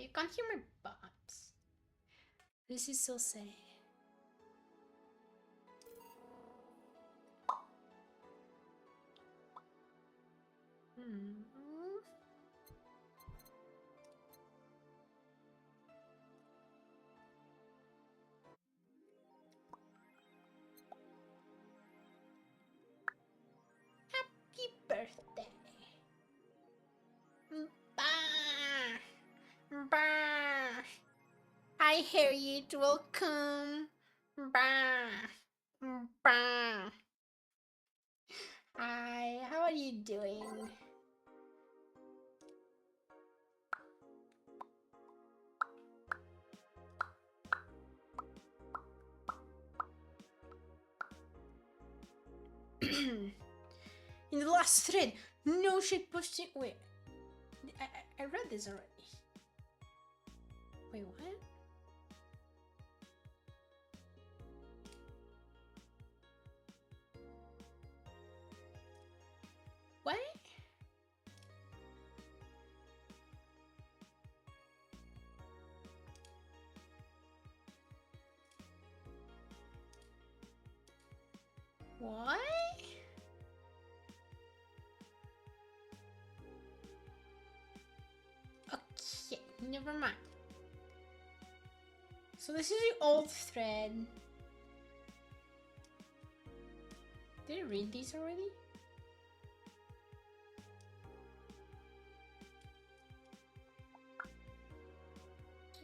you can't hear my butts. This is so sad. Happy birthday. Bah. Bah. Hi Harriet, welcome. Bah. Bah. Hi, how are you doing? In the last thread, no shit posting. Wait, I read this already. Wait, what? What? What? Okay, never mind. So this is the old thread. Did I read these already?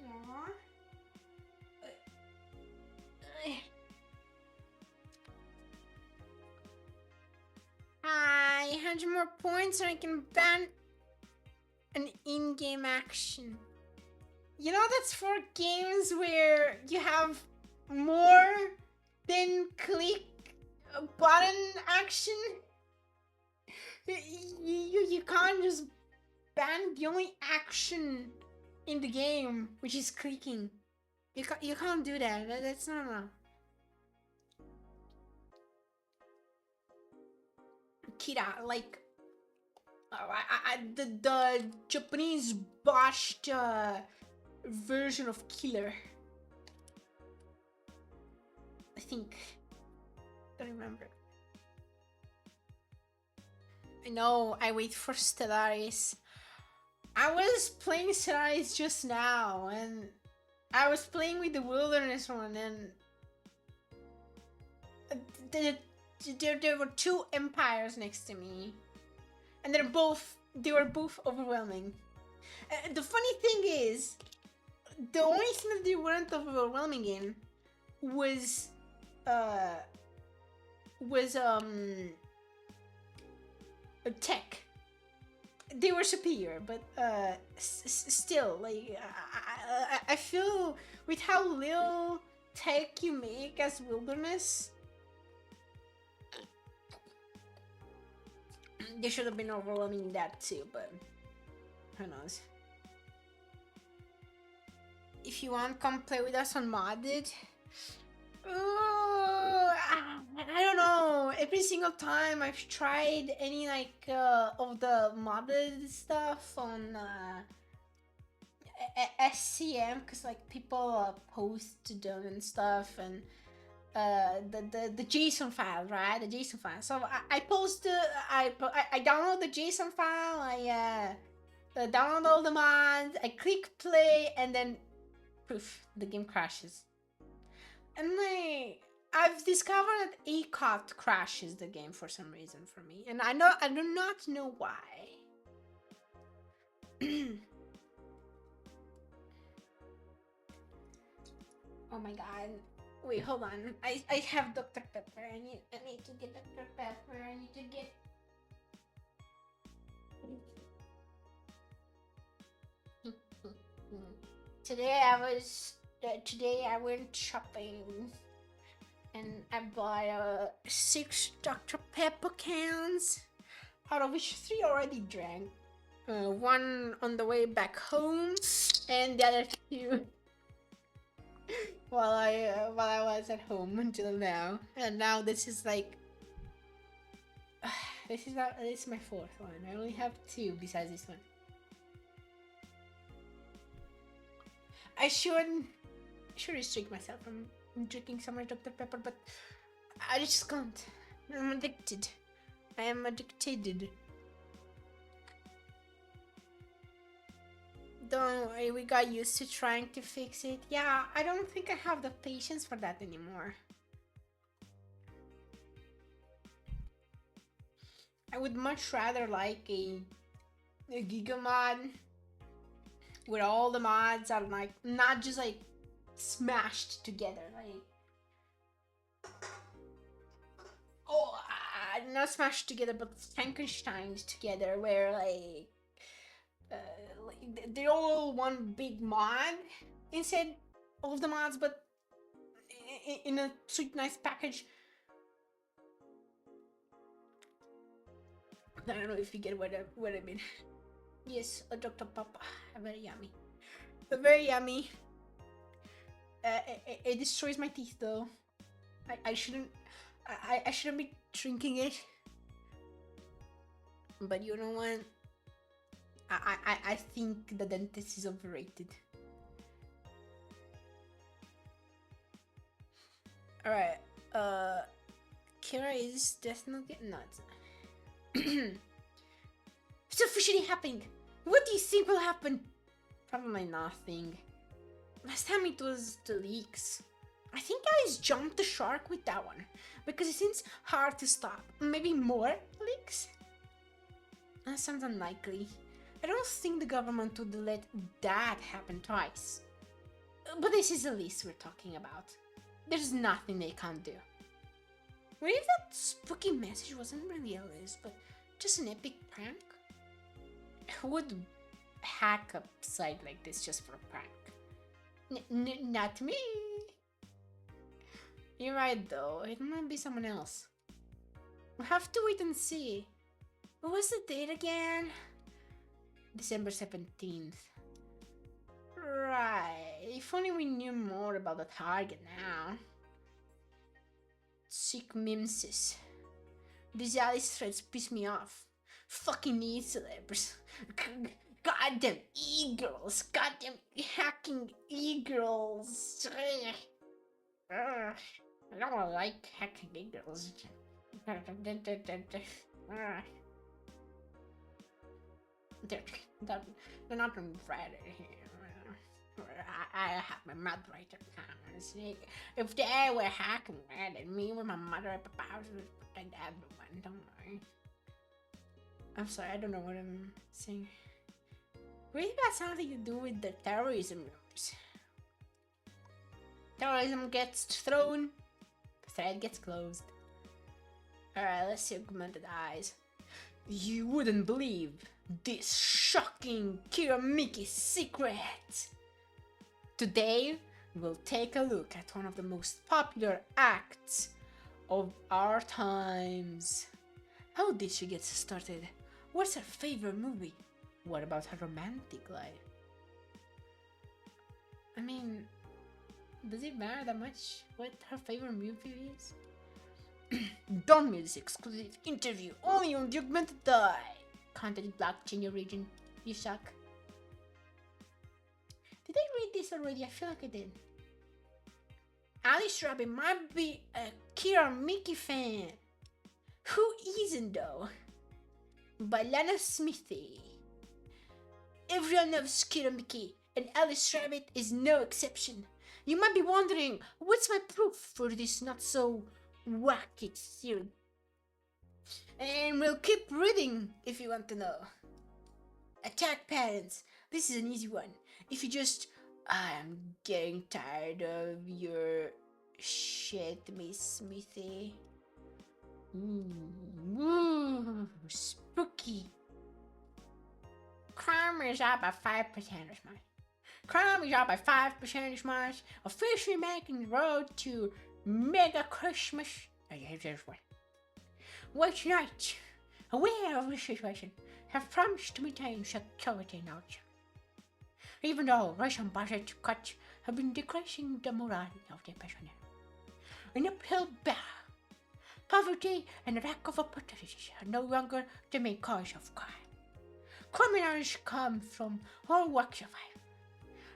Aww. I 100 more points and I can ban an in-game action. You know, that's for games where you have more than click a button action. You can't just ban the only action in the game, which is clicking. You can't do that. That's not enough. Kira, like the Japanese botched version of killer. I think. Don't remember. I know. I wait for Stellaris. I was playing Stellaris just now, and I was playing with the Wilderness one, and there were two empires next to me, and they were both overwhelming. The funny thing is, the only thing that they weren't overwhelming in was tech. They were superior, but still, like I feel with how little tech you make as Wilderness, they should have been overwhelming that too, but who knows. If you want, come play with us on modded. I don't know. Every single time I've tried any like of the modded stuff on SCM, because like people post to them and stuff, and the JSON file, right? The JSON file. So I download the JSON file. I download all the mods. I click play, and then poof, the game crashes. And like, I've discovered that ACOT crashes the game for some reason for me, and I do not know why. Oh my god! Wait, hold on. I have Dr. Pepper. I need to get Dr. Pepper. I need to get. Today I went shopping, and I bought 6 Dr. Pepper cans, out of which 3 already drank. 1 on the way back home, and the other 2 while I was at home until now. And now this is like this is my 4th one. I only have 2 besides this one. I should restrict myself from drinking so much Dr. Pepper, but I just can't. I'm addicted. I am addicted. Don't worry, we got used to trying to fix it. Yeah, I don't think I have the patience for that anymore. I would much rather like a Giga mod where all the mods are like not just like smashed together, like not smashed together, but Frankensteined together, where like they're all one big mod instead of the mods, but in a sweet nice package. I don't know if you get what I mean. Yes, a Dr. Papa, very yummy, very yummy. It destroys my teeth though. I shouldn't. I shouldn't be drinking it. But you know what? I think the dentist is overrated. Alright, Kira is definitely nuts. It's officially happening! What do you think will happen? Probably nothing. Last time it was the leaks. I think guys jumped the shark with that one, because it seems hard to stop. Maybe more leaks? That sounds unlikely. I don't think the government would let that happen twice. But this is the least we're talking about. There's nothing they can't do. What if that spooky message wasn't really a list, but just an epic prank? Who would hack a site like this just for a prank? Not me. You're right though, it might be someone else. We'll have to wait and see. What was the date again? December 17th. Right, if only we knew more about the target now. Sick mimses. These Alice threads piss me off. Fucking e-celebs. Goddamn e-girls. Goddamn hacking e-girls. I don't like hacking e-girls. They're not on Friday here. I have my mother right there. If they were hacking that, and me with my mother at the house would protect everyone, don't worry. I'm sorry, I don't know what I'm saying. Really got something to do with the terrorism rumors. Terrorism gets thrown, the thread gets closed. Alright, let's see augmented eyes. You wouldn't believe this shocking Kiramiki secret! Today, we'll take a look at one of the most popular acts of our times. How did she get started? What's her favorite movie? What about her romantic life? I mean, does it matter that much what her favorite movie is? Don't miss this exclusive interview only on the Augmented Eye. Content blocked in your region. You suck. Did I read this already? I feel like I did. Alice Rabbit might be a Kira Mickey fan. Who isn't though? By Lana Smithy. Everyone loves Kira Mickey, and Alice Rabbit is no exception. You might be wondering, what's my proof for this not so wacky theory? And we'll keep reading if you want to know. Attack parents. This is an easy one. If you just, I'm getting tired of your shit, Miss Smithy. Ooh, spooky. Crime is up by 5% this month. Crime is up by 5% this month. Officially making the road to Mega Christmas. Oh, yeah, here's one. White Knight, aware of the situation, have promised to maintain security notes. Even though recent budget cuts have been decreasing the morale of the personnel. An uphill battle. Poverty and lack of opportunities are no longer the main cause of crime. Criminals come from all walks of life.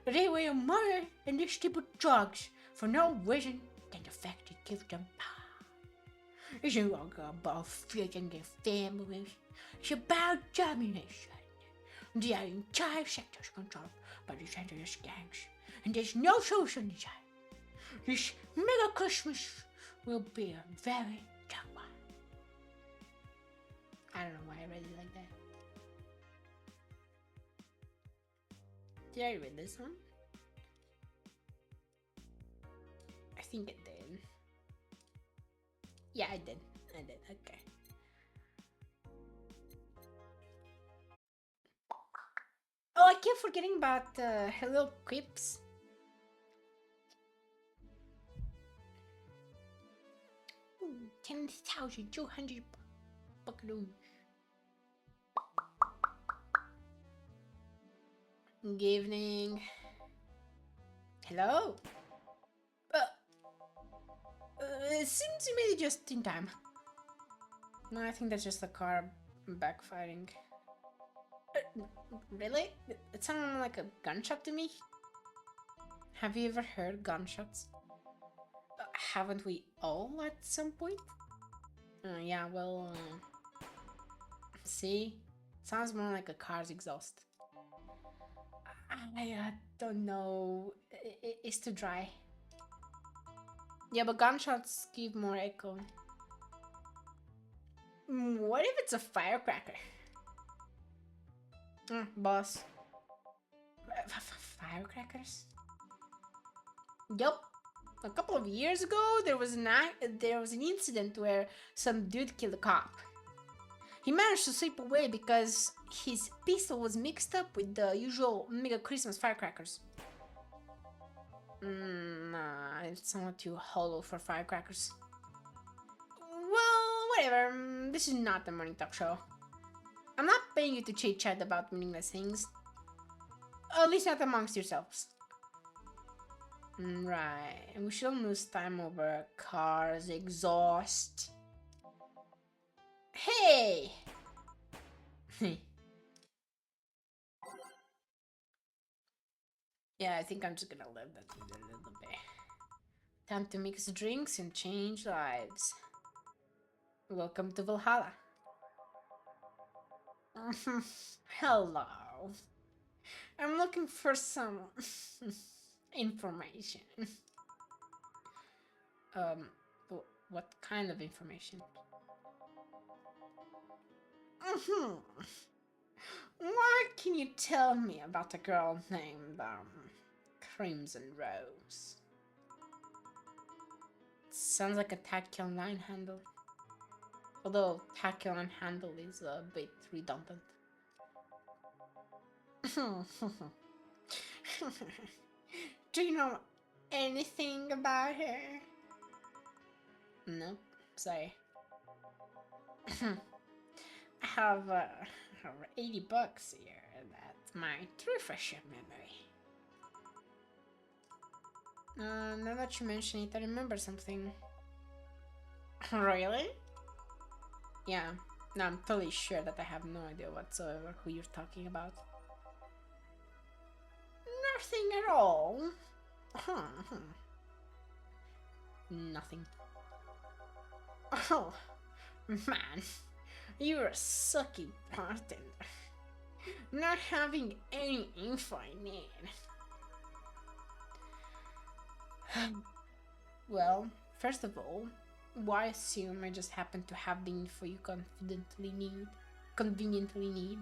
They were more than the stupid drugs for no reason than the fact it gives them power. It's no longer about feeding their families. It's about domination. The entire sector is controlled by the centralist gangs, and there's no solution inside. This mega Christmas will be a very dark one. I don't know why I read it like that. Did I read this one? I think I did. Yeah, I did. Okay. Oh, I keep forgetting about her little quips. 10,200 buckaroos. Good evening. Hello? It seems you made it just in time. No, I think that's just the car backfiring. Really? It sounded like a gunshot to me. Have you ever heard gunshots? Haven't we all at some point? Yeah, well, see? Sounds more like a car's exhaust. I don't know. It's too dry. Yeah, but gunshots give more echo. What if it's a firecracker? Boss. Firecrackers? Yup. A couple of years ago, there was an incident where some dude killed a cop. He managed to slip away because his pistol was mixed up with the usual mega Christmas firecrackers. Nah, it's somewhat too hollow for firecrackers. Well, whatever. This is not the morning talk show. I'm not paying you to chit-chat about meaningless things. At least not amongst yourselves. Right, we shouldn't lose time over cars exhaust. Hey! Yeah, I think I'm just gonna leave that a little bit. Time to mix drinks and change lives. Welcome to Valhalla. Hello. I'm looking for some information. What kind of information? What can you tell me about a girl named Crimson Rose? Sounds like a tactile line handle. Although tactile line handle is a bit redundant. Do you know anything about her? Nope, sorry. I have 80 bucks here. That's my to refresh your memory. Now that you mention it, I remember something. Really? Yeah, no, I'm totally sure that I have no idea whatsoever who you're talking about. Nothing at all. Nothing. Oh, man, you're a sucky bartender. Not having any info I need. Well, first of all, why assume I just happen to have the info you conveniently need?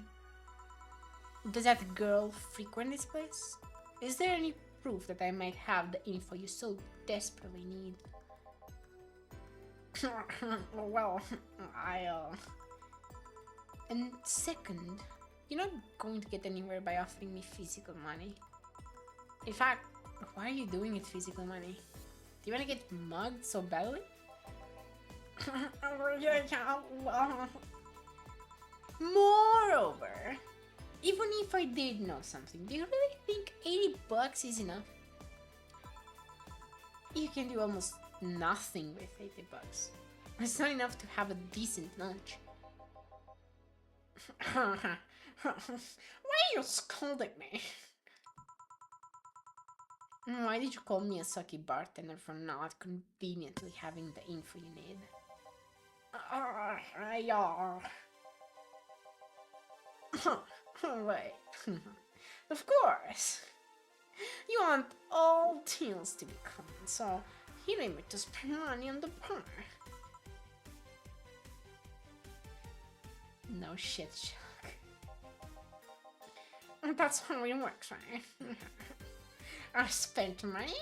Does that girl frequent this place? Is there any proof that I might have the info you so desperately need? Well, And second, you're not going to get anywhere by offering me physical money. In fact, why are you doing it physical money? Do you want to get mugged so badly? Moreover, even if I did know something, do you really think 80 bucks is enough? You can do almost nothing with 80 bucks. It's not enough to have a decent lunch. Why are you scolding me? Why did you call me a sucky bartender for not conveniently having the info you need? Yeah. Wait. Of course. You want all teens to be common, so you need me to spend money on the bar. No shit, Chuck. That's how it works, right? I spent money.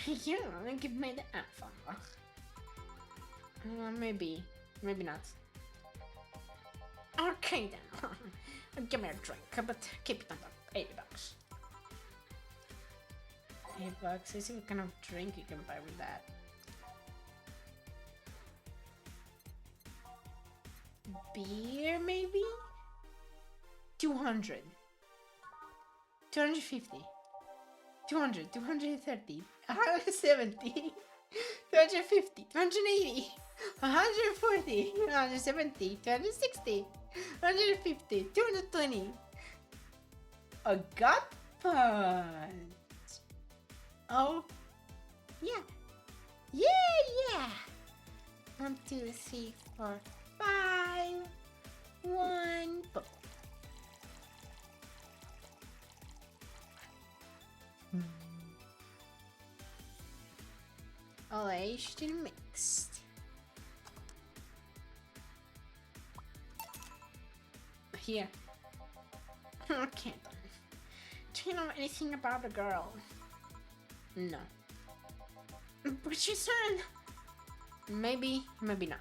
You give me the info. Maybe not. Okay then. Give me a drink, but keep it under $80. $8? I see what kind of drink you can buy with that. Beer, maybe? 200. 250. 200, 230, 170, 250, 280, 140, 170, 260, 150, 220. A gut punch. Oh, yeah. Yeah. 1, 2, 3, 4, 5. 1, boom. All aged and mixed. Here. Okay then. Do you know anything about the girl? No. But you said maybe not.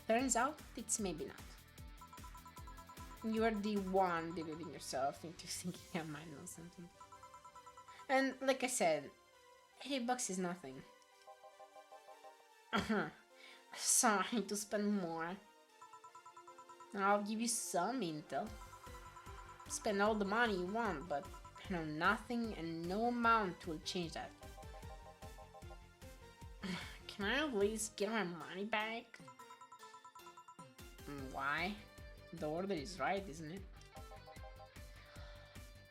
Turns out it's maybe not. You are the one deluding yourself into thinking I might know something. And like I said, $80 is nothing. So I need to spend more. I'll give you some intel. Spend all the money you want, but I know nothing and no amount will change that. Can I at least get my money back? Why? The order is right, isn't it?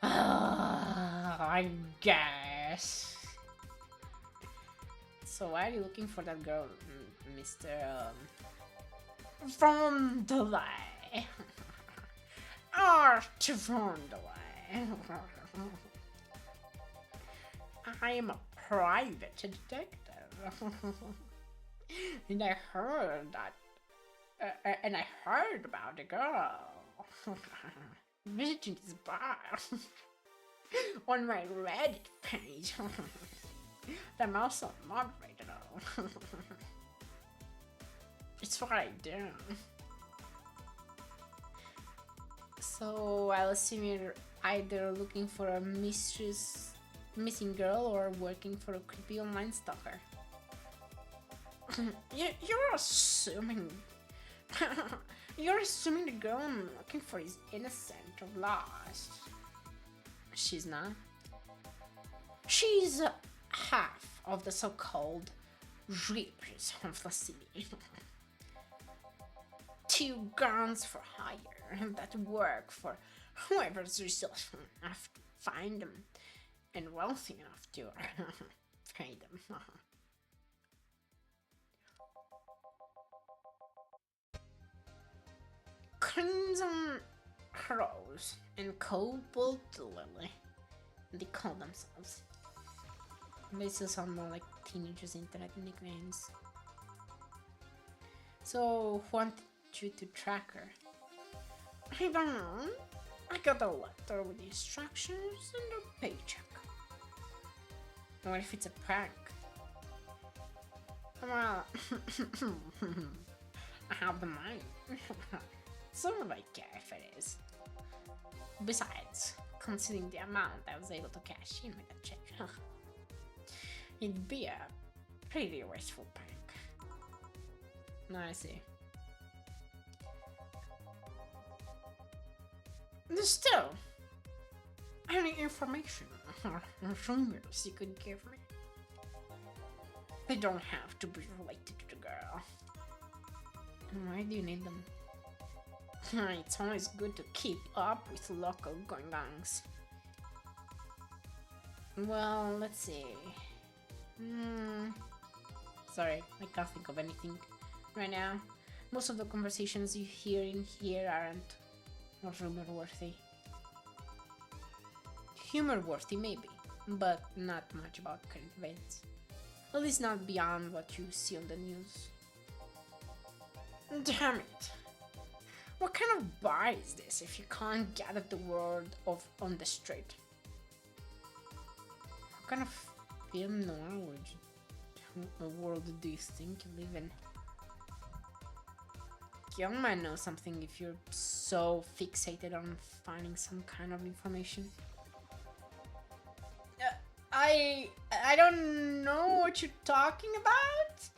I guess. So why are you looking for that girl, Mr. Von delay? Art Von delay. I am a private detective. And I heard about the girl visiting this bar on my Reddit page. I'm also a moderator. It's what I do. So I'll assume you're either looking for a missing girl or working for a creepy online stalker. You're assuming. You're assuming the girl I'm looking for is innocent or lost. She's not. She's half of the so-called reapers of the city. 2 guns for hire that work for whoever's resourceful enough to find them and wealthy enough to pay them. Crimson Crows and Cobalt Lily, they call themselves. They still sound more like teenagers' internet nicknames. So, who wanted you to track her? I don't know. I got a letter with instructions and a paycheck. What if it's a prank? Well, I have the money. So would I care if it is. Besides, considering the amount I was able to cash in with that check, it'd be a pretty wasteful prank. No, I see. Still, any information or rumors you could give me? They don't have to be related to the girl. Why do you need them? It's always good to keep up with local going-ons. Well, let's see. Hmm. Sorry, I can't think of anything right now. Most of the conversations you hear in here aren't rumor-worthy. Humor-worthy, maybe, but not much about current events. At least not beyond what you see on the news. Damn it! What kind of bar is this if you can't gather the word of on the street? What kind of film noir world do you think you live in? You might know something if you're so fixated on finding some kind of information. I don't know what you're talking about.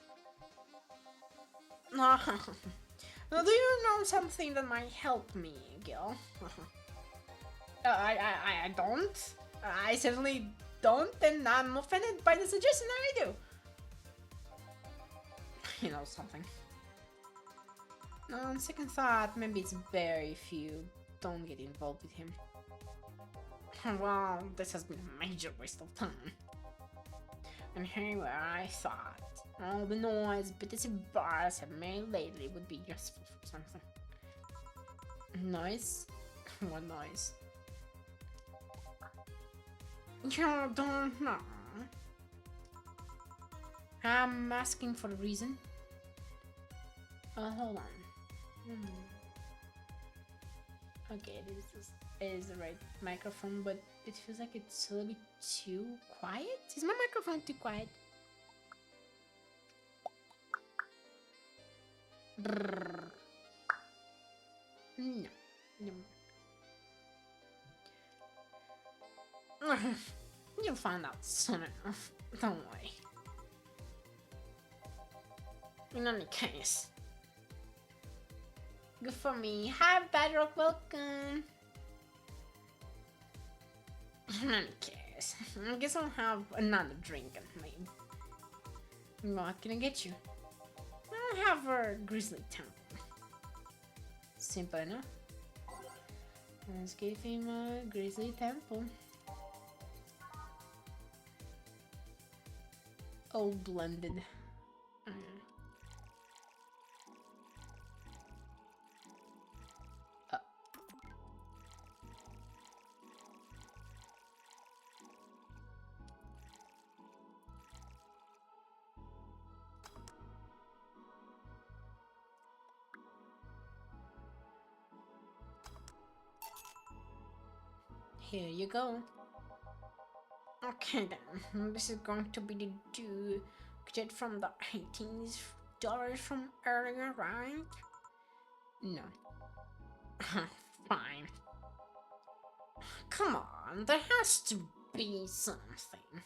Do you know something that might help me, Gil? I don't. I certainly don't, and I'm offended by the suggestion that I do. You know something. On second thought, maybe it's better if you don't get involved with him. Well, this has been a major waste of time. And here where I thought all the noise BTC bars have made lately would be useful for something. Noise? What noise? You don't know. I'm asking for a reason. Hold on. Okay, this is the right microphone, but it feels like it's a little bit too quiet. Is my microphone too quiet? Brrr. No. You'll find out soon enough. Don't worry. In any case, good for me. Hi, Bedrock, welcome. In any case, I guess I'll have another drink and leave. What can I get you? I'll have a grizzly temple. Simple enough. Let's give him a grizzly temple. All blended. Here you go. Okay then, this is going to be the dude from the $18 from earlier, right? No. Fine. Come on, there has to be something.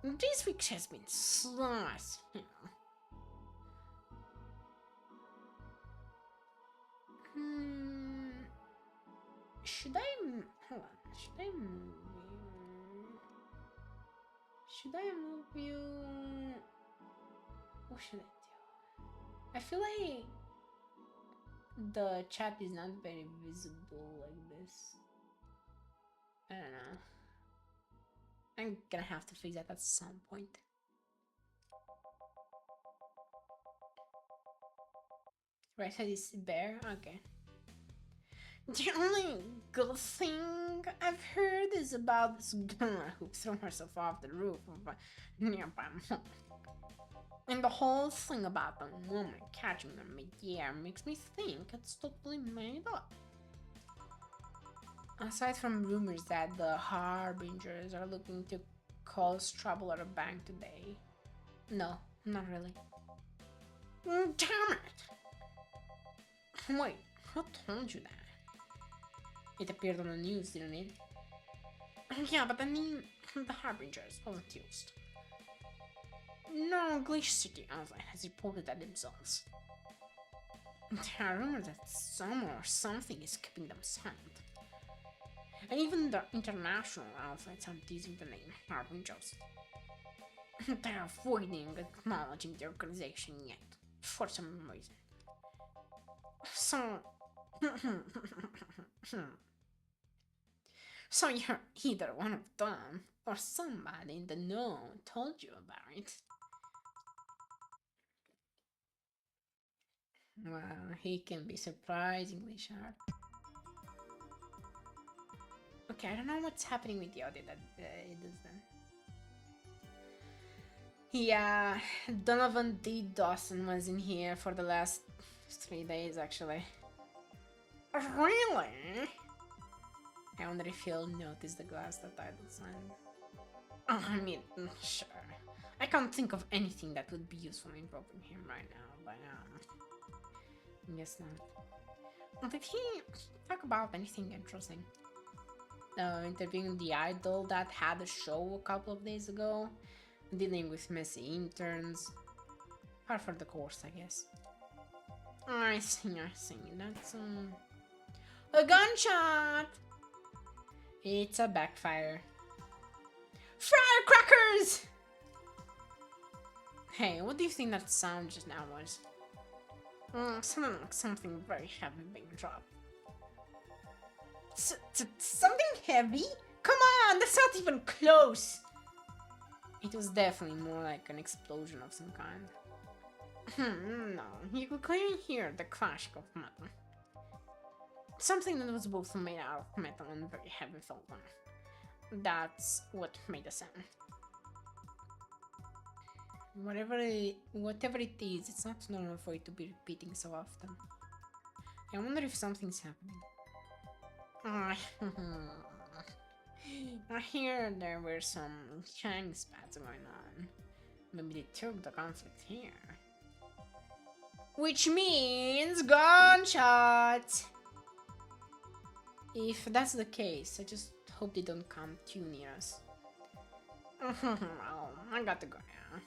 This week has been slow as hell. Should I hold on? Should I move you? What should I do? I feel like the chat is not very visible like this. I don't know. I'm gonna have to fix that at some point. Right side is bare? Okay. The only good thing I've heard is about this girl who threw herself off the roof of a nearby mall. And the whole thing about the woman catching them mid-air makes me think it's totally made up. Aside from rumors that the Harbingers are looking to cause trouble at a bank today. No, not really. Damn it! Wait, who told you that? It appeared on the news, didn't it? Yeah, but I mean, the Harbingers wasn't used. No, Glacier City Outlet has reported that themselves. There are rumors that someone or something is keeping them silent. And even the international outlets are teasing the name Harbingers. They're avoiding acknowledging the organization yet, for some reason. So... So you're either one of them, or somebody in the know told you about it. Well, he can be surprisingly sharp. Okay, I don't know what's happening with the audio that it does then. Yeah, Donovan D. Dawson was in here for the last 3 days, actually. Really? I wonder if he'll notice the glass that I designed. Oh, I mean, sure. I can't think of anything that would be useful involving him right now, but I guess not. Did he talk about anything interesting? Interviewing the idol that had a show a couple of days ago, dealing with messy interns. Par for the course, I guess. I see. That's a gunshot! It's a backfire. Firecrackers! Hey, what do you think that sound just now was? Sounded like something very heavy being dropped. Something heavy? Come on, that's not even close! It was definitely more like an explosion of some kind. No, you could clearly hear the clash of metal. Something that was both made out of metal and very heavy felt on. That's what made the sound. Whatever it is, it's not normal for it to be repeating so often. I wonder if something's happening. I hear there were some shining spots going on. Maybe they took the conflict here. Which means gunshots! If that's the case, I just hope they don't come too near us. Well, I got to go now.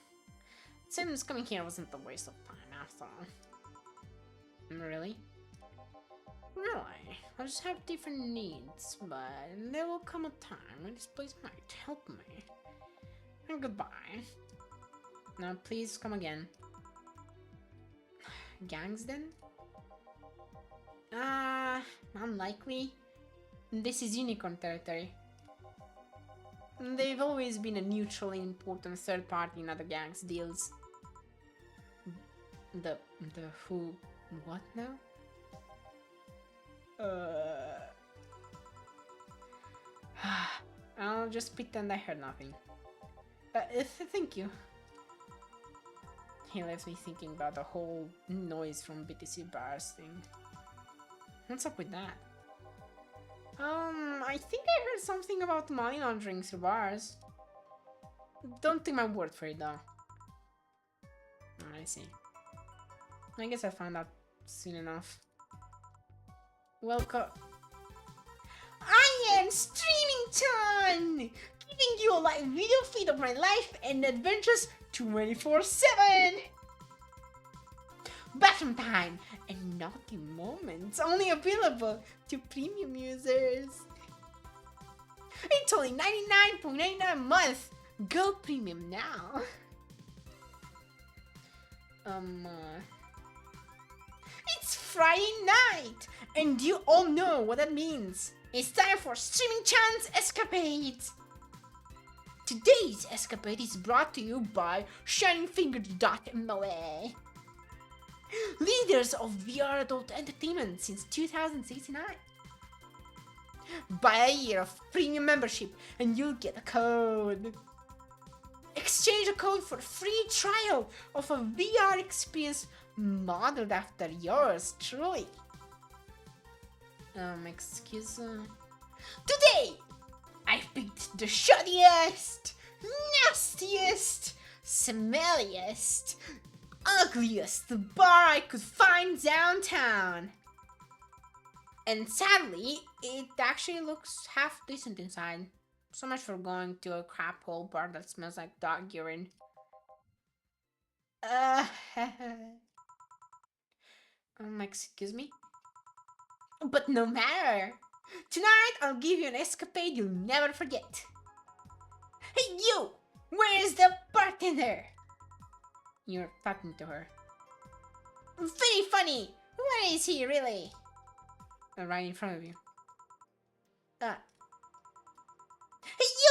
It seems coming here wasn't a waste of time after all. Really? Really? I just have different needs, but there will come a time when this place might help me. And goodbye. Now please come again. Gangs then? Unlikely. This is unicorn territory. They've always been a neutral and important third party in other gangs' deals. The who? What now? I'll just pretend I heard nothing. Thank you. He left me thinking about the whole noise from BTC bars thing. What's up with that? I think I heard something about money laundering through bars. Don't take my word for it though. I see. I guess I found out soon enough. Welcome. I am Streaming Time! Giving you a live video feed of my life and adventures 24/7! Bathroom time and naughty moments only available to premium users. It's only $99.99 a month. Go premium now. It's Friday night, and you all know what that means. It's time for Streaming Chan's Escapade. Today's escapade is brought to you by ShiningFingers.moa, leaders of VR adult entertainment since 2069. Buy a year of premium membership and you'll get a code. Exchange a code for a free trial of a VR experience modeled after yours truly. Excuse me. Today, I picked the shoddiest, nastiest, smelliest, ugliest bar I could find downtown. And sadly, it actually looks half decent inside. So much for going to a crap hole bar that smells like dog urine. Excuse me? But no matter. Tonight, I'll give you an escapade you'll never forget. Hey you! Where is the bartender? You're talking to her. Very funny! Where is he really? Right in front of you.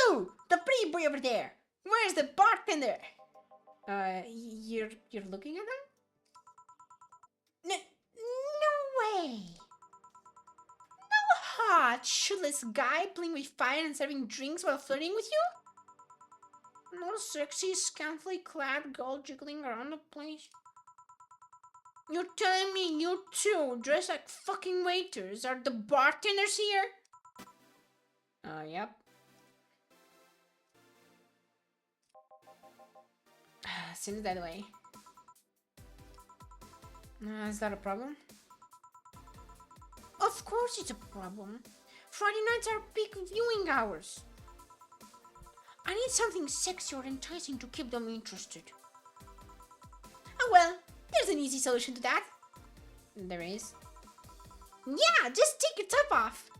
You! The pretty boy over there! Where's the bartender? You're looking at him? No way! No hot, shirtless guy playing with fire and serving drinks while flirting with you? No sexy, scantily clad girl jiggling around the place? You're telling me you two, dressed like fucking waiters, are the bartenders here? Yep. Seems that way. Is that a problem? Of course it's a problem. Friday nights are peak viewing hours. I need something sexy or enticing to keep them interested. Oh well, there's an easy solution to that. There is? Yeah, just take your top off.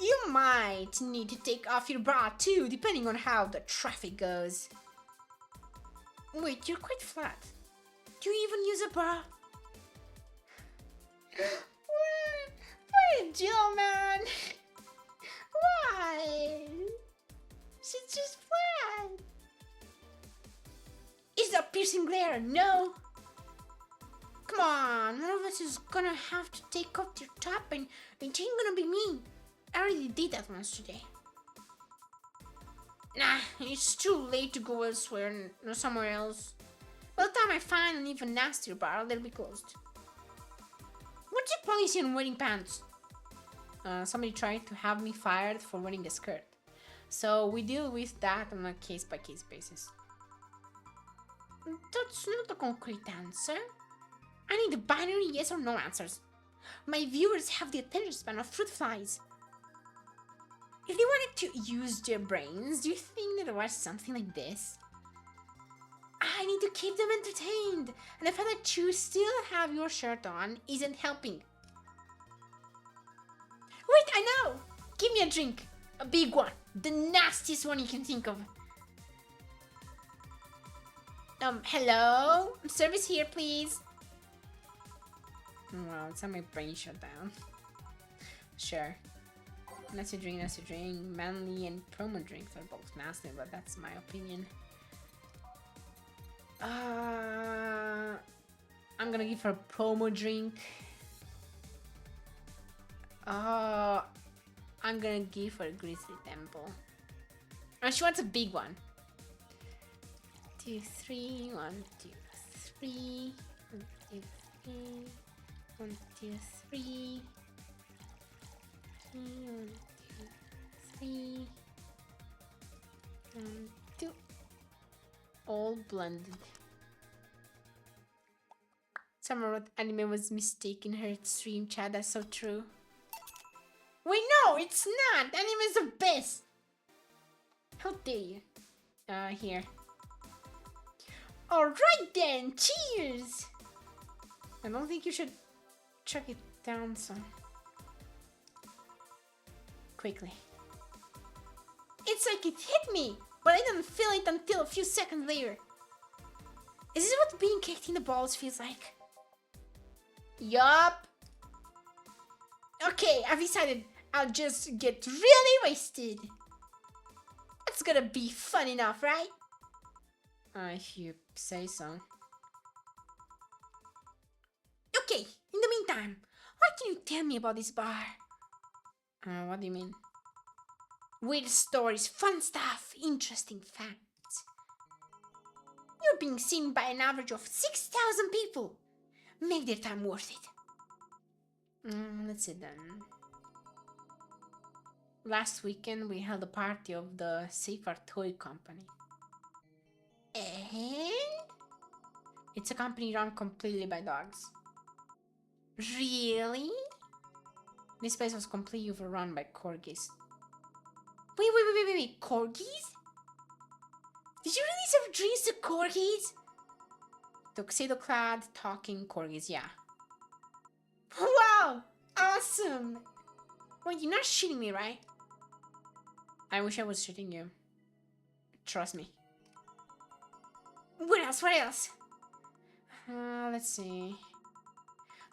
You might need to take off your bra too, depending on how the traffic goes. Wait, you're quite flat. Do you even use a bra? Why, Jill, man? Why? She's just flat. Is that piercing glare? No. Come on, one of us is gonna have to take off your top and it ain't gonna be me. I already did that once today. Nah, it's too late to go elsewhere or somewhere else. By the time I find an even nastier bar, they'll be closed. What's your policy on wearing pants? Somebody tried to have me fired for wearing a skirt. So we deal with that on a case-by-case basis. That's not a concrete answer. I need binary yes or no answers. My viewers have the attention span of fruit flies. If they wanted to use their brains, do you think they'd watch something like this? I need to keep them entertained, and the fact that you still have your shirt on isn't helping. Wait, I know! Give me a drink. A big one. The nastiest one you can think of. Hello? Service here, please. Wow, it's on my brain shut down. Sure. Nasty drink, manly and promo drinks are both nasty, but that's my opinion. I'm gonna give her a promo drink. I'm gonna give her a grizzly temple. Oh, she wants a big one. 2, 3, 1, 2, 3, 1, 2, 3, 1, 2, 3. 1, 2, 3. 1, 2. All blended. Someone wrote anime was mistaken her stream chat. That's so true. Wait, no, it's not. Anime is the best. How dare you? Here. Alright then, cheers! I don't think you should chuck it down so quickly. It's like it hit me, but I didn't feel it until a few seconds later. Is this what being kicked in the balls feels like? Yup. Okay, I've decided I'll just get really wasted. That's gonna be fun enough, right? If you say so. Okay, in the meantime, what can you tell me about this bar? What do you mean? Weird stories, fun stuff, interesting facts. You're being seen by an average of 6,000 people. Make their time worth it. Let's see then. Last weekend we held a party of the Safer Toy Company. And? It's a company run completely by dogs. Really? This place was completely overrun by corgis. Wait, corgis? Did you really serve drinks to corgis? Tuxedo-clad, talking corgis, yeah. Wow! Awesome! Wait, you're not shitting me, right? I wish I was shitting you. Trust me. What else? Let's see.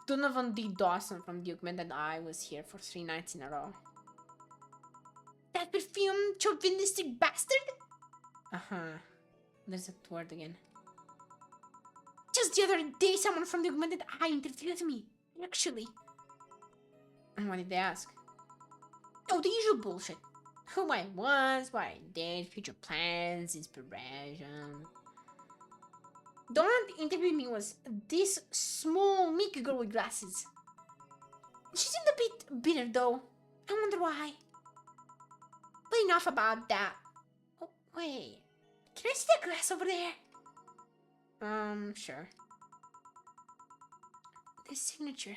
Donovan D. Dawson from Duke meant that I was here for 3 nights in a row. that perfumed chauvinistic bastard? There's that word again. Just the other day, someone from the augmented eye interviewed me. Actually. And what did they ask? Oh, the usual bullshit. Who I was, what I did, future plans, inspiration. The one that interviewed me was this small, meek girl with glasses. She seemed a bit bitter, though. I wonder why. But enough about that. Oh, wait. Can I see that glass over there? Sure. The signature.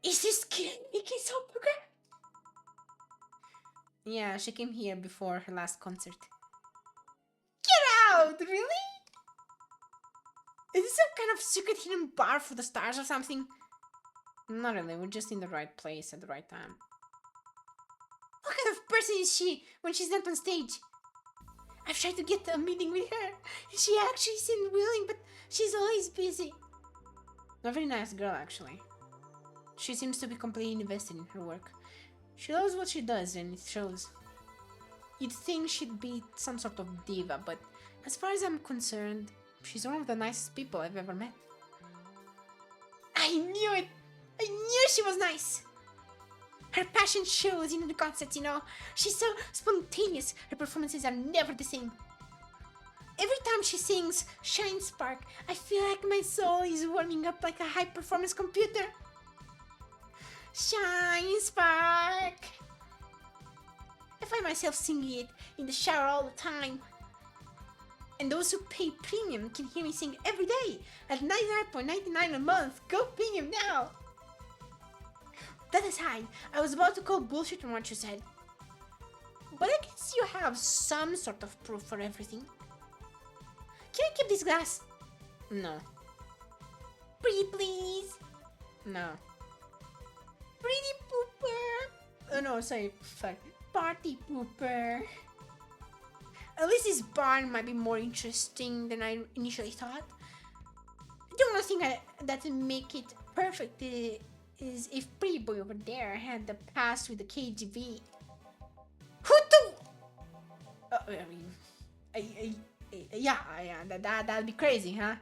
Is this kid making some program? Yeah, she came here before her last concert. Get out! Really? Is this some kind of secret hidden bar for the stars or something? Not really, we're just in the right place at the right time. What kind of person is she when she's not on stage? I've tried to get a meeting with her. She actually seemed willing, but she's always busy. A very nice girl, actually. She seems to be completely invested in her work. She loves what she does, and it shows. You'd think she'd be some sort of diva, but as far as I'm concerned, she's one of the nicest people I've ever met. I knew it! I knew she was nice! Her passion shows in the concerts, you know. She's so spontaneous. Her performances are never the same. Every time she sings Shine Spark, I feel like my soul is warming up like a high-performance computer. Shine Spark! I find myself singing it in the shower all the time. And those who pay premium can hear me sing every day at $99.99 a month. Go premium now! That aside, I was about to call bullshit on what you said. But I guess you have some sort of proof for everything. Can I keep this glass? No. Pretty please? No. Pretty pooper! Oh no, sorry, fuck. Party pooper. At least this barn might be more interesting than I initially thought. The only thing that would make it perfect is if Pretty Boy over there had the past with the KGB. Who do? I mean, yeah, that'd be crazy, huh?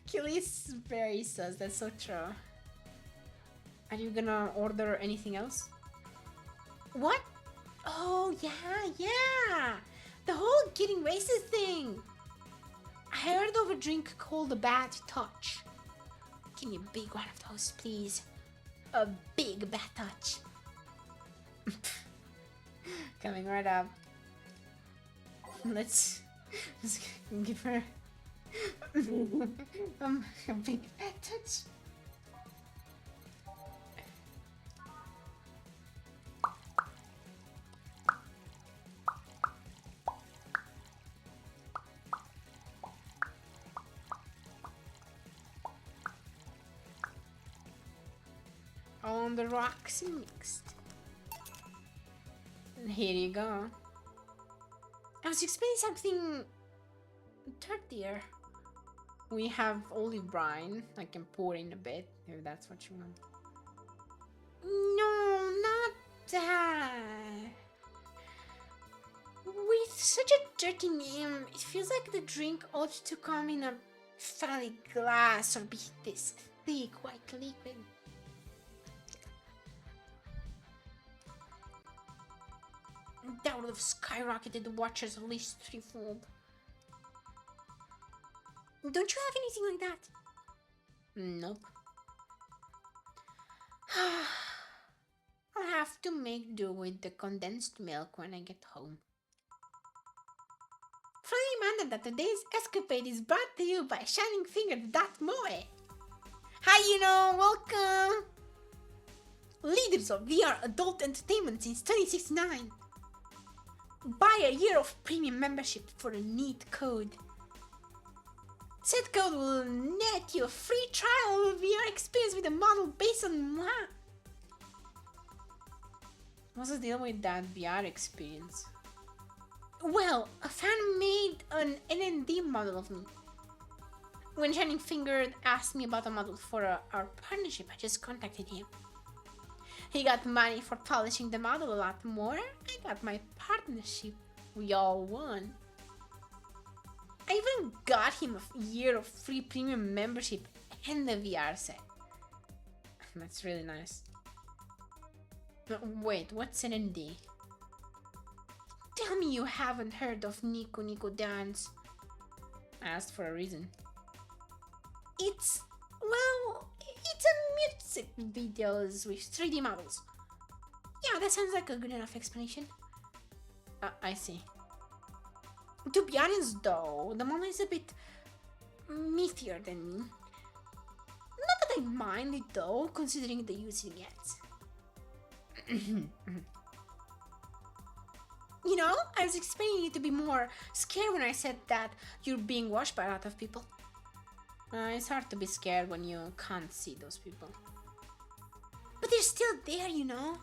Kill is very sus. That's so true. Are you gonna order anything else? What? Oh yeah. The whole getting racist thing. I heard of a drink called a bad touch. Give me a big one of those, please. A big bad touch. Coming right up. Let's give her a big bad touch. On the rocks mixed. Here you go. I was expecting something dirtier. We have olive brine. I can pour in a bit if that's what you want. No, not that. With such a dirty name, it feels like the drink ought to come in a phallic glass or be this thick white liquid. That would have skyrocketed the watchers at least threefold. Don't you have anything like that? Nope. I'll have to make do with the condensed milk when I get home. Friendly reminder that today's escapade is brought to you by Shining Finger Moe. Hi, welcome! Leaders of VR adult entertainment since 2069. Buy a year of premium membership for a neat code. Said code will net you a free trial of VR experience with a model based on moi. What's the deal with that VR experience? Well, a fan made an NND model of me. When Shining Finger asked me about a model for our partnership, I just contacted him. He got money for polishing the model a lot more. I got my partnership. We all won. I even got him a year of free premium membership and the VR set. That's really nice. Wait, what's an ND? Tell me you haven't heard of Nico Nico Dance. I asked for a reason. It's a music videos with 3D models. Yeah, that sounds like a good enough explanation. I see. To be honest though, the mom is a bit meatier than me. Not that I mind it though, considering the use it gets. You know, I was expecting you to be more scared when I said that you're being watched by a lot of people. It's hard to be scared when you can't see those people. But they're still there, you know?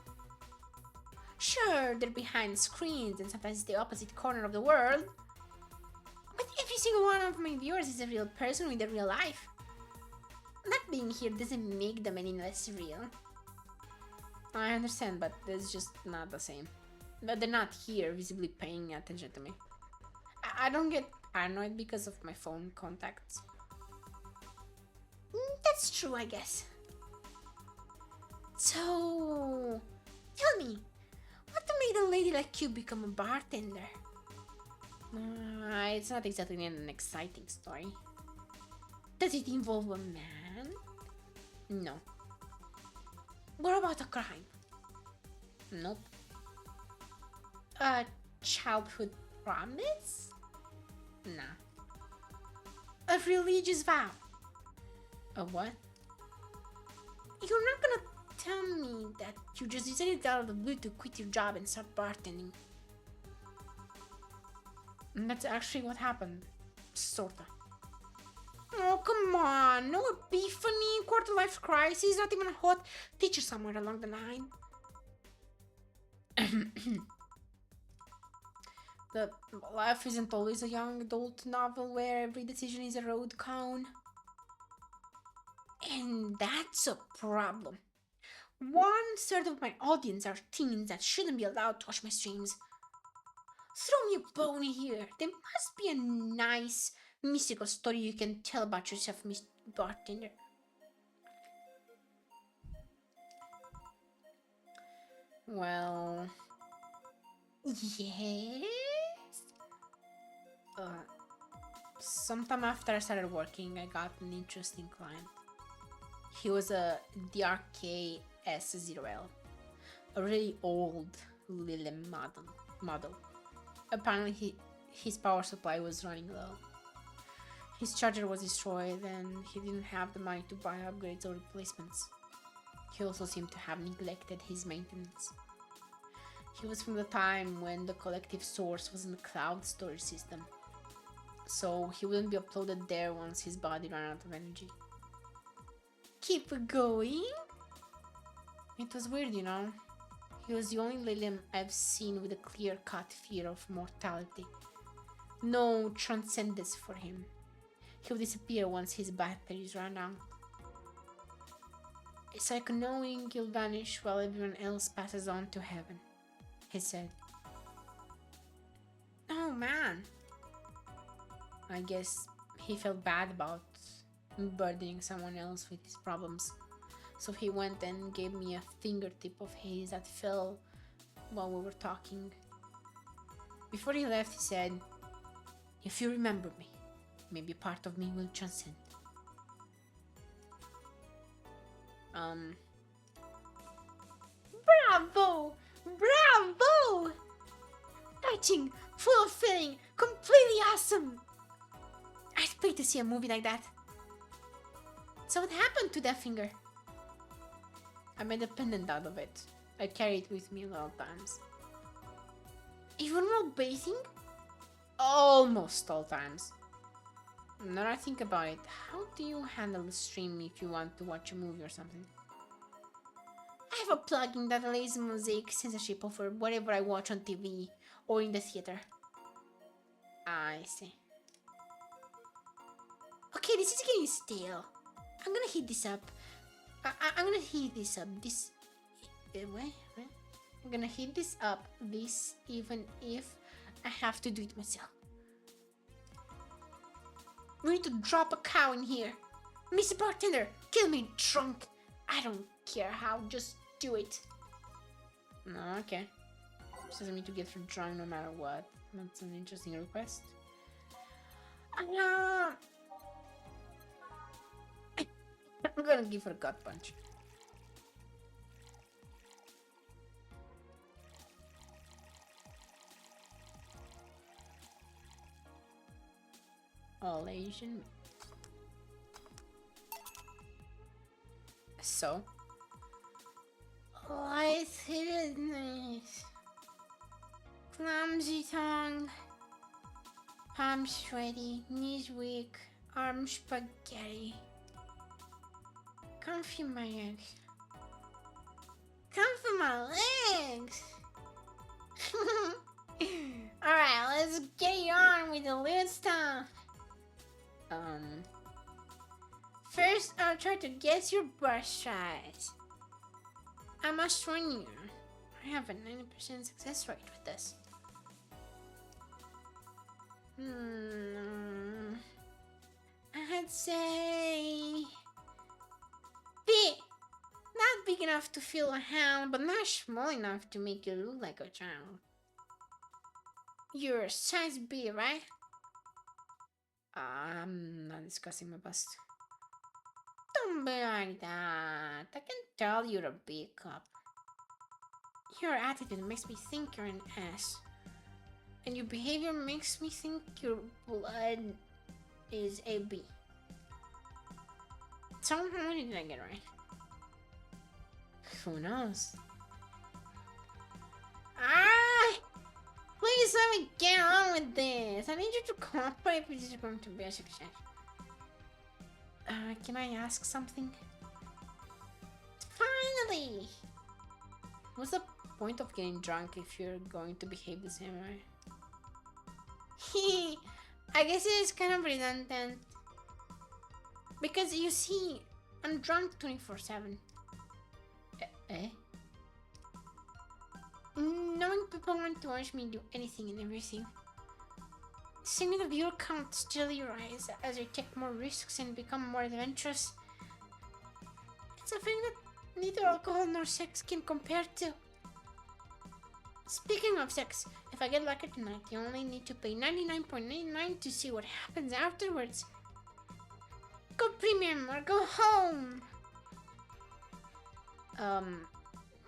Sure, they're behind screens and sometimes it's the opposite corner of the world. But every single one of my viewers is a real person with a real life. Not being here doesn't make them any less real. I understand, but it's just not the same. But they're not here visibly paying attention to me. I don't get paranoid because of my phone contacts. That's true, I guess. So, tell me, what made a lady like you become a bartender? It's not exactly an exciting story. Does it involve a man? No. What about a crime? Nope. A childhood promise? Nah. A religious vow? A what? You're not gonna tell me that you just decided out of the blue to quit your job and start bartending. And that's actually what happened. Sorta. Oh, come on. No epiphany, quarter-life crisis, not even a hot teacher somewhere along the line. The life isn't always a young adult novel where every decision is a road cone. And that's a problem. 1/3 of my audience are teens that shouldn't be allowed to watch my streams. Throw me a bone here. There must be a nice mystical story you can tell about yourself, Miss Bartender. Well, yes. Sometime after I started working, I got an interesting client. He was a DRK S0L, a really old Lilium model. Apparently his power supply was running low. His charger was destroyed and he didn't have the money to buy upgrades or replacements. He also seemed to have neglected his maintenance. He was from the time when the collective source was in the cloud storage system, so he wouldn't be uploaded there once his body ran out of energy. Keep going? It was weird, you know. He was the only Lilium I've seen with a clear-cut fear of mortality. No transcendence for him. He'll disappear once his batteries run out. It's like knowing you'll vanish while everyone else passes on to heaven, he said. Oh man. I guess he felt bad about burdening someone else with his problems. So he went and gave me a fingertip of his that fell while we were talking. Before he left, he said, "If you remember me, maybe part of me will transcend." Bravo! Bravo! Touching, full of feeling, completely awesome! I'd pay to see a movie like that. So what happened to that finger? I made a pendant out of it. I carry it with me a lot of times. Even while bathing? Almost all times. Now that I think about it, how do you handle the stream if you want to watch a movie or something? I have a plugin that allows mosaic censorship over whatever I watch on TV or in the theater. I see. Okay, this is getting stale. I'm gonna heat this up. I'm gonna heat this up. This. Wait. I'm gonna heat this up. This, even if I have to do it myself. We need to drop a cow in here. Mr. Bartender, kill me drunk. I don't care how, just do it. No, okay. Just doesn't mean to get drunk no matter what. That's an interesting request. I'm gonna give her a gut punch. All Asian. So? Light-headedness. Clumsy tongue. Palms sweaty. Knees weak. Arms spaghetti. Comfy my legs. Comfy my legs! Alright, let's get on with the little stuff. First, I'll try to guess your brush size. I must warn you, I have a 90% success rate with this. I'd say... big. Not big enough to feel a hound, but not small enough to make you look like a child. You're size B, right? I'm not discussing my bust. Don't be like that. I can tell you're a big cup. Your attitude makes me think you're an ass. And your behavior makes me think your blood is a B. So how many did I get right? Who knows? Please let me get on with this. I need you to cooperate if this is going to be a success. Can I ask something? Finally! What's the point of getting drunk if you're going to behave the same way? I guess it is kind of redundant. Because you see, I'm drunk 24/7. Eh? Knowing people want to watch me do anything and everything. Seeing the viewer count steadily rise as I take more risks and become more adventurous. It's a thing that neither alcohol nor sex can compare to. Speaking of sex, if I get lucky tonight, you only need to pay $99.99 to see what happens afterwards. Go premium or go home!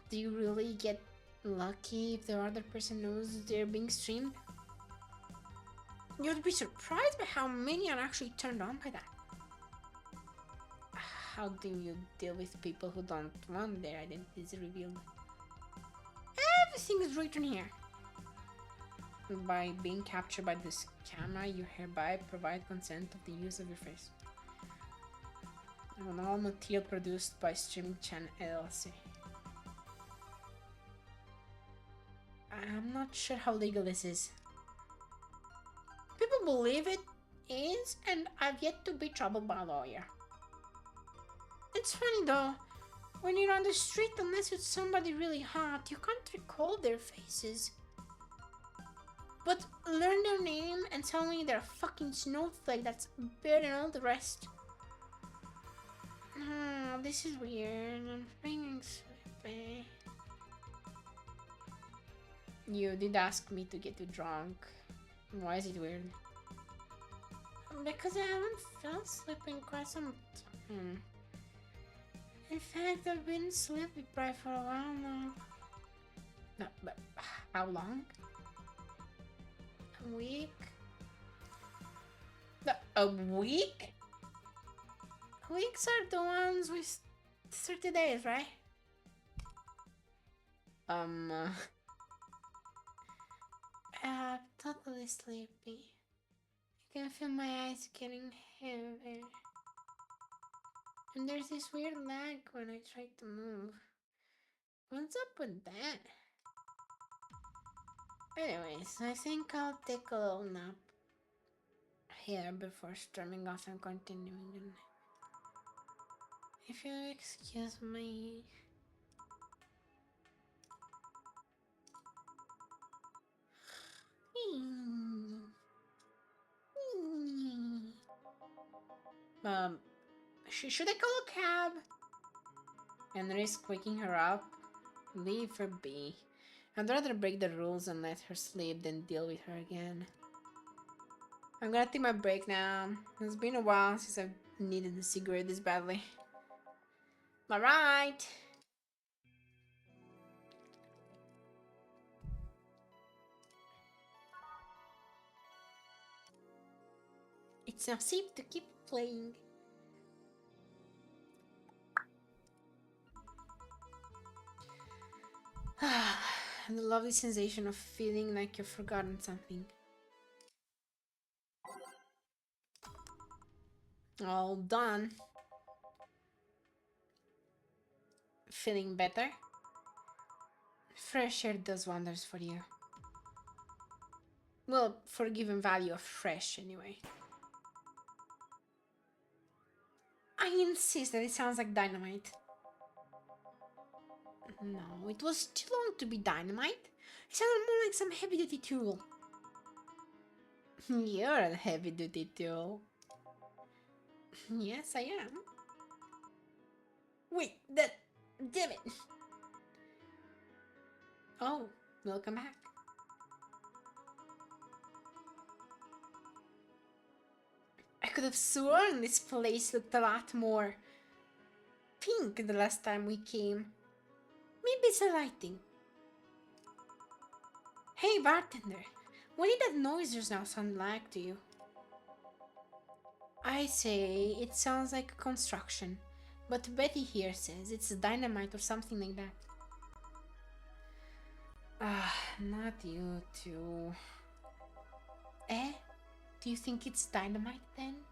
Do you really get lucky if the other person knows they're being streamed? You'd be surprised by how many are actually turned on by that. How do you deal with people who don't want their identities revealed? Everything is written here. By being captured by this camera, you hereby provide consent of the use of your face. On all material produced by Streaming Chan LLC. I'm not sure how legal this is. People believe it is, and I've yet to be troubled by a lawyer. It's funny though, when you're on the street, unless it's somebody really hot, you can't recall their faces. But learn their name and tell me they're a fucking snowflake that's better than all the rest. Oh, this is weird. I'm feeling sleepy. You did ask me to get you drunk. Why is it weird? Because I haven't felt sleepy in quite some time. In fact, I've been sleepy deprived for a while now. No, but how long? A week? A week? Weeks are the ones with 30 days, right? I'm totally sleepy. I can feel my eyes getting heavy. And there's this weird lag when I try to move. What's up with that? Anyways, I think I'll take a little nap. hair before storming off and continuing. If you excuse me. Should I call a cab? And risk waking her up? Leave her be. I'd rather break the rules and let her sleep than deal with her again. I'm gonna take my break now. It's been a while since I've needed a cigarette this badly. Alright! It's now safe to keep playing. The lovely sensation of feeling like you've forgotten something. All done. Feeling better? Fresh air does wonders for you. Well, for a given value of fresh, anyway. I insist that it sounds like dynamite. No, it was too long to be dynamite. It sounded more like some heavy-duty tool. You're a heavy-duty tool. Yes, I am. Wait, damn it. Oh, welcome back. I could have sworn this place looked a lot more pink the last time we came. Maybe it's the lighting. Hey, bartender, what did that noise just now sound like to you? I say it sounds like construction, but Betty here says it's dynamite or something like that. Not you two. Eh? Do you think it's dynamite then?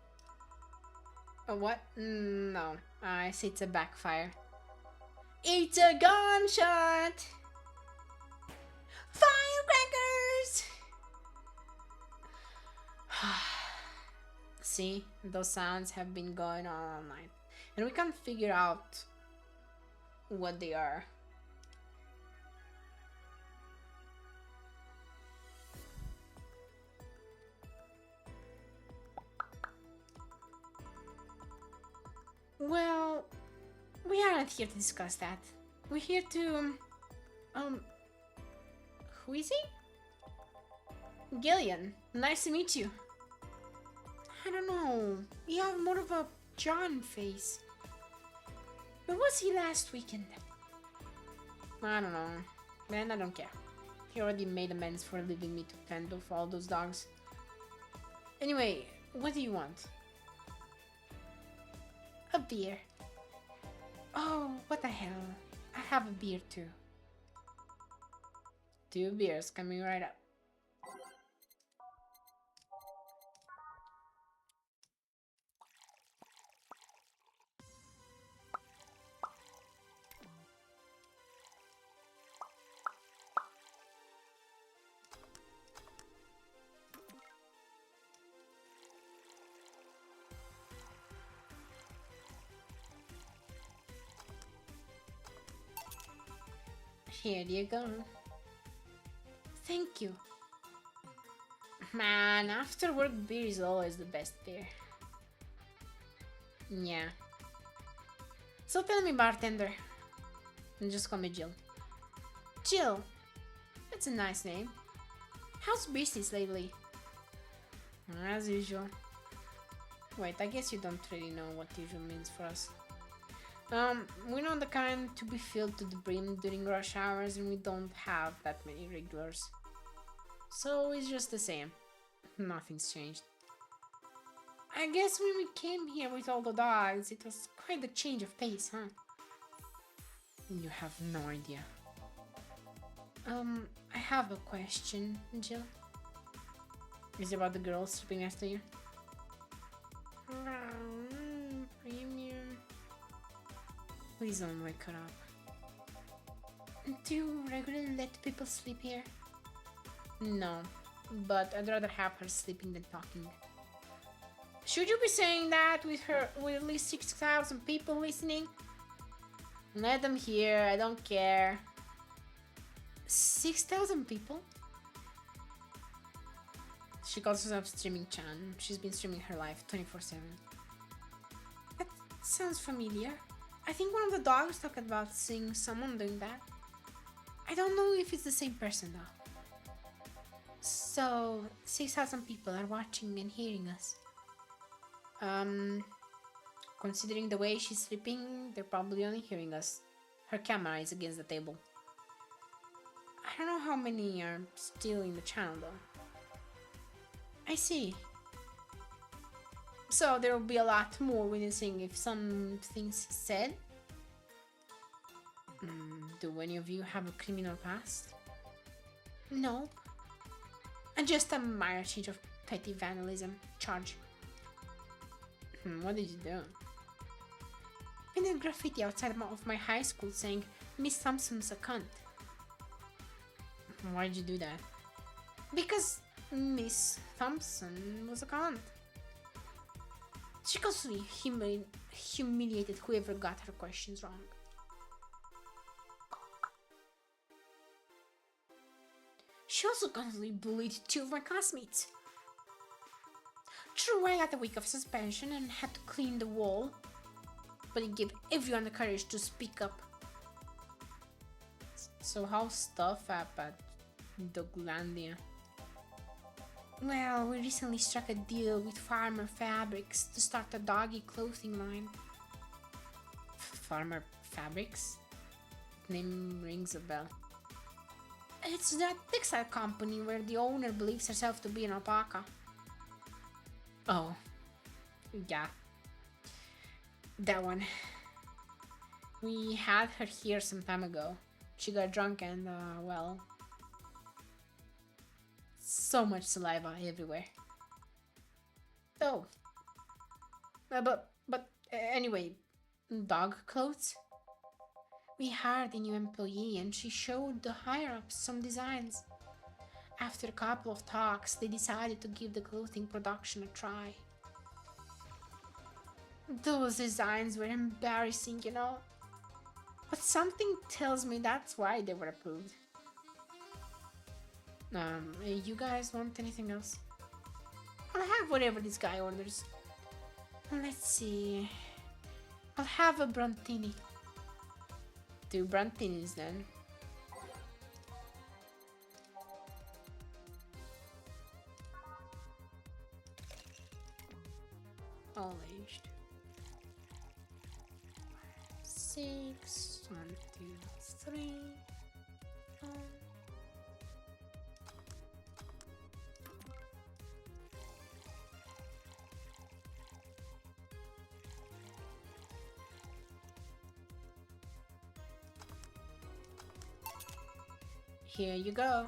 What? No, I say it's a backfire. It's a gunshot! Firecrackers! See, those sounds have been going on all night, and we can't figure out what they are. Well, we aren't here to discuss that. We're here to, who is he? Gillian, nice to meet you. I don't know, you have more of a John face. Where was he last weekend? I don't know, man, I don't care. He already made amends for leaving me to fend off all those dogs. Anyway, what do you want? A beer. Oh, what the hell. I have a beer too. 2 beers coming right up. Here you go. Thank you. Man, after work beer is always the best beer. Yeah. So tell me, bartender. And just call me Jill. Jill. That's a nice name. How's business lately? As usual. Wait, I guess you don't really know what usual means for us. We're not the kind to be filled to the brim during rush hours, and we don't have that many regulars. So it's just the same. Nothing's changed. I guess when we came here with all the dogs, it was quite a change of pace, huh? You have no idea. I have a question, Jill. Is it about the girl sleeping next to you? Premium. Please don't wake her up. Do you regularly let people sleep here? No, but I'd rather have her sleeping than talking. Should you be saying that with at least 6,000 people listening? Let them hear, I don't care. 6,000 people? She calls herself Streaming Chan. She's been streaming her life 24/7. That sounds familiar. I think one of the dogs talked about seeing someone doing that. I don't know if it's the same person though. So, 6,000 people are watching and hearing us. Considering the way she's sleeping, they're probably only hearing us. Her camera is against the table. I don't know how many are still in the channel though. I see. So there will be a lot more witnessing if some things said. Do any of you have a criminal past? Nope. And just a minor change of petty vandalism charge. What did you do? Painted graffiti outside of my high school saying Miss Thompson's a cunt. Why did you do that? Because Miss Thompson was a cunt. She constantly humiliated whoever got her questions wrong. She also constantly bullied 2 of my classmates. True, I got a week of suspension and had to clean the wall, but it gave everyone the courage to speak up. So how's stuff up at Doglandia? Well, we recently struck a deal with Farmer Fabrics to start a doggy clothing line. Farmer Fabrics? Name rings a bell. It's that textile company where the owner believes herself to be an alpaca. Oh, yeah. That one. We had her here some time ago. She got drunk and, well... so much saliva everywhere. Oh. But anyway, dog clothes? We hired a new employee and she showed the higher-ups some designs. After a couple of talks, they decided to give the clothing production a try. Those designs were embarrassing, you know. But something tells me that's why they were approved. You guys want anything else? I'll have whatever this guy orders. Let's see. I'll have a Brontini. 2 Brontinis then. All aged. 6, 1, 2, 3. Here you go.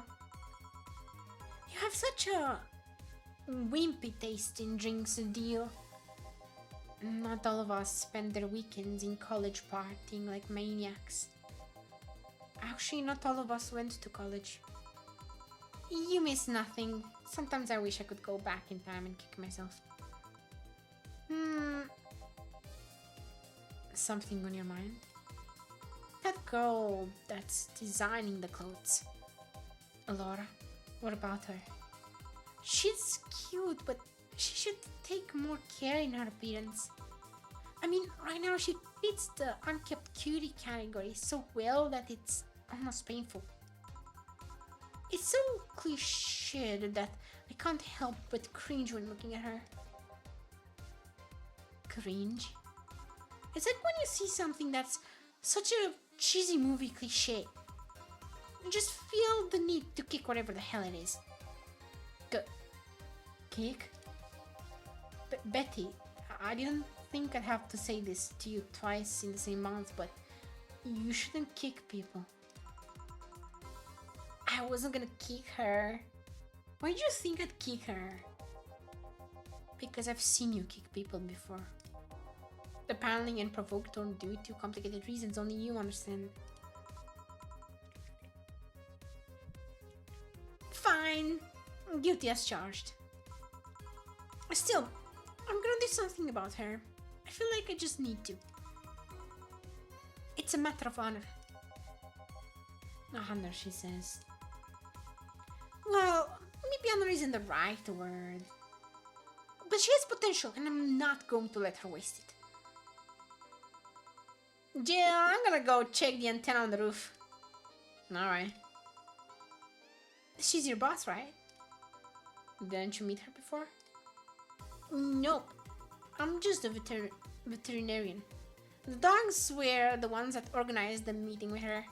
You have such a wimpy taste in drinks, deal. Not all of us spend their weekends in college partying like maniacs. Actually, not all of us went to college. You miss nothing. Sometimes I wish I could go back in time and kick myself. Something on your mind? That girl that's designing the clothes. Laura, what about her? She's cute, but she should take more care in her appearance. I mean, right now she fits the unkept cutie category so well that it's almost painful. It's so cliched that I can't help but cringe when looking at her. Cringe? It's like when you see something that's such a cheesy movie cliche. You just feel the need to kick whatever the hell it is. Kick? Betty, I didn't think I'd have to say this to you twice in the same month, but you shouldn't kick people. I wasn't gonna kick her. Why did you think I'd kick her? Because I've seen you kick people before. Apparently unprovoked or due to complicated reasons only you understand. Fine. Guilty as charged. Still, I'm gonna do something about her. I feel like I just need to. It's a matter of honor. Honor, she says. Well, maybe honor isn't the right word. But she has potential, and I'm not going to let her waste it. Jill, I'm gonna go check the antenna on the roof. Alright. She's your boss, right? Didn't you meet her before? Nope. I'm just a veterinarian. The dogs were the ones that organized the meeting with her.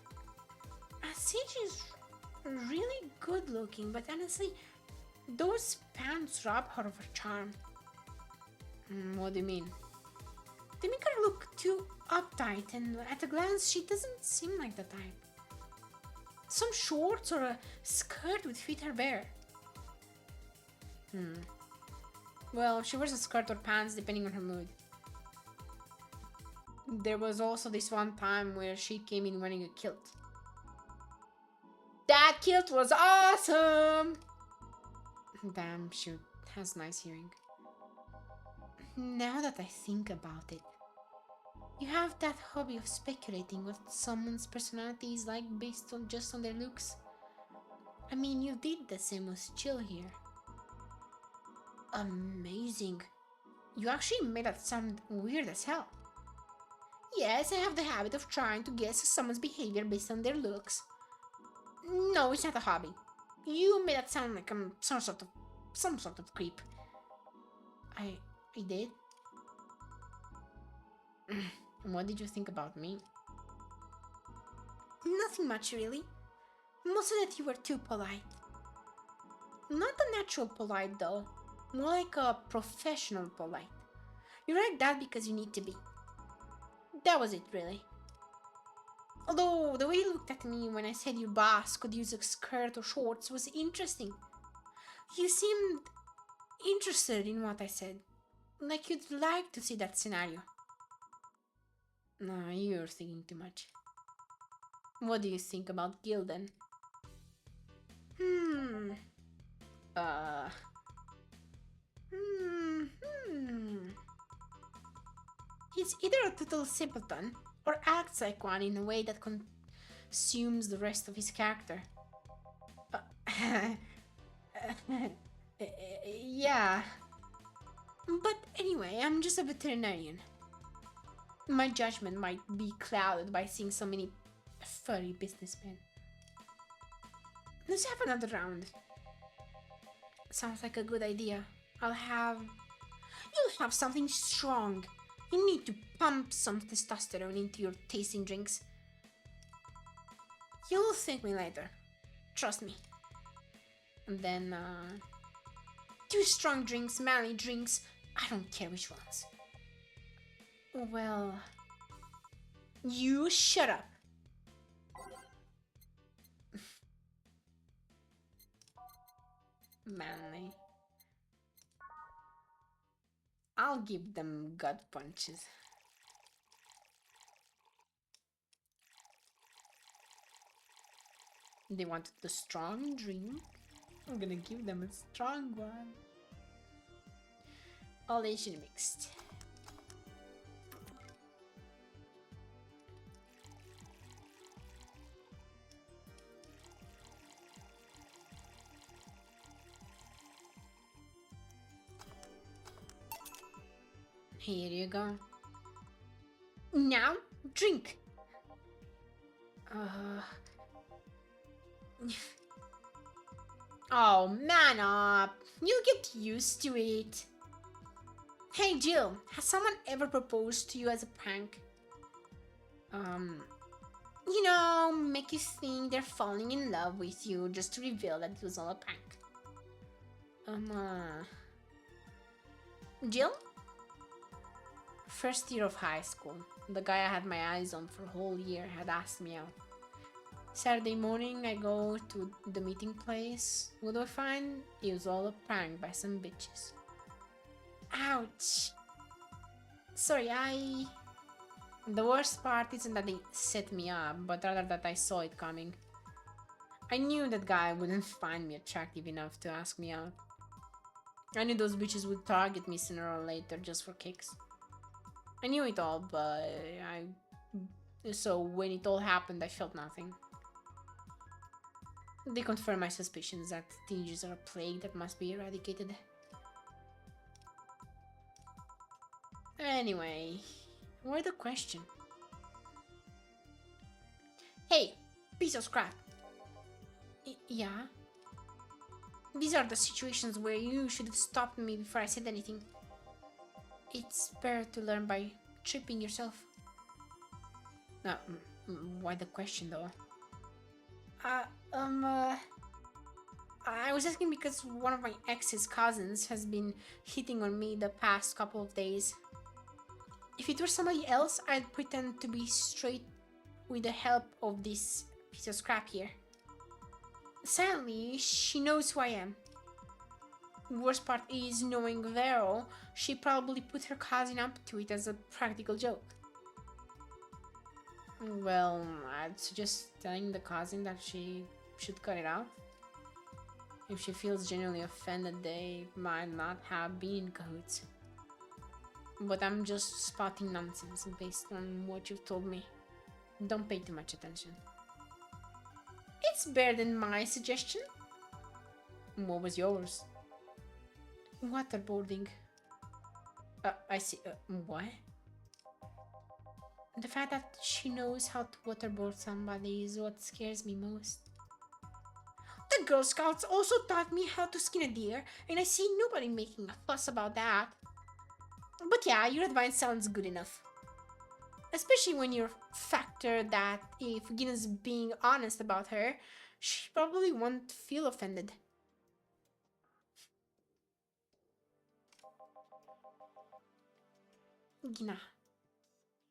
I'd say she's really good looking, but honestly, those pants rob her of her charm. What do you mean? They make her look too uptight, and at a glance, she doesn't seem like the type. Some shorts or a skirt would fit her better. Well, she wears a skirt or pants depending on her mood. There was also this one time where she came in wearing a kilt. That kilt was awesome! Damn, she has nice hearing. Now that I think about it, you have that hobby of speculating what someone's personality is like based on just on their looks. I mean, you did the same with Jill here. Amazing. You actually made that sound weird as hell. Yes, I have the habit of trying to guess someone's behavior based on their looks. No, it's not a hobby. You made that sound like I'm some sort of creep. I did? What did you think about me? Nothing much, really. Mostly that you were too polite. Not a natural polite, though. More like a professional polite. You're like that because you need to be. That was it, really. Although, the way you looked at me when I said your boss could use a skirt or shorts was interesting. You seemed interested in what I said. Like you'd like to see that scenario. Nah, you're thinking too much. What do you think about Gil then? He's either a total simpleton or acts like one in a way that consumes the rest of his character. Yeah. But anyway, I'm just a veterinarian. My judgment might be clouded by seeing so many furry businessmen. Let's have another round. Sounds like a good idea. You'll have something strong. You need to pump some testosterone into your tasting drinks. You'll thank me later. Trust me. And then, 2 strong drinks, manly drinks, I don't care which ones. Well, you shut up. Manly. I'll give them gut punches. They wanted the strong drink. I'm gonna give them a strong one. All Asian mixed. Here you go. Now, drink. Oh, man up. You'll get used to it. Hey, Jill, has someone ever proposed to you as a prank? You know, make you think they're falling in love with you just to reveal that it was all a prank. Jill? First year of high school. The guy I had my eyes on for a whole year had asked me out. Saturday morning, I go to the meeting place. What do I find? It was all a prank by some bitches. Ouch. Sorry, The worst part isn't that they set me up, but rather that I saw it coming. I knew that guy wouldn't find me attractive enough to ask me out. I knew those bitches would target me sooner or later just for kicks. I knew it all, but so when it all happened, I felt nothing. They confirm my suspicions that teenagers are a plague that must be eradicated. Anyway, what the question? Hey, piece of scrap. Yeah? These are the situations where you should have stopped me before I said anything. It's better to learn by tripping yourself. Why the question though? I was asking because one of my ex's cousins has been hitting on me the past couple of days. If it were somebody else, I'd pretend to be straight with the help of this piece of scrap here. Sadly, she knows who I am. Worst part is, knowing Vero, she probably put her cousin up to it as a practical joke. Well, I'd suggest telling the cousin that she should cut it out. If she feels genuinely offended, they might not have been in cahoots. But I'm just spouting nonsense based on what you've told me. Don't pay too much attention. It's better than my suggestion. What was yours? Waterboarding. I see. What? The fact that she knows how to waterboard somebody is what scares me most. The Girl Scouts also taught me how to skin a deer, and I see nobody making a fuss about that. But yeah, your advice sounds good enough. Especially when you factor that if Guinness being honest about her, she probably won't feel offended. Gina.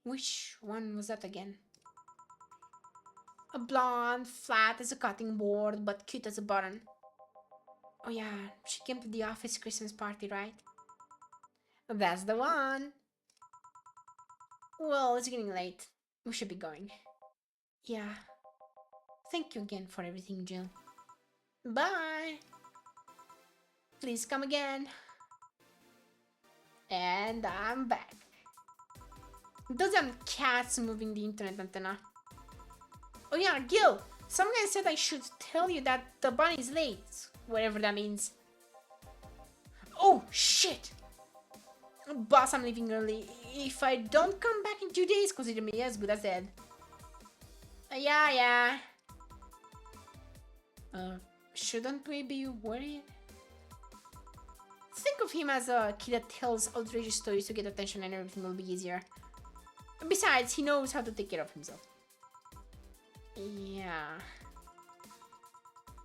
Which one was that again? A blonde, flat as a cutting board, but cute as a button. Oh yeah, she came to the office Christmas party, right? That's the one. Well, it's getting late. We should be going. Yeah. Thank you again for everything, Jill. Bye! Please come again. And I'm back. Those are cats moving the internet antenna. Oh yeah, Gil! Some guy said I should tell you that the bunny is late. Whatever that means. Oh, shit! Boss, I'm leaving early. If I don't come back in 2 days, consider me as good as dead. Yeah. Shouldn't we be worried? Think of him as a kid that tells outrageous stories to get attention and everything will be easier. Besides, he knows how to take care of himself. Yeah.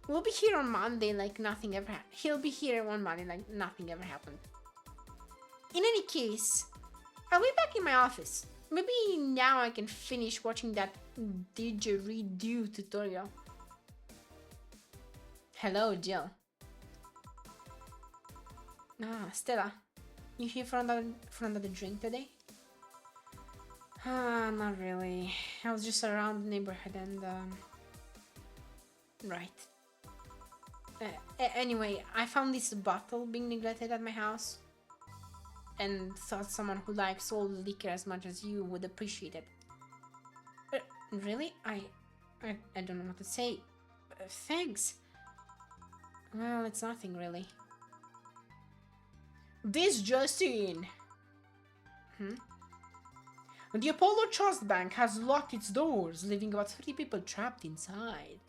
We'll be here on Monday like nothing ever happened. He'll be here on Monday like nothing ever happened. In any case, I'll be back in my office. Maybe now I can finish watching that didgeridoo tutorial. Hello, Jill. Stella. You here for another drink today? Not really. I was just around the neighborhood and, right. Anyway, I found this bottle being neglected at my house and thought someone who likes old liquor as much as you would appreciate it. Really? I don't know what to say. Thanks. Well, it's nothing really. This just in. The Apollo Trust Bank has locked its doors, leaving about 30 people trapped inside.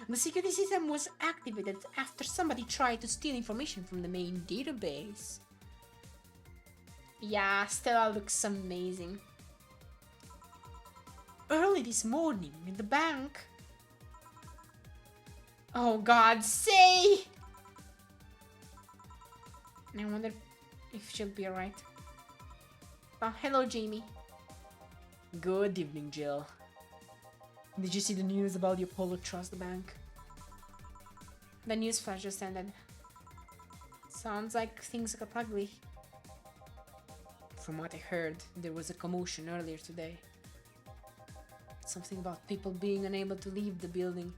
The security system was activated after somebody tried to steal information from the main database. Yeah, Stella looks amazing. Early this morning, in the bank... Oh God, say! I wonder if she'll be alright. Oh, hello, Jamie. Good evening, Jill. Did you see the news about the Apollo Trust Bank? The news flash just ended. Sounds like things got ugly. From what I heard, there was a commotion earlier today. Something about people being unable to leave the building.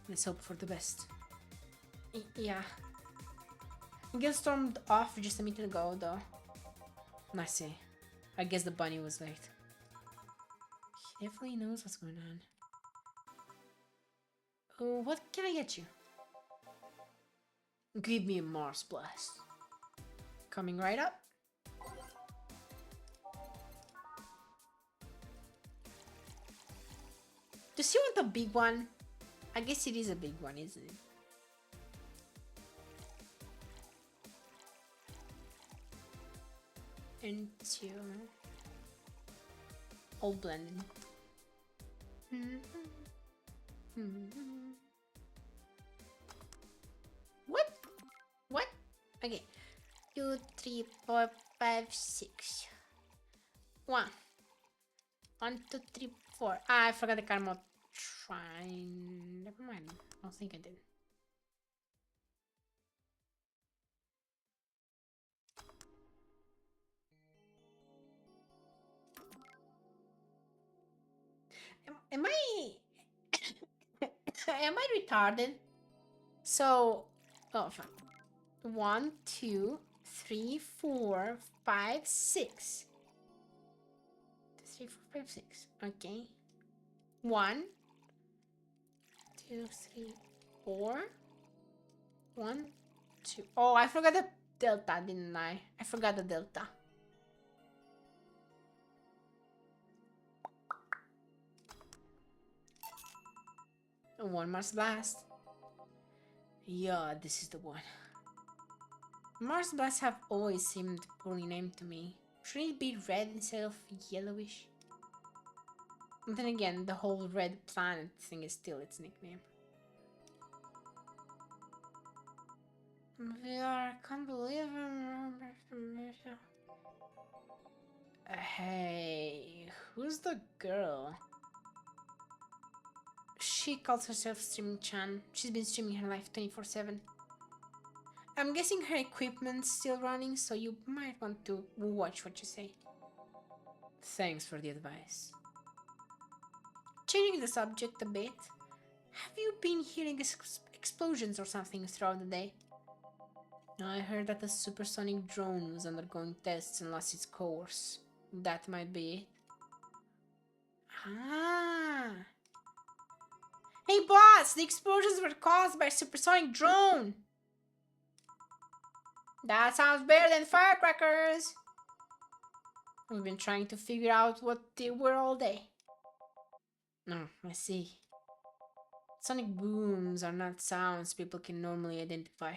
Let's hope for the best. Yeah. Get stormed off just a minute ago, though. I see. I guess the bunny was late. He definitely knows what's going on. Oh, what can I get you? Give me a Mars Blast. Coming right up. Does he want a big one? I guess it is a big one, isn't it? Into all blended. What? What? Okay. 2, 3, 4, 5, 6. 1. 1, 2, 3, 4. Ah, I forgot the card mode. Trying. Never mind. I don't think I did. Am I am I retarded? So, oh fuck. 1, 2, 3, 4, 5, 6. 3, 4, 5, 6. Okay. 1, 2, 3, 4. 1, 2. Oh, I forgot the delta, didn't I? I forgot the delta. One Mars Blast. Yeah, this is the one. Mars Blasts have always seemed poorly named to me. Shouldn't it be red instead of yellowish? And then again, the whole red planet thing is still its nickname. VR, can't believe it. Hey, who's the girl? She calls herself Streaming Chan. She's been streaming her life 24/7. I'm guessing her equipment's still running, so you might want to watch what you say. Thanks for the advice. Changing the subject a bit, have you been hearing explosions or something throughout the day? I heard that the supersonic drone was undergoing tests and lost its course. That might be it. Ah! Hey boss, the explosions were caused by a supersonic drone! That sounds better than firecrackers! We've been trying to figure out what they were all day. Oh, I see. Sonic booms are not sounds people can normally identify.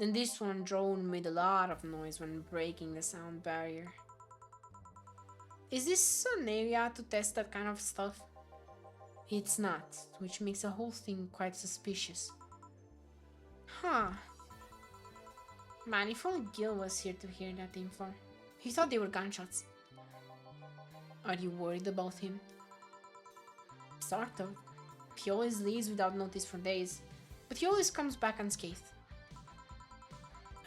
And this one drone made a lot of noise when breaking the sound barrier. Is this an area to test that kind of stuff? It's not, which makes the whole thing quite suspicious. Huh. Man, if only Gil was here to hear that info. He thought they were gunshots. Are you worried about him? Sort of. He always leaves without notice for days, but he always comes back unscathed.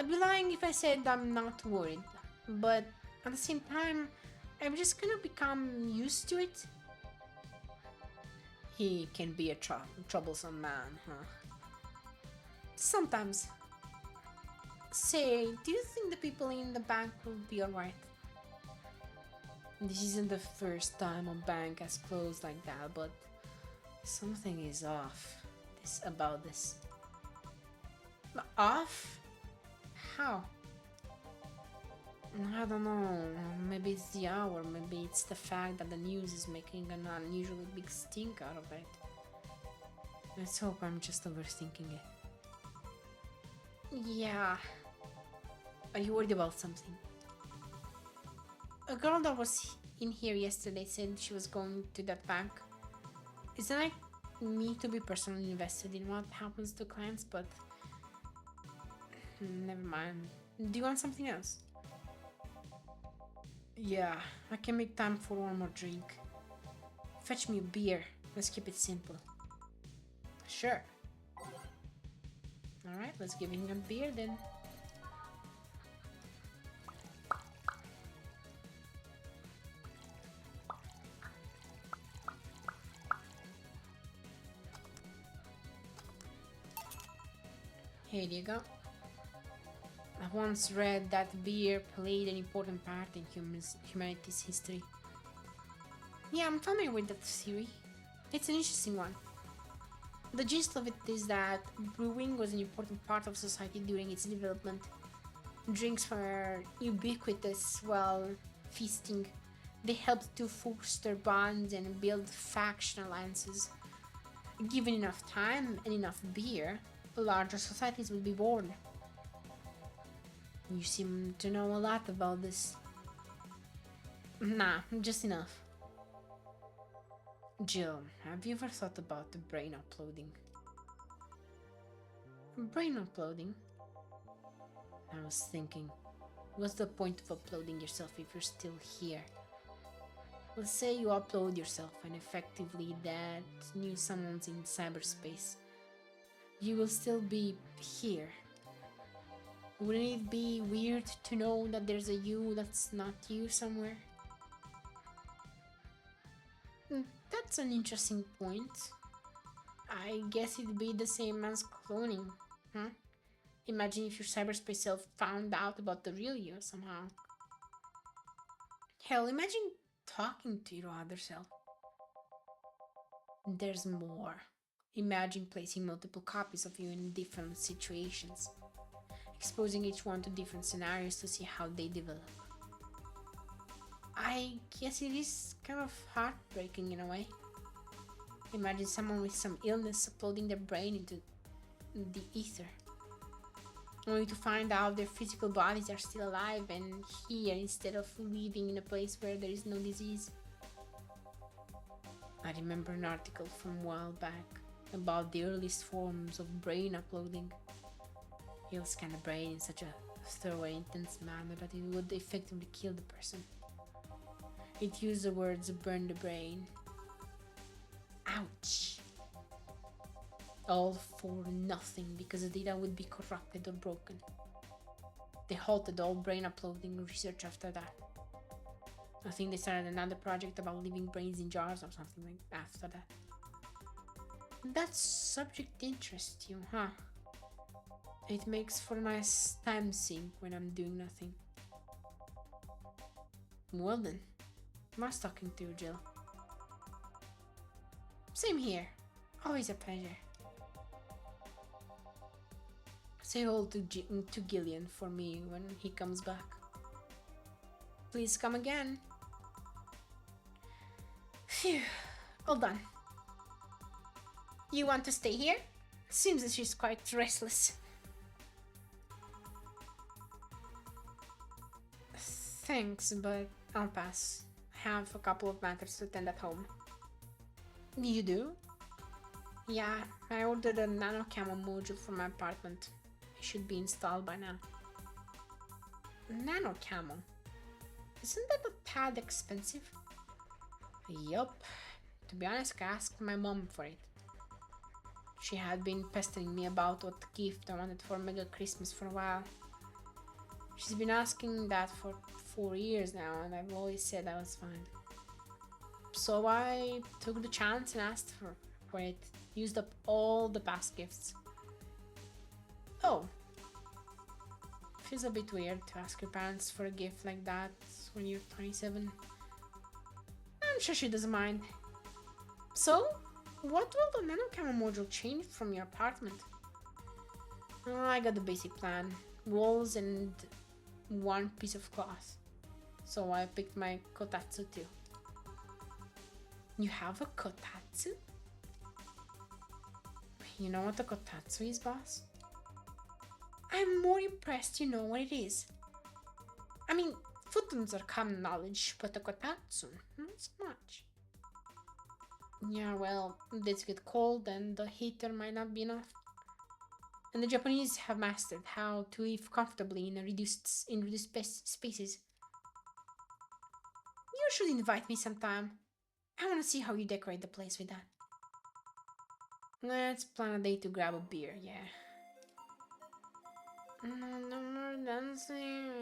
I'd be lying if I said I'm not worried, but at the same time, I'm just gonna become used to it. He can be a troublesome man, huh? Sometimes. Say, do you think the people in the bank will be alright? This isn't the first time a bank has closed like that, but something is off about this. Off? How? I don't know. Maybe it's the hour, maybe it's the fact that the news is making an unusually big stink out of it. Let's hope I'm just overthinking it. Yeah. Are you worried about something? A girl that was in here yesterday said she was going to that bank. It's not like me to be personally invested in what happens to clients, but never mind. Do you want something else? Yeah, I can make time for one more drink. Fetch me a beer. Let's keep it simple. Sure. Alright, let's give him a beer then. Here you go. I once read that beer played an important part in humanity's history. Yeah, I'm familiar with that theory. It's an interesting one. The gist of it is that brewing was an important part of society during its development. Drinks were ubiquitous while feasting. They helped to foster bonds and build faction alliances. Given enough time and enough beer, larger societies would be born. You seem to know a lot about this. Nah, just enough. Jill, have you ever thought about the brain uploading? Brain uploading? I was thinking, what's the point of uploading yourself if you're still here? Let's say you upload yourself and effectively that new someone's in cyberspace. You will still be here. Wouldn't it be weird to know that there's a you that's not you somewhere? That's an interesting point. I guess it'd be the same as cloning, huh? Imagine if your cyberspace self found out about the real you somehow. Hell, imagine talking to your other self. There's more. Imagine placing multiple copies of you in different situations, exposing each one to different scenarios to see how they develop. I guess it is kind of heartbreaking in a way. Imagine someone with some illness uploading their brain into the ether, only to find out their physical bodies are still alive and here instead of living in a place where there is no disease. I remember an article from a while back about the earliest forms of brain uploading. You'll scan the brain in such a thorough and intense manner that it would effectively kill the person. It used the words burn the brain. Ouch. All for nothing because the data would be corrupted or broken. They halted all brain uploading research after that. I think they started another project about leaving brains in jars or something like after that. That subject interests you, huh? It makes for a nice time sink when I'm doing nothing. Well then, nice talking to you, Jill. Same here. Always a pleasure. Say hello to Gillian for me when he comes back. Please come again. Phew, all done. You want to stay here? Seems that she's quite restless. Thanks, but I'll pass. I have a couple of matters to attend at home. You do? Yeah, I ordered a nano camo module for my apartment. It should be installed by now. Nano camo? Isn't that a tad expensive? Yup. To be honest, I asked my mom for it. She had been pestering me about what gift I wanted for Mega Christmas for a while. She's been asking that for 4 years now, and I've always said I was fine. So I took the chance and asked for it. Used up all the past gifts. Oh. Feels a bit weird to ask your parents for a gift like that when you're 27. I'm sure she doesn't mind. So, what will the nano camera module change from your apartment? I got the basic plan. Walls and one piece of cloth. So I picked my kotatsu too. You have a kotatsu? You know what a kotatsu is, boss? I'm more impressed you know what it is. I mean, futons are common knowledge, but a kotatsu, not so much. Yeah, well, days get cold and the heater might not be enough. And the Japanese have mastered how to live comfortably in reduced spaces. You should invite me sometime. I want to see how you decorate the place with that. Let's plan a day to grab a beer, yeah. No more dancing.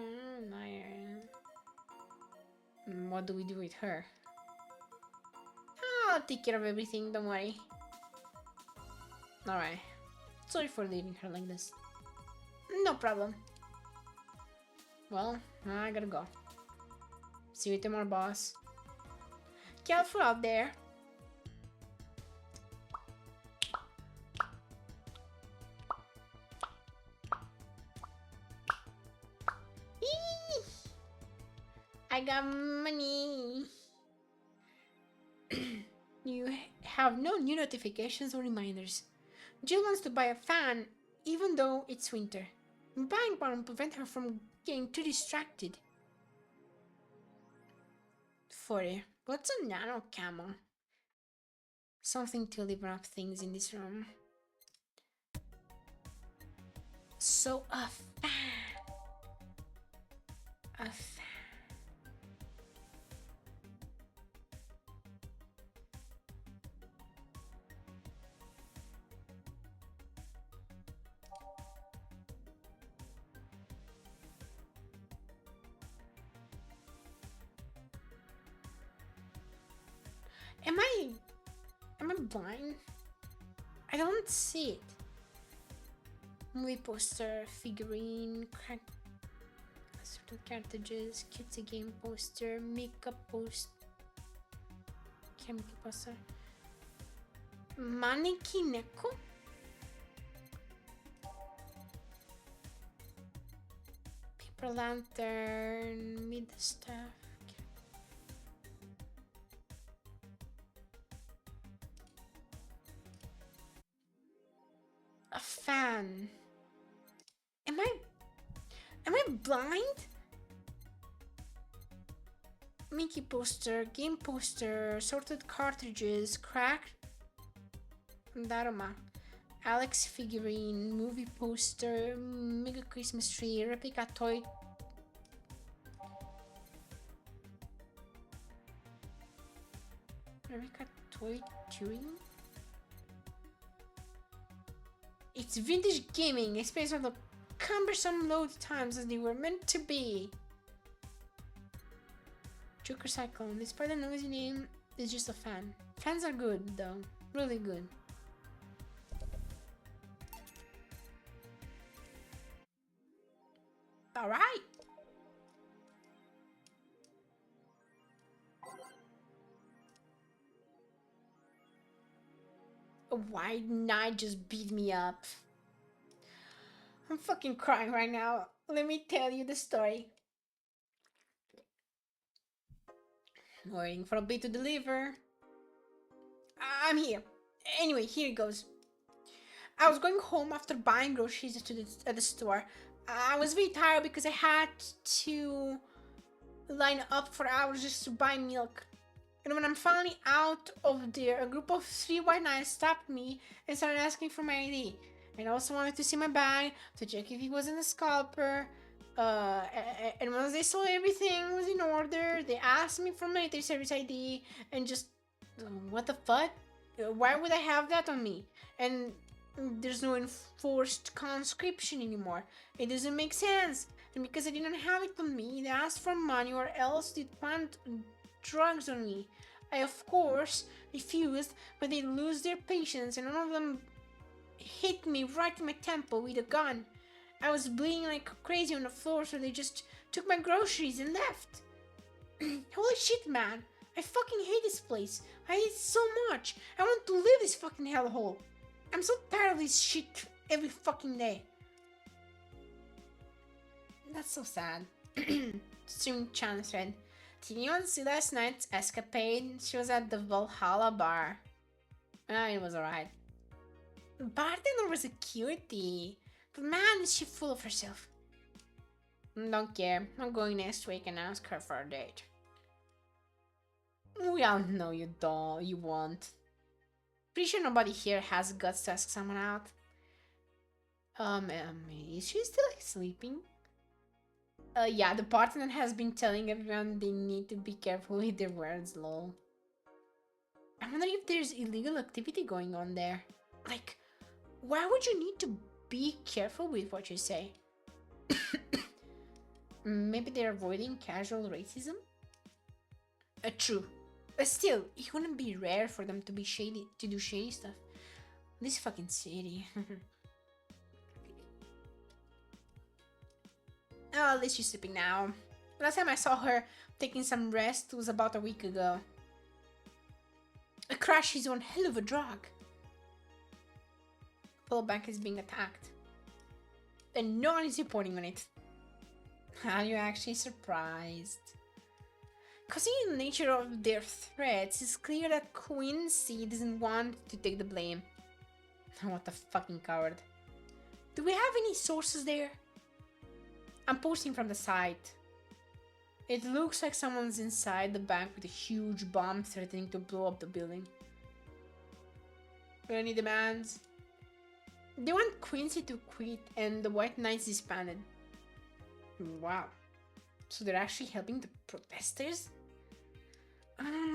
What do we do with her? I'll take care of everything, don't worry. Alright. Sorry for leaving her like this. No problem. Well, I gotta go. See you tomorrow, boss. Careful out there. Eee! I got money. You have no new notifications or reminders. Jill wants to buy a fan even though it's winter. Buying one will prevent her from getting too distracted. 40. What's a nano camo? Something to liven up things in this room. So a fan. A fan. Am I blind? I don't see it. Movie poster, figurine, crack, assorted cartridges, cutesy game poster, makeup poster, chemical poster, mannequin neko? Paper lantern, mid stuff. A fan. Am I blind? Mickey poster, game poster, sorted cartridges, cracked Daruma, Alex figurine, movie poster, mega Christmas tree, replica toy. Replica toy chewing? It's vintage gaming, experienced on the cumbersome load times as they were meant to be. Joker Cyclone, despite the noisy name, is just a fan. Fans are good though, really good. Alright! Why didn't I just beat me up? I'm fucking crying right now. Let me tell you the story. Waiting for a bit to deliver. I'm here. Anyway, here it goes. I was going home after buying groceries at the store. I was very tired because I had to line up for hours just to buy milk. And when I'm finally out of there, a group of 3 white knights stopped me and started asking for my ID. And also wanted to see my bag to check if he wasn't a scalper. And once they saw everything was in order, they asked me for military service ID and just, what the fuck? Why would I have that on me? And there's no enforced conscription anymore. It doesn't make sense. And because I didn't have it on me, they asked for money or else they plant drugs on me. I of course refused, but they lose their patience and one of them hit me right in my temple with a gun. I was bleeding like crazy on the floor, so they just took my groceries and left. Holy shit, man. I fucking hate this place. I hate it so much. I want to leave this fucking hellhole. I'm so tired of this shit every fucking day. That's so sad. Stream Chan thread. Did anyone see last night's escapade? She was at the Valhalla bar. It was alright. Bartender was a cutie. But man, is she full of herself. Don't care. I'm going next week and ask her for a date. We all know you don't. You won't. Pretty sure nobody here has guts to ask someone out. Is she still sleeping? Yeah, the bartender has been telling everyone they need to be careful with their words, lol. I wonder if there's illegal activity going on there. Like, why would you need to be careful with what you say? Maybe they're avoiding casual racism? True. But still, it wouldn't be rare for them to be shady, to do shady stuff. This fucking city. Oh, at least she's sleeping now. Last time I saw her taking some rest was about a week ago. A crash is one hell of a drug. Apollo Bank is being attacked. And no one is reporting on it. Are you actually surprised? Considering the nature of their threats, it's clear that Quincy doesn't want to take the blame. What a fucking coward. Do we have any sources there? I'm posting from the site. It looks like someone's inside the bank with a huge bomb threatening to blow up the building. Any demands? They want Quincy to quit and the White Knights disbanded. Wow. So they're actually helping the protesters?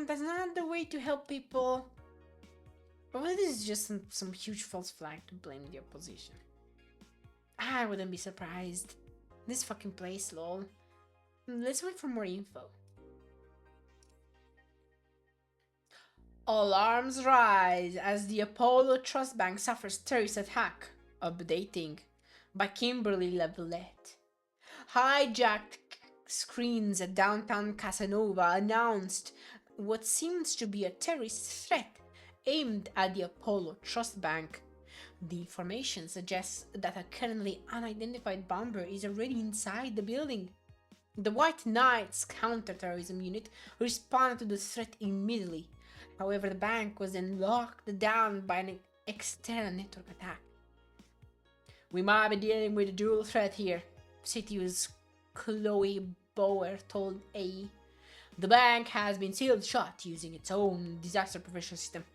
That's not the way to help people. Well, this is just some huge false flag to blame the opposition. I wouldn't be surprised. This fucking place, lol. Let's wait for more info. Alarms rise as the Apollo Trust Bank suffers terrorist attack. Updating by Kimberly Levelette. Hijacked screens at downtown Casanova announced what seems to be a terrorist threat aimed at the Apollo Trust Bank. The information suggests that a currently unidentified bomber is already inside the building. The White Knights counterterrorism unit responded to the threat immediately. However, the bank was then locked down by an external network attack. We might be dealing with a dual threat here, CTU's Chloe Bauer told AE. The bank has been sealed shut using its own disaster prevention system.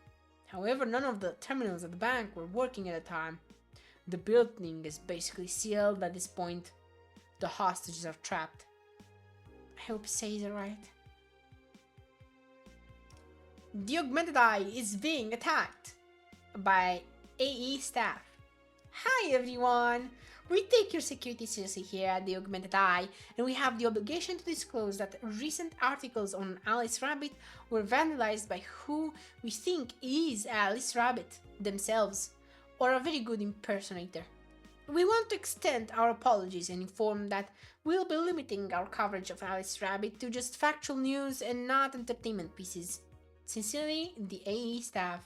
However, none of the terminals at the bank were working at the time. The building is basically sealed at this point. The hostages are trapped. I hope Say's alright. The Augmented Eye is being attacked by AE staff. Hi everyone! We take your security seriously here at the Augmented Eye, and we have the obligation to disclose that recent articles on Alice Rabbit were vandalized by who we think is Alice Rabbit themselves, or a very good impersonator. We want to extend our apologies and inform that we'll be limiting our coverage of Alice Rabbit to just factual news and not entertainment pieces. Sincerely, the AE staff.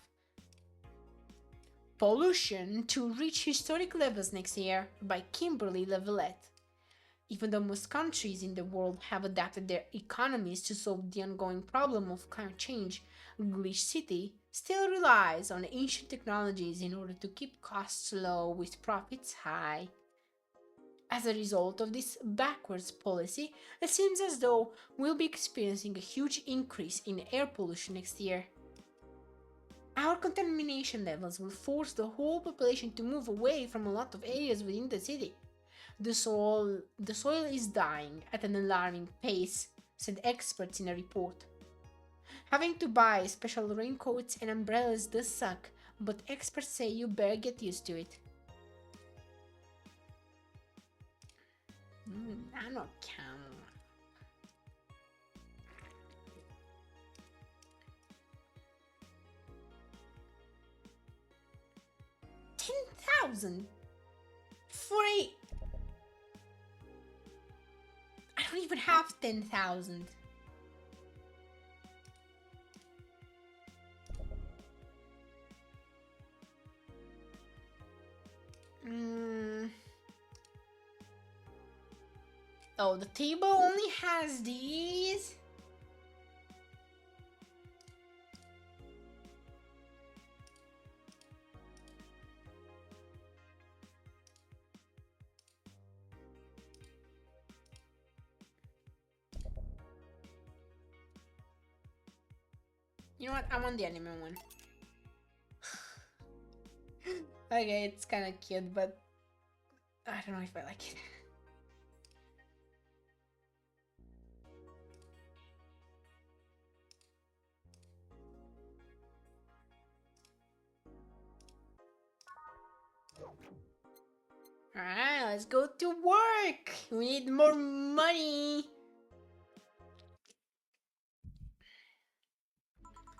Pollution to reach historic levels next year by Kimberly Levelette. Even though most countries in the world have adapted their economies to solve the ongoing problem of climate change, Glitch City still relies on ancient technologies in order to keep costs low with profits high. As a result of this backwards policy, it seems as though we'll be experiencing a huge increase in air pollution next year. Our contamination levels will force the whole population to move away from a lot of areas within the city. The soil is dying at an alarming pace, said experts in a report. Having to buy special raincoats and umbrellas does suck, but experts say you better get used to it. I'm not counting. 10,000 for a... I don't even have 10,000. Oh, the table only has these. You know what? I want the anime one. Okay, it's kind of cute, but I don't know if I like it. Alright, let's go to work! We need more money!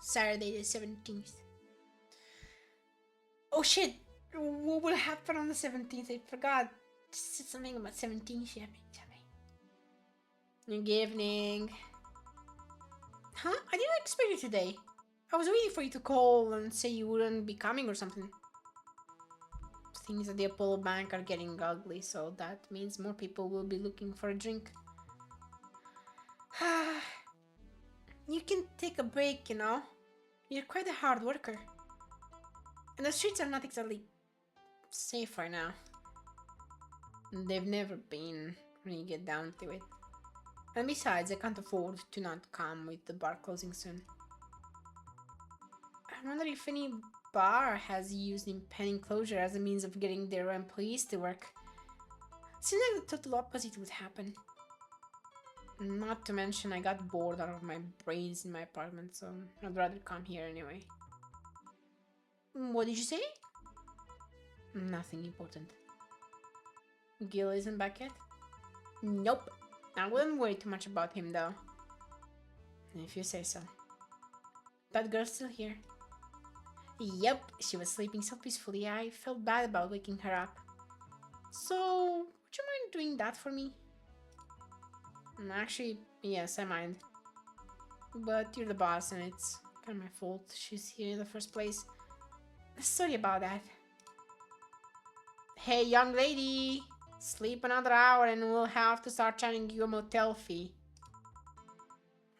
Saturday the 17th. Oh shit! What will happen on the 17th? I forgot. Just said something about 17th. Damn it. Good evening. Huh? I didn't expect you today. I was waiting for you to call and say you wouldn't be coming or something. Things at the Apollo Bank are getting ugly, so that means more people will be looking for a drink. You can take a break, you know? You're quite a hard worker. And the streets are not exactly safe right now. They've never been when you get down to it. And besides, I can't afford to not come with the bar closing soon. I wonder if any bar has used impending closure as a means of getting their employees to work. Seems like the total opposite would happen. Not to mention, I got bored out of my brains in my apartment, so I'd rather come here anyway. What did you say? Nothing important. Gil isn't back yet? Nope. I wouldn't worry too much about him though. If you say so. That girl's still here. Yep, she was sleeping so peacefully I felt bad about waking her up. So, would you mind doing that for me? Actually, yes, I mind. But you're the boss and it's kind of my fault she's here in the first place. Sorry about that. Hey, young lady! Sleep another hour and we'll have to start charging you a motel fee.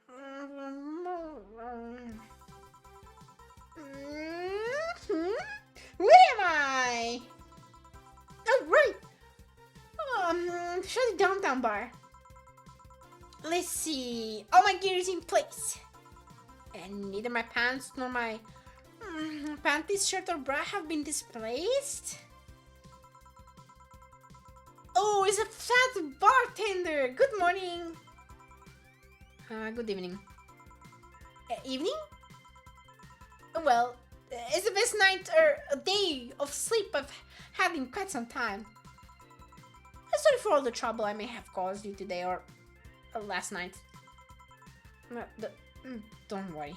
Where am I? Oh, right! Show the downtown bar. Let's see. All my gear is in place. And neither my pants nor my panties, shirt or bra have been displaced. Oh, it's a fat bartender. Good morning. Good evening. Evening? Well, it's the best night or a day of sleep I've had in quite some time. Sorry for all the trouble I may have caused you today or last night. Don't worry.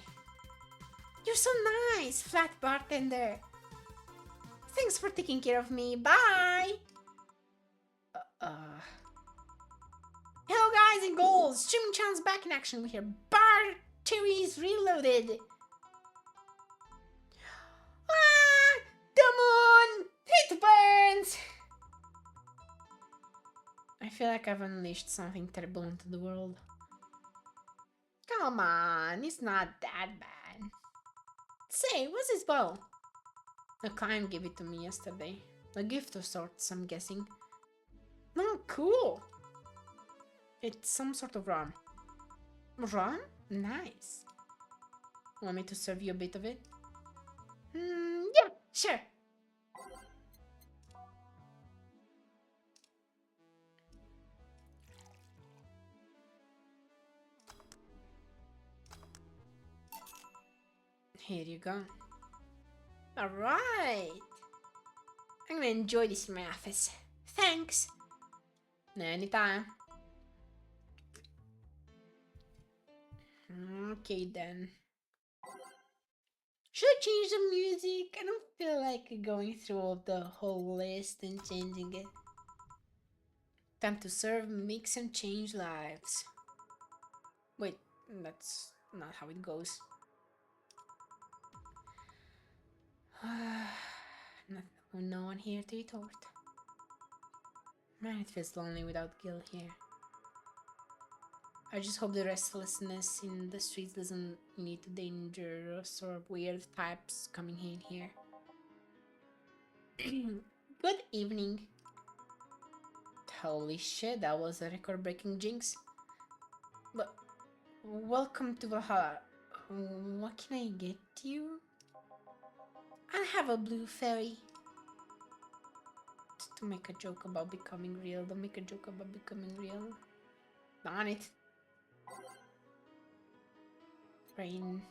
You're so nice, flat bartender. Thanks for taking care of me. Bye. Hello guys and girls, streaming channel's back in action. We hear Bar Cherries Reloaded. The moon! It burns! I feel like I've unleashed something terrible into the world. Come on, it's not that bad. Say, what's this bottle? A client gave it to me yesterday. A gift of sorts, I'm guessing. Oh, cool! It's some sort of rum. Rum? Nice. Want me to serve you a bit of it? Yeah, sure. Here you go. Alright. I'm gonna enjoy this in my office. Thanks. Anytime. Okay then. Should I change the music? I don't feel like going through the whole list and changing it. Time to serve, mix and change lives. Wait, that's not how it goes. No one here to retort. Man, it feels lonely without Gil here. I just hope the restlessness in the streets doesn't lead to dangerous or weird types coming in here. Good evening. Holy shit, that was a record-breaking jinx. But welcome to Valhalla. What can I get you? I have a blue fairy. Just to make a joke about becoming real. Don't make a joke about becoming real. Darn it. Rain.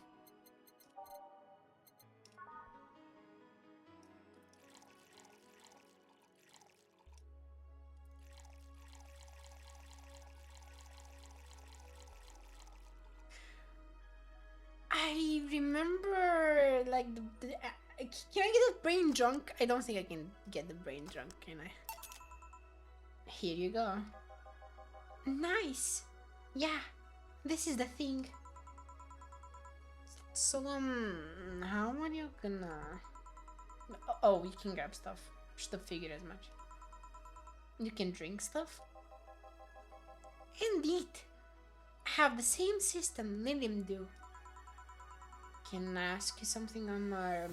I remember like can I get the brain drunk? I don't think I can get the brain drunk, can I? Here you go. Nice. Yeah, this is the thing. So, how are you gonna... Oh, you can grab stuff. Should have figured as much. You can drink stuff? Indeed. Have the same system Lilium do. Can I ask you something on our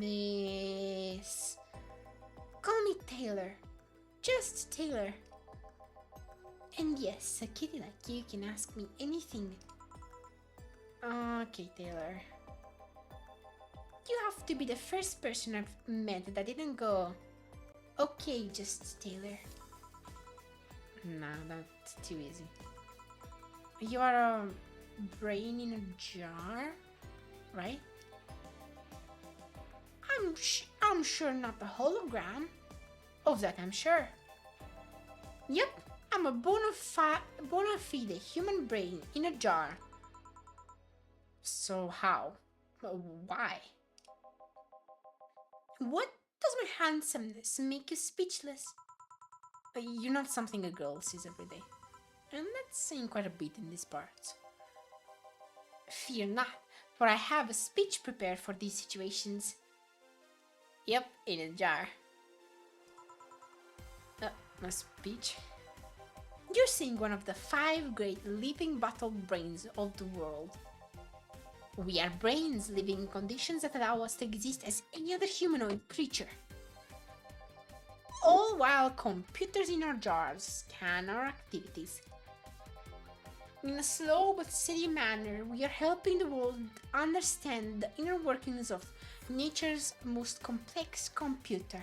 miss? Call me Taylor. Just Taylor. And yes, a kitty like you can ask me anything. Okay, Taylor. You have to be the first person I've met that didn't go, okay, just Taylor. Nah, that's too easy. You are a brain in a jar, right? I'm sure not a hologram. Of that I'm sure. Yep, I'm a bona fide human brain in a jar. So how? Why? What does my handsomeness make you speechless? You're not something a girl sees every day. And that's saying quite a bit in this part. Fear not, for I have a speech prepared for these situations. Yep, in a jar. A speech? You're seeing one of the 5 great living bottled brains of the world. We are brains living in conditions that allow us to exist as any other humanoid creature. All while computers in our jars scan our activities. In a slow but steady manner, we are helping the world understand the inner workings of nature's most complex computer.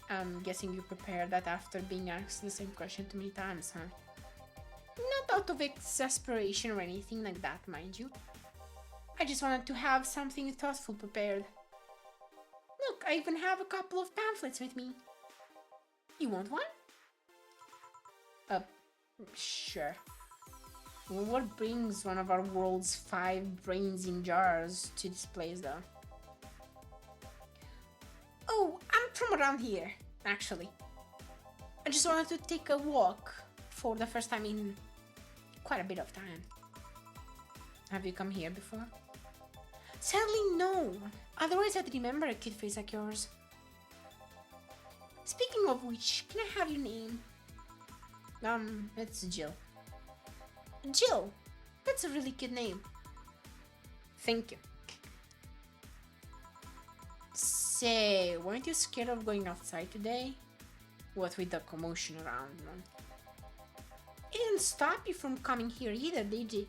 I'm guessing you prepared that after being asked the same question too many times, huh? Not out of exasperation or anything like that, mind you. I just wanted to have something thoughtful prepared. Look, I even have a couple of pamphlets with me. You want one? Sure. What brings one of our world's 5 brains in jars to this place, though? Oh, I'm from around here, actually. I just wanted to take a walk for the first time in quite a bit of time. Have you come here before? Sadly, no. Otherwise, I'd remember a cute face like yours. Speaking of which, can I have your name? It's Jill. Jill! That's a really cute name. Thank you. Say, weren't you scared of going outside today? What with the commotion around, man? It didn't stop you from coming here either, did it?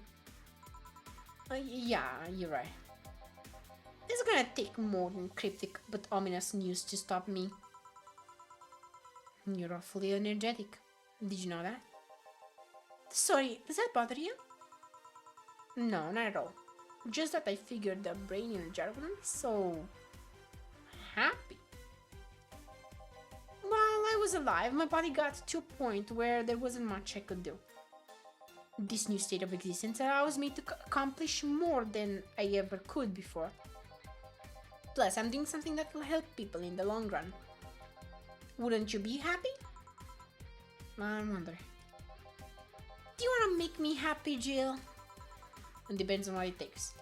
Yeah, you're right. It's gonna take more than cryptic but ominous news to stop me. You're awfully energetic. Did you know that? Sorry, does that bother you? No, not at all. Just that I figured the brain in a jar wouldn't be so... happy. While I was alive, my body got to a point where there wasn't much I could do. This new state of existence allows me to accomplish more than I ever could before. Plus, I'm doing something that will help people in the long run. Wouldn't you be happy? I wonder. Do you want to make me happy, Jill? It depends on what it takes.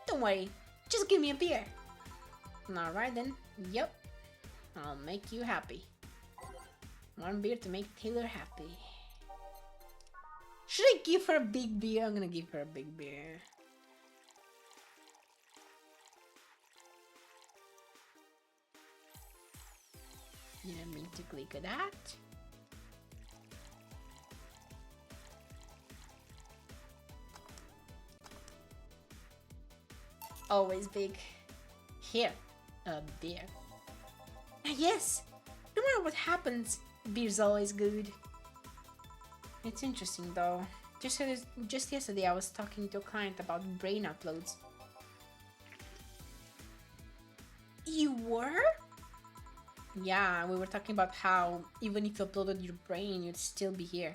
Don't worry, just give me a beer. Alright then, yep. I'll make you happy. 1 beer to make Taylor happy. Should I give her a big beer? I'm gonna give her a big beer. Didn't mean to click that. Always big. Here, a beer. Yes, no matter what happens, beer's always good. It's interesting though. Just yesterday I was talking to a client about brain uploads. You were? Yeah, we were talking about how even if you uploaded your brain, you'd still be here.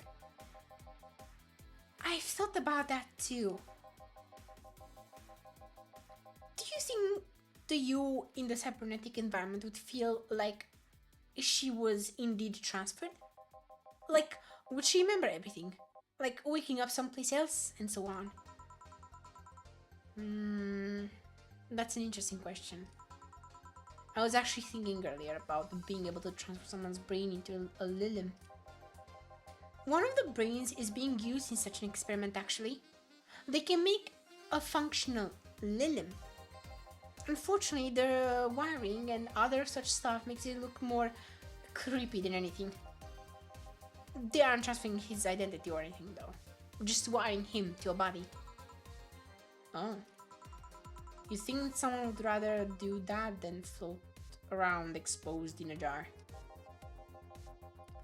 I've thought about that too. Do you think the you in the cybernetic environment would feel like she was indeed transferred? Like, Would she remember everything? Like waking up someplace else and so on? Hmm, that's an interesting question. I was actually thinking earlier about being able to transfer someone's brain into a Lilim. One of the brains is being used in such an experiment actually. They can make a functional Lilim. Unfortunately, the wiring and other such stuff makes it look more creepy than anything. They aren't transferring his identity or anything though. Just wiring him to a body. Oh. You think someone would rather do that than float around exposed in a jar?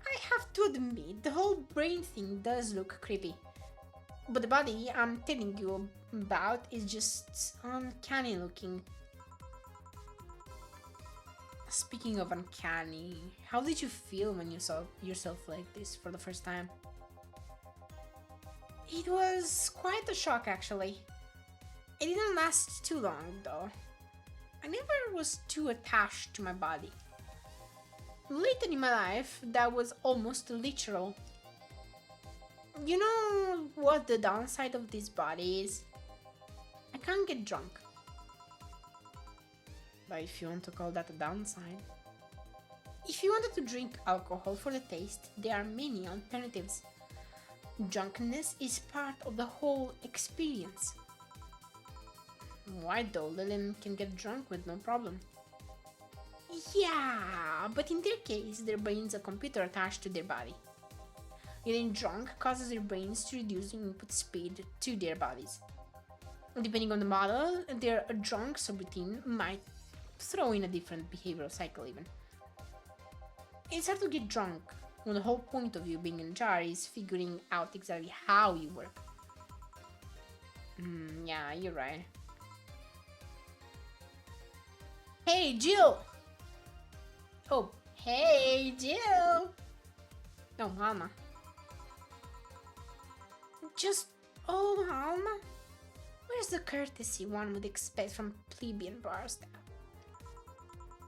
I have to admit, the whole brain thing does look creepy. But the body I'm telling you about is just uncanny looking. Speaking of uncanny, how did you feel when you saw yourself like this for the first time? It was quite a shock actually. It didn't last too long though. I never was too attached to my body. Later in my life, that was almost literal. You know what the downside of this body is? I can't get drunk. But if you want to call that a downside. If you wanted to drink alcohol for the taste, there are many alternatives. Drunkenness is part of the whole experience. Why though? Lilim can get drunk with no problem. Yeah, but in their case, their brain's a computer attached to their body. Getting drunk causes their brains to reduce the input speed to their bodies. Depending on the model, their drunk subroutine might throw in a different behavioral cycle even. It's hard to get drunk when the whole point of you being in a jar is figuring out exactly how you work. Yeah, you're right. Hey, Jill! Oh, hey, Jill! Oh, Alma. Just, oh, Alma? Where's the courtesy one would expect from plebeian bar staff?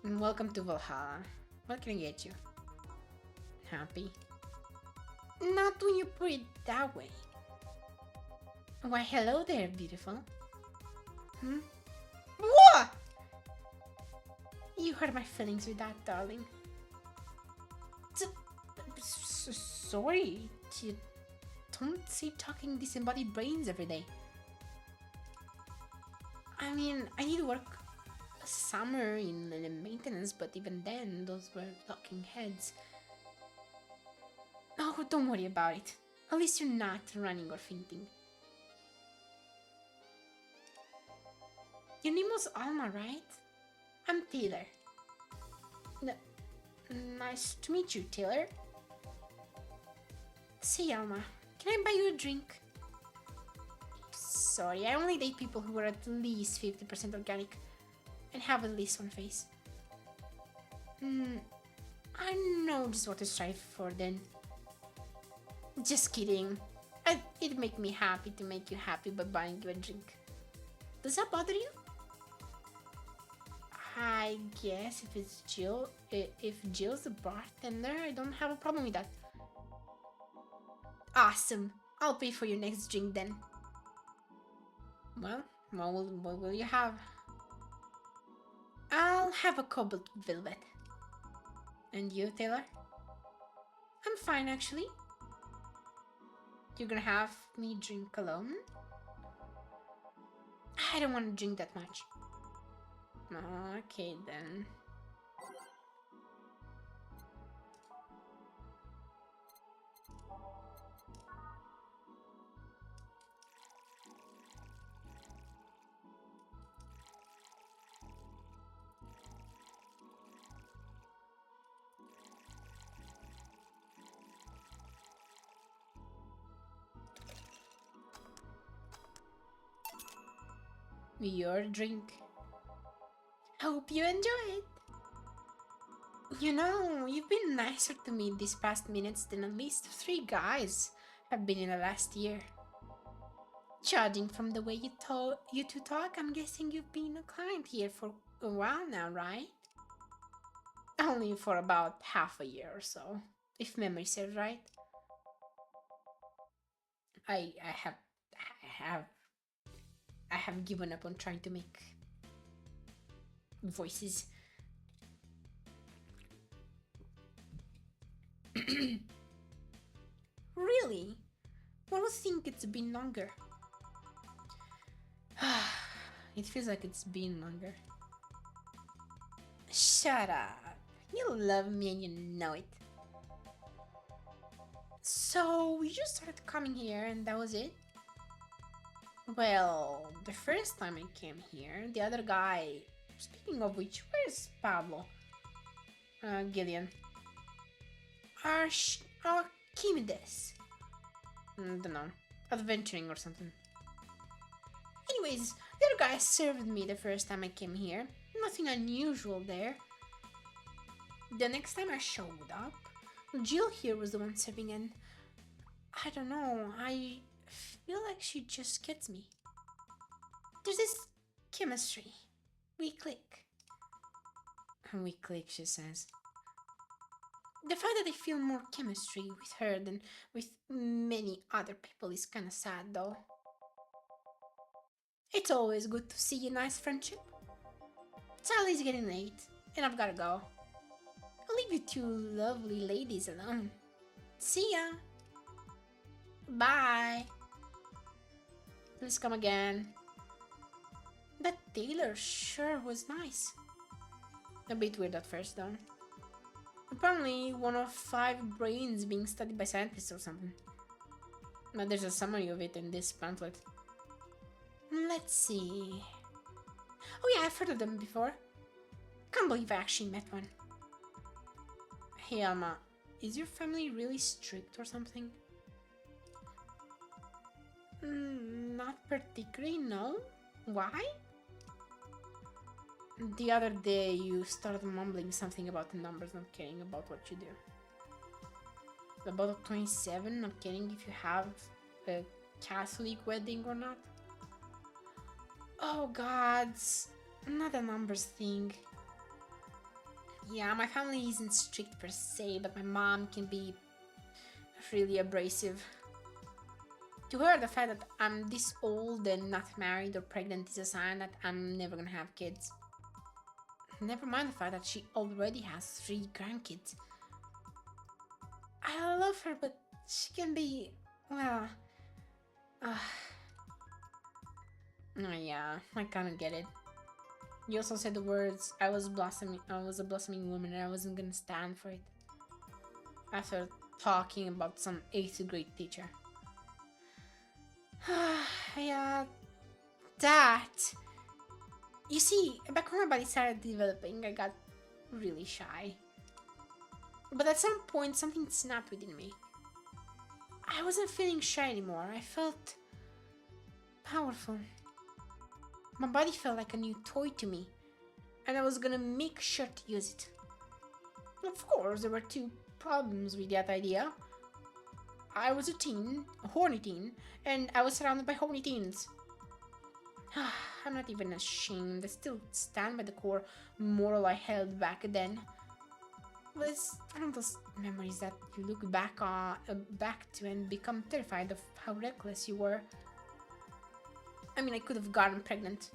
Welcome to Valhalla. What can I get you? Happy? Not when you put it that way. Why, hello there, beautiful. What? You hurt my feelings with that, darling. Sorry. You don't see talking disembodied brains every day. I mean, I need to work summer in the maintenance, but even then, those were talking heads. Oh, don't worry about it. At least you're not running or fainting. Your name was Alma, right? I'm Taylor. Nice to meet you, Taylor. Say, Alma, can I buy you a drink? Sorry, I only date people who are at least 50% organic and have at least one face. I know just what to strive for then. Just kidding. It'd make me happy to make you happy by buying you a drink. Does that bother you? I guess if Jill's the bartender, I don't have a problem with that. Awesome. I'll pay for your next drink then. Well, what will you have? I'll have a cobalt velvet. And you, Taylor? I'm fine, actually. You're gonna have me drink alone? I don't want to drink that much. Okay, then. Your drink. Hope you enjoy it. You know, you've been nicer to me these past minutes than at least 3 guys have been in the last year. Judging from the way you two talk, I'm guessing you've been a client here for a while now, right? Only for about half a year or so, if memory serves right. I have I have I have given up on trying to make voices. Really? One would think it's been longer. It feels like it's been longer. Shut up. You love me and you know it. So you just started coming here and that was it? Well, the first time I came here, the other guy... Speaking of which, where's Pablo? Gillian. Archimedes. Dunno. Adventuring or something. Anyways, the other guy served me the first time I came here. Nothing unusual there. The next time I showed up, Jill here was the one serving and... I don't know, I feel like she just gets me. There's this chemistry. We click. We click, she says. The fact that I feel more chemistry with her than with many other people is kinda sad though. It's always good to see a nice friendship. Sally's getting late, and I've gotta go. I'll leave you two lovely ladies alone. See ya! Bye! Please come again. That tailor sure was nice. A bit weird at first though. Apparently one of 5 brains being studied by scientists or something. But there's a summary of it in this pamphlet. Let's see... Oh yeah, I've heard of them before. Can't believe I actually met one. Hey Alma, is your family really strict or something? Not particularly, no. Why? The other day you started mumbling something about the numbers, not caring about what you do. About a 27, not caring if you have a Catholic wedding or not. Oh gods, not a numbers thing. Yeah, my family isn't strict per se, but my mom can be really abrasive. To her, the fact that I'm this old and not married or pregnant is a sign that I'm never gonna have kids. Never mind the fact that she already has 3 grandkids. I love her, but she can be, well... Oh yeah, I kinda get it. You also said the words, I was a blossoming woman and I wasn't gonna stand for it. After talking about some 8th grade teacher. Yeah, that. You see, back when my body started developing, I got really shy. But at some point, something snapped within me. I wasn't feeling shy anymore. I felt powerful. My body felt like a new toy to me, and I was gonna make sure to use it. Of course, there were 2 problems with that idea. I was a teen, a horny teen, and I was surrounded by horny teens. I'm not even ashamed. I still stand by the core moral I held back then. But it's one of those memories that you look back to and become terrified of how reckless you were. I mean, I could have gotten pregnant,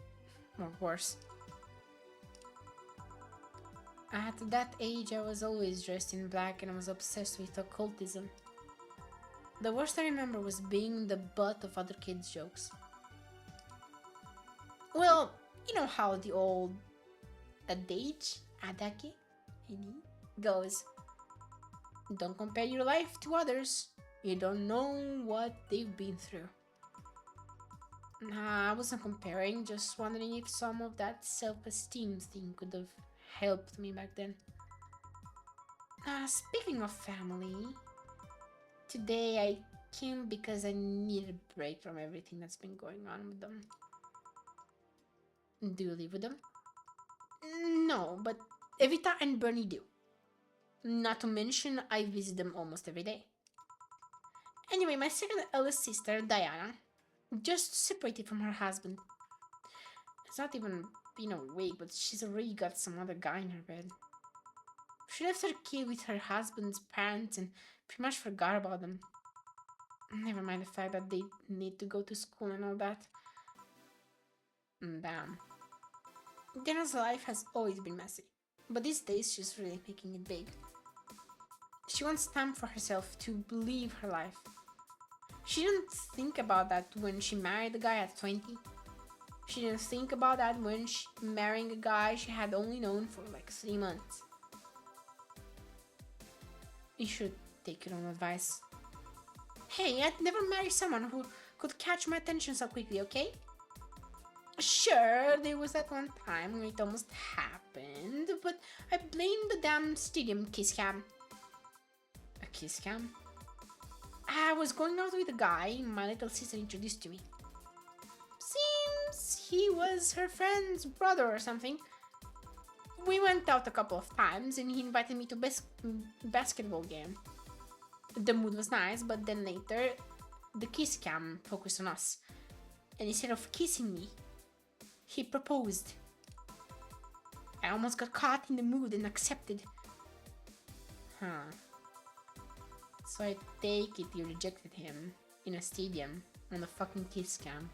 or worse. At that age, I was always dressed in black and I was obsessed with occultism. The worst I remember was being the butt of other kids' jokes. Well, you know how the old adage goes. Don't compare your life to others. You don't know what they've been through. Nah, I wasn't comparing, just wondering if some of that self-esteem thing could have helped me back then. Speaking of family, today I came because I need a break from everything that's been going on with them. Do you live with them? No, but Evita and Bernie do. Not to mention, I visit them almost every day. Anyway, my second eldest sister, Diana, just separated from her husband. It's not even been a week, but she's already got some other guy in her bed. She left her kid with her husband's parents and pretty much forgot about them. Never mind the fact that they need to go to school and all that. Damn. Dana's life has always been messy, but these days she's really making it big. She wants time for herself to live her life. She didn't think about that when she married the guy at 20. She didn't think about that when marrying a guy she had only known for like 3 months. You should take your own advice. Hey, I'd never marry someone who could catch my attention so quickly, okay? Sure, there was that one time when it almost happened, but I blame the damn stadium kiss cam. A kiss cam? I was going out with a guy my little sister introduced to me. Seems he was her friend's brother or something. We went out a couple of times and he invited me to basketball game. The mood was nice, but then later, the kiss cam focused on us. And instead of kissing me, he proposed. I almost got caught in the mood and accepted. Huh. So I take it you rejected him in a stadium on the fucking kiss cam.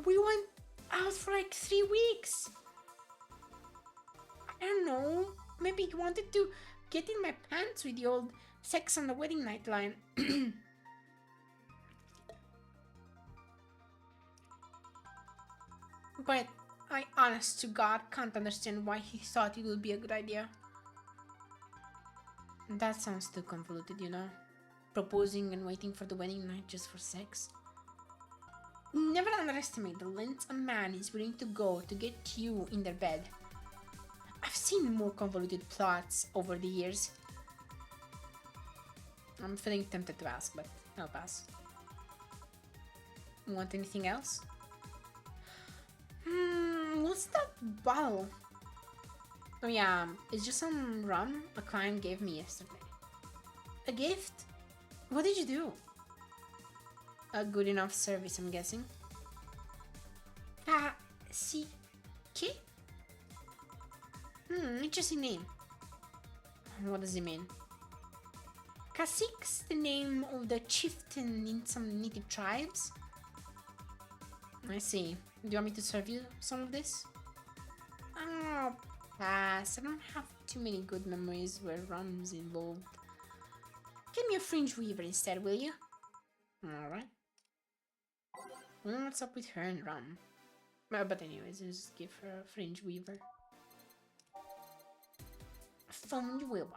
We went out for like 3 weeks. I don't know. Maybe he wanted to get in my pants with the old sex on the wedding night line. But I honest to God can't understand why he thought it would be a good idea. That sounds too convoluted, you know? Proposing and waiting for the wedding night just for sex. Never underestimate the lengths a man is willing to go to get you in their bed. I've seen more convoluted plots over the years. I'm feeling tempted to ask, but I'll pass. Want anything else? What's that bottle? Oh yeah, it's just some rum a client gave me yesterday. A gift? What did you do? A good enough service, I'm guessing. K? Interesting name. What does it mean? Cacique's the name of the chieftain in some native tribes. I see. Do you want me to serve you some of this? Oh, pass. I don't have too many good memories where rum's involved. Give me a fringe weaver instead, will you? Alright. What's up with her and rum? But anyways, just give her a fringe weaver. Fringe weaver.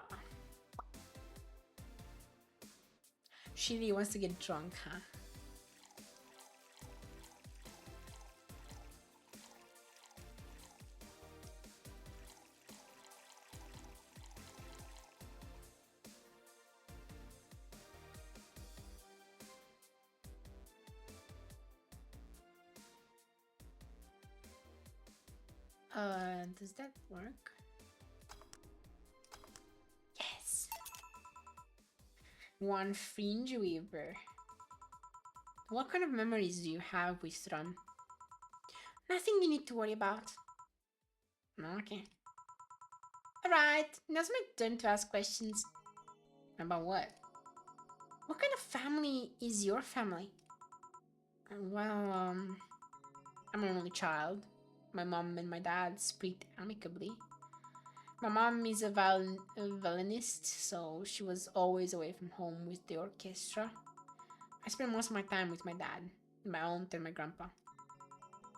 She really wants to get drunk, huh? Does that work? Yes! One fringe weaver. What kind of memories do you have with rum? Nothing you need to worry about. Okay. Alright, now's my turn to ask questions. About what? What kind of family is your family? Well, I'm an only child. My mom and my dad split amicably. My mom is a violinist, so she was always away from home with the orchestra. I spent most of my time with my dad, my aunt and my grandpa.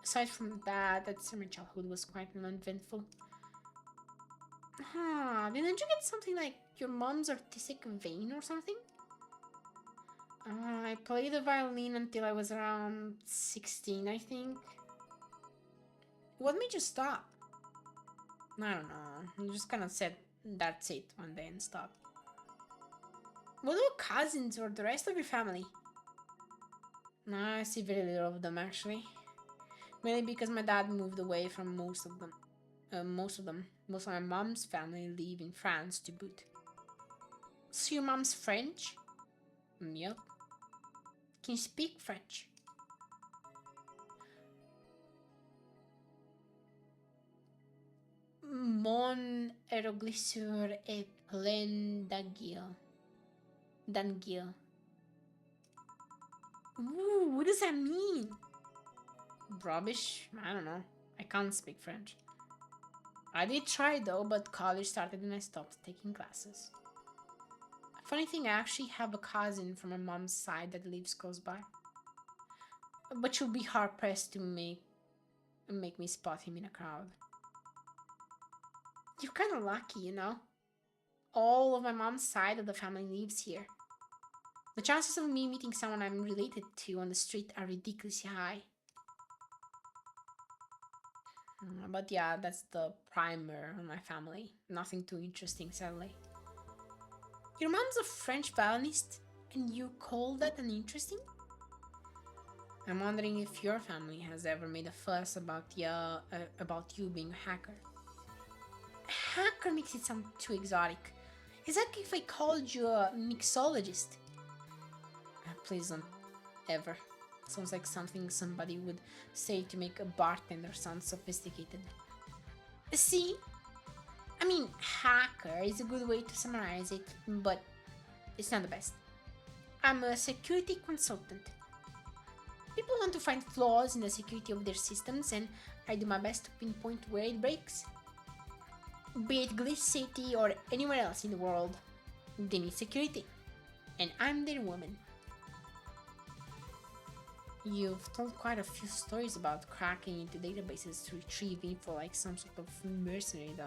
Aside from that, I'd say my childhood was quite uneventful. Didn't you get something like your mom's artistic vein or something? I played the violin until I was around 16, I think. What made you stop? I don't know. You just kind of said that's it one day and stopped. What about cousins or the rest of your family? No, I see very little of them actually. Mainly because my dad moved away from most of them. Most of my mom's family live in France to boot. So your mom's French? Yep. Can you speak French? Mon aéroglissure est plein d'anguilles. Ooh, what does that mean? Rubbish? I don't know. I can't speak French. I did try though, but college started and I stopped taking classes. Funny thing, I actually have a cousin from my mom's side that lives close by. But she'll be hard pressed to make me spot him in a crowd. You're kind of lucky, you know? All of my mom's side of the family lives here. The chances of me meeting someone I'm related to on the street are ridiculously high. But yeah, that's the primer on my family. Nothing too interesting, sadly. Your mom's a French violinist, and you call that uninteresting? I'm wondering if your family has ever made a fuss about you being a hacker. Hacker makes it sound too exotic. It's like if I called you a mixologist. Please don't ever. Sounds like something somebody would say to make a bartender sound sophisticated. See? I mean, hacker is a good way to summarize it, but it's not the best. I'm a security consultant. People want to find flaws in the security of their systems, and I do my best to pinpoint where it breaks. Be it Glitch City or anywhere else in the world, they need security, and I'm their woman. You've told quite a few stories about cracking into databases to retrieve info like some sort of mercenary though.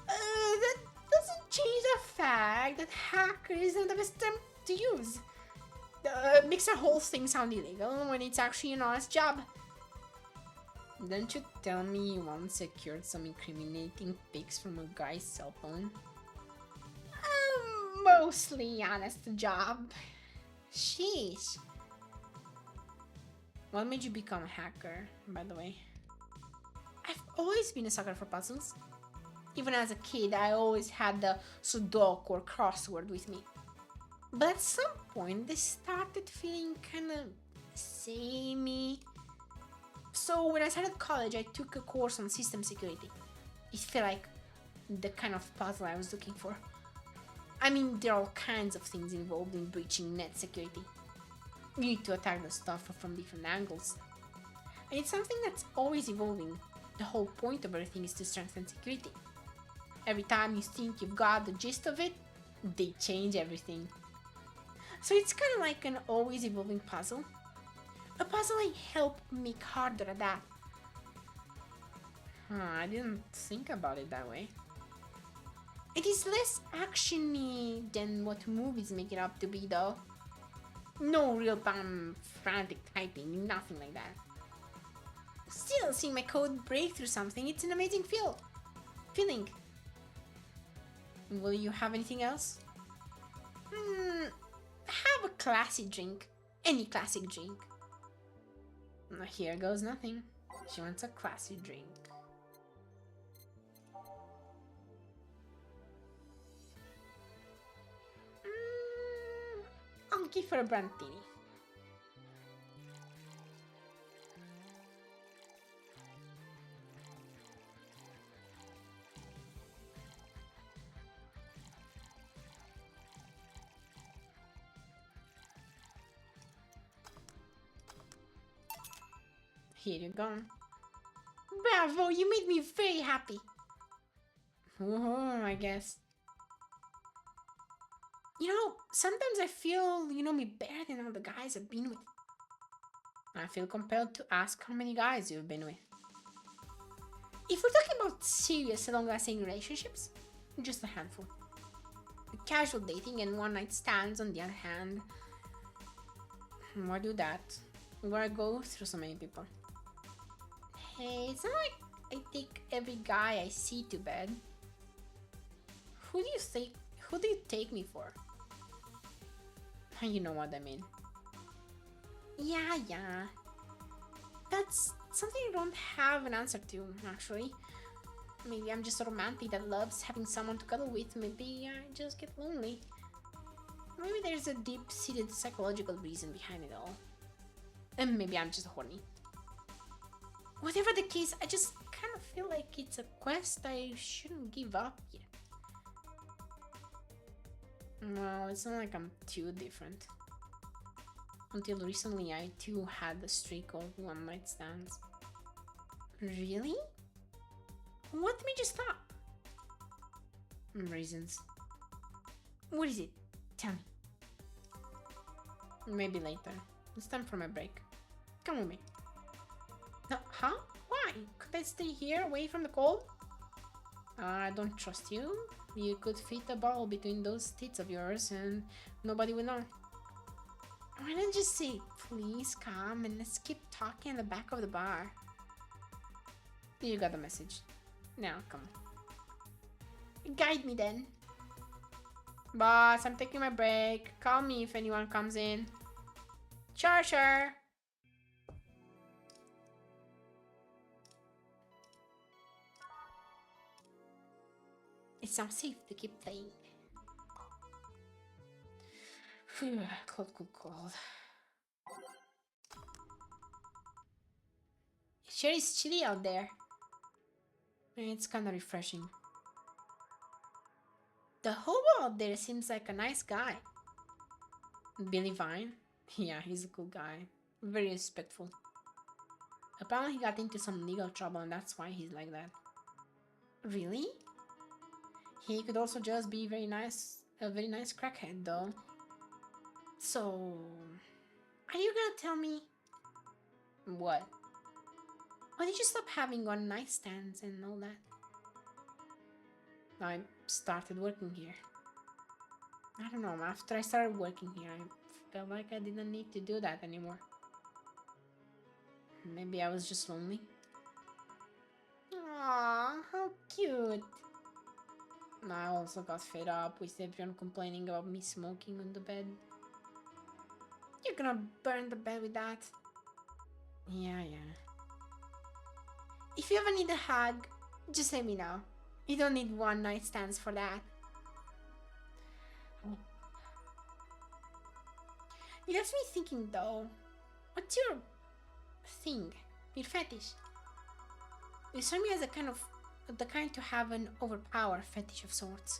That doesn't change the fact that hacker isn't the best term to use. Makes the whole thing sound illegal when it's actually an honest job. Don't you tell me you once secured some incriminating pics from a guy's cell phone? Mostly honest job. Sheesh. What made you become a hacker, by the way? I've always been a sucker for puzzles. Even as a kid, I always had the Sudoku or crossword with me. But at some point, they started feeling kind of samey. So when I started college, I took a course on system security. It felt like the kind of puzzle I was looking for. I mean, there are all kinds of things involved in breaching net security. You need to attack the stuff from different angles. And it's something that's always evolving. The whole point of everything is to strengthen security. Every time you think you've got the gist of it, they change everything. So it's kind of like an always evolving puzzle. A puzzle I help make harder at that. I didn't think about it that way. It is less actiony than what movies make it up to be though. No real-time frantic typing, nothing like that. Still, seeing my code break through something, it's an amazing feeling. Will you have anything else? Have a classy drink. Any classic drink. Here goes nothing. She wants a classy drink. I'll give her a Brantini. Here you go. Bravo, you made me very happy. Oh, I guess. You know, sometimes I feel you know me better than all the guys I've been with. I feel compelled to ask how many guys you've been with. If we're talking about serious long-lasting relationships, just a handful. Casual dating and one-night stands on the other hand. Why do that? Why go through so many people? Hey, it's not like I take every guy I see to bed. Who do you take me for? You know what I mean. Yeah. That's something I don't have an answer to, actually. Maybe I'm just a romantic that loves having someone to cuddle with. Maybe I just get lonely. Maybe there's a deep-seated psychological reason behind it all. And maybe I'm just horny. Whatever the case, I just kind of feel like it's a quest I shouldn't give up yet. No, it's not like I'm too different. Until recently, I too had a streak of one-night stands. Really? What made you stop? Reasons. What is it? Tell me. Maybe later. It's time for my break. Come with me. No, huh? Why? Could I stay here away from the cold? I don't trust you. You could fit a ball between those tits of yours and nobody would know. Why don't you say, please come and let's keep talking in the back of the bar? You got the message. Now, come on. Guide me then. Boss, I'm taking my break. Call me if anyone comes in. Sure, sure. It sounds safe to keep playing. Cold, cold, cold. It sure is chilly out there. It's kind of refreshing. The hobo out there seems like a nice guy. Billy Vine? Yeah, he's a cool guy. Very respectful. Apparently he got into some legal trouble and that's why he's like that. Really? He could also just be very nice, a very nice crackhead though. So, are you gonna tell me? What? Why did you stop having one night stands and all that? I started working here. I don't know, after I started working here, I felt like I didn't need to do that anymore. Maybe I was just lonely. Aww, how cute. I also got fed up with everyone complaining about me smoking on the bed. You're gonna burn the bed with that? Yeah. If you ever need a hug, just let me know. You don't need one night stands for that. It left me thinking though, what's your thing? Your fetish? You saw me as the kind to have an overpower fetish of sorts.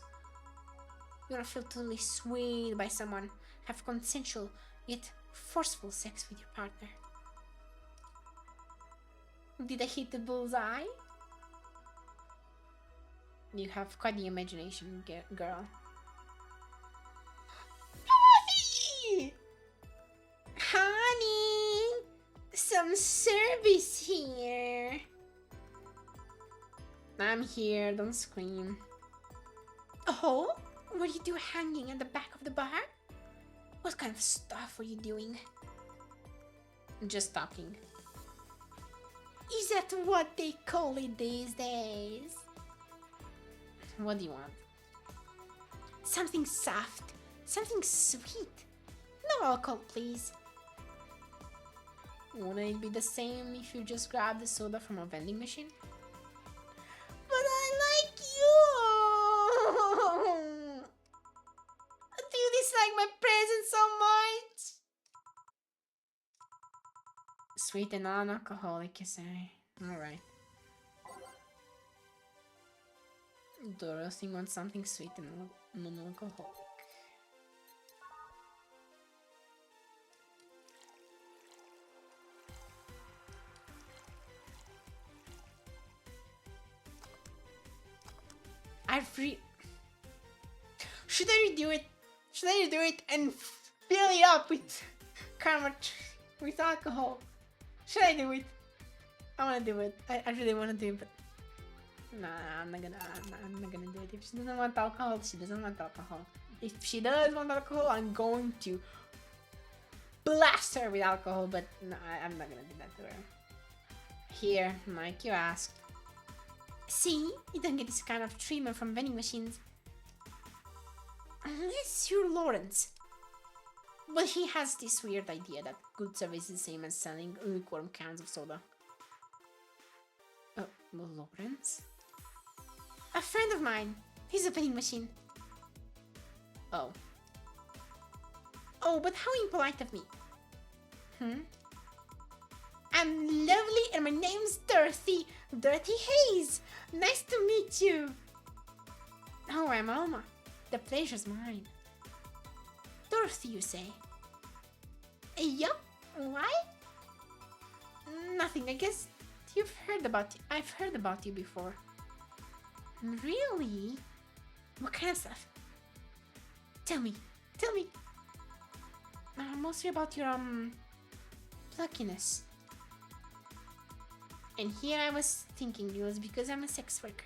You wanna feel totally swayed by someone, have consensual yet forceful sex with your partner. Did I hit the bullseye? You have quite the imagination, girl. Honey! Some service here! I'm here, don't scream. Oh? What are you doing hanging at the back of the bar? What kind of stuff were you doing? Just talking. Is that what they call it these days? What do you want? Something soft, something sweet. No alcohol, please. Wouldn't it be the same if you just grabbed the soda from a vending machine? But I like you! Do you dislike my present so much? Sweet and non-alcoholic, you say? Alright. Dorothy wants something sweet and non-alcoholic. Should I redo it? Should I redo it and fill it up with with alcohol? Should I do it? I wanna do it. I really wanna do it, but nah, I'm not gonna do it. If she doesn't want alcohol, she doesn't want alcohol. If she does want alcohol, I'm going to blast her with alcohol, but no, I'm not gonna do that to her. Here, Mike, you asked. See, you don't get this kind of treatment from vending machines. Unless you're Lawrence. But he has this weird idea that good service is the same as selling lukewarm cans of soda. Lawrence? A friend of mine. He's a vending machine. Oh. Oh, but how impolite of me. I'm lovely and my name's Dorothy. Dorothy Hayes. Nice to meet you. Oh, I'm Alma. The pleasure's mine. Dorothy, you say? Yup. Why? Nothing. I guess I've heard about you before. Really? What kind of stuff? Tell me. Tell me. Mostly about your pluckiness. And here I was thinking it was because I'm a sex worker.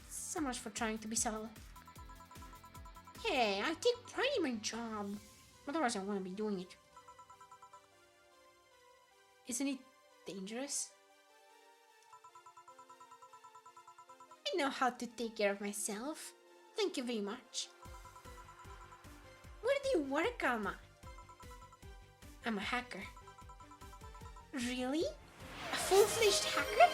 So much for trying to be subtle. Hey, I take pride in my job. Otherwise I wouldn't be doing it. Isn't it dangerous? I know how to take care of myself. Thank you very much. Where do you work, Alma? I'm a hacker. Really? A full-fledged hacker?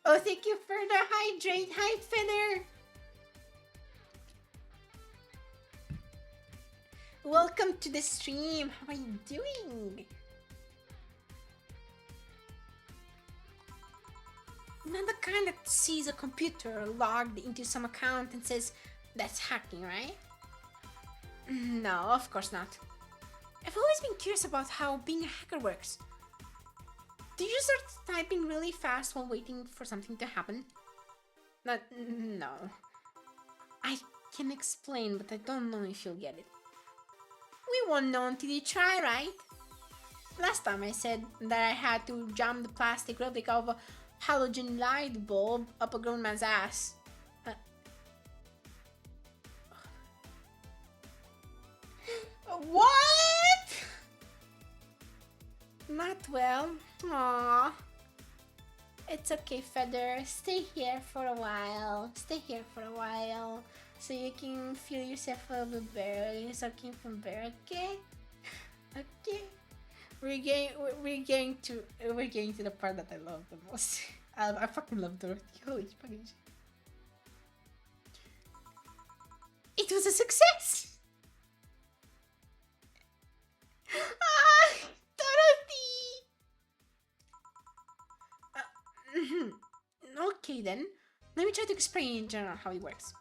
Oh, thank you for the hydrate. Hi, Feather. Welcome to the stream. How are you doing? Not the kind that sees a computer logged into some account and says, that's hacking, right? No, of course not. I've always been curious about how being a hacker works. Do you start typing really fast while waiting for something to happen? No. I can explain, but I don't know if you'll get it. We won't know until you try, right? Last time I said that I had to jam the plastic replica of a halogen light bulb up a grown man's ass. What? Not well. Aww. It's okay, Feather. Stay here for a while. Stay here for a while. So you can feel yourself a little bit better. You're sucking from bear, okay? Okay. We're getting to the part that I love the most. I fucking love Dorothy. Holy fucking shit. It was a success! Ah, Dorothy! Okay then. Let me try to explain in general how it works.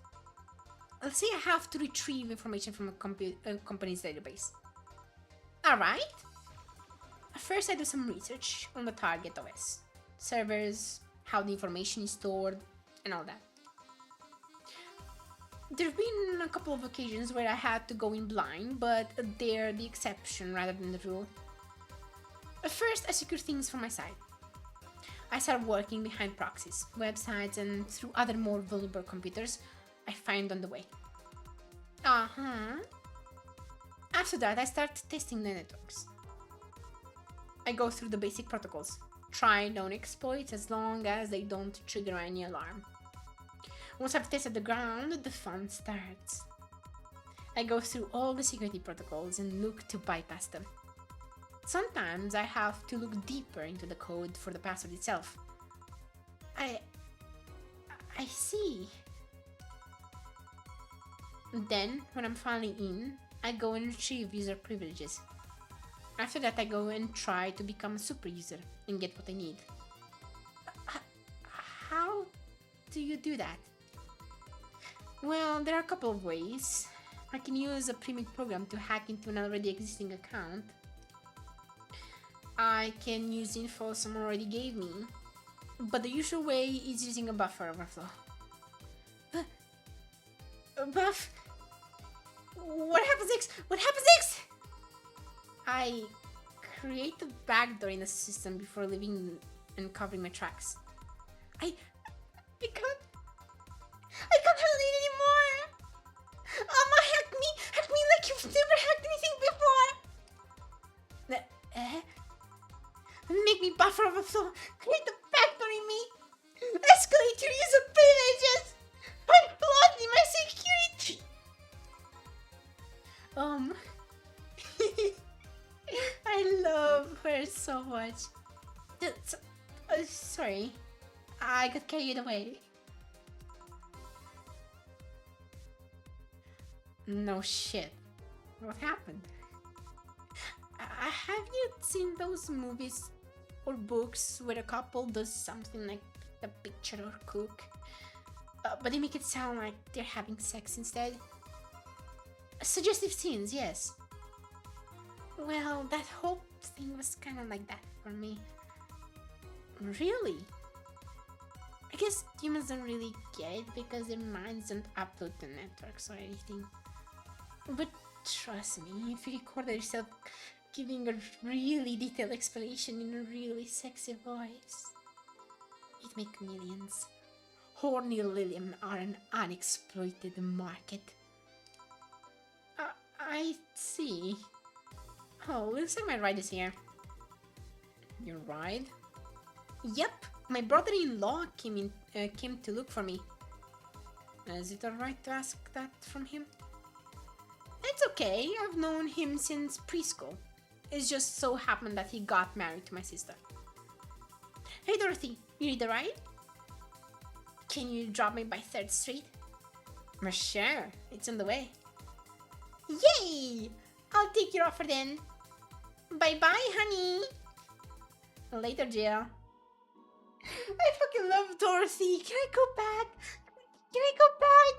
Let's say I have to retrieve information from a company's database. Alright. First I do some research on the target OS. Servers, how the information is stored, and all that. There have been a couple of occasions where I had to go in blind, but they're the exception rather than the rule. First, I secure things from my side. I start working behind proxies, websites, and through other more vulnerable computers I find on the way. After that, I start testing the networks. I go through the basic protocols. Try known exploits as long as they don't trigger any alarm. Once I've tested the ground, the fun starts. I go through all the security protocols and look to bypass them. Sometimes I have to look deeper into the code for the password itself. I see. Then, when I'm finally in, I go and retrieve user privileges. After that, I go and try to become a super user and get what I need. How do you do that? Well, there are a couple of ways. I can use a pre-made program to hack into an already existing account. I can use info someone already gave me. But the usual way is using a buffer overflow. Buff? What happens next? What happens next? I create a backdoor in the system before leaving and covering my tracks. I can't handle it anymore. Hack me like you've never hacked anything before. Make me buffer overflow. Create a backdoor in me. Escalate your user privileges. I'm flooding my security. I love her so much. Sorry, I got carried away. No shit. What happened? Have you seen those movies or books where a couple does something like a picture or cook, but they make it sound like they're having sex instead? Suggestive scenes, yes. Well, that whole thing was kind of like that for me. Really? I guess humans don't really get it because their minds don't upload to networks or anything. But trust me, if you recorded yourself giving a really detailed explanation in a really sexy voice, you'd make millions. Horny Lilium are an unexploited market. I see. Oh, looks like my ride is here. Your ride? Yep, my brother-in-law came to look for me. Is it alright to ask that from him? It's okay, I've known him since preschool. It's just so happened that he got married to my sister. Hey Dorothy, you need a ride? Can you drop me by 3rd Street? Sure, it's on the way. Yay! I'll take your offer then. Bye-bye, honey. Later, Jill. I fucking love Dorothy. Can I go back? Can I go back?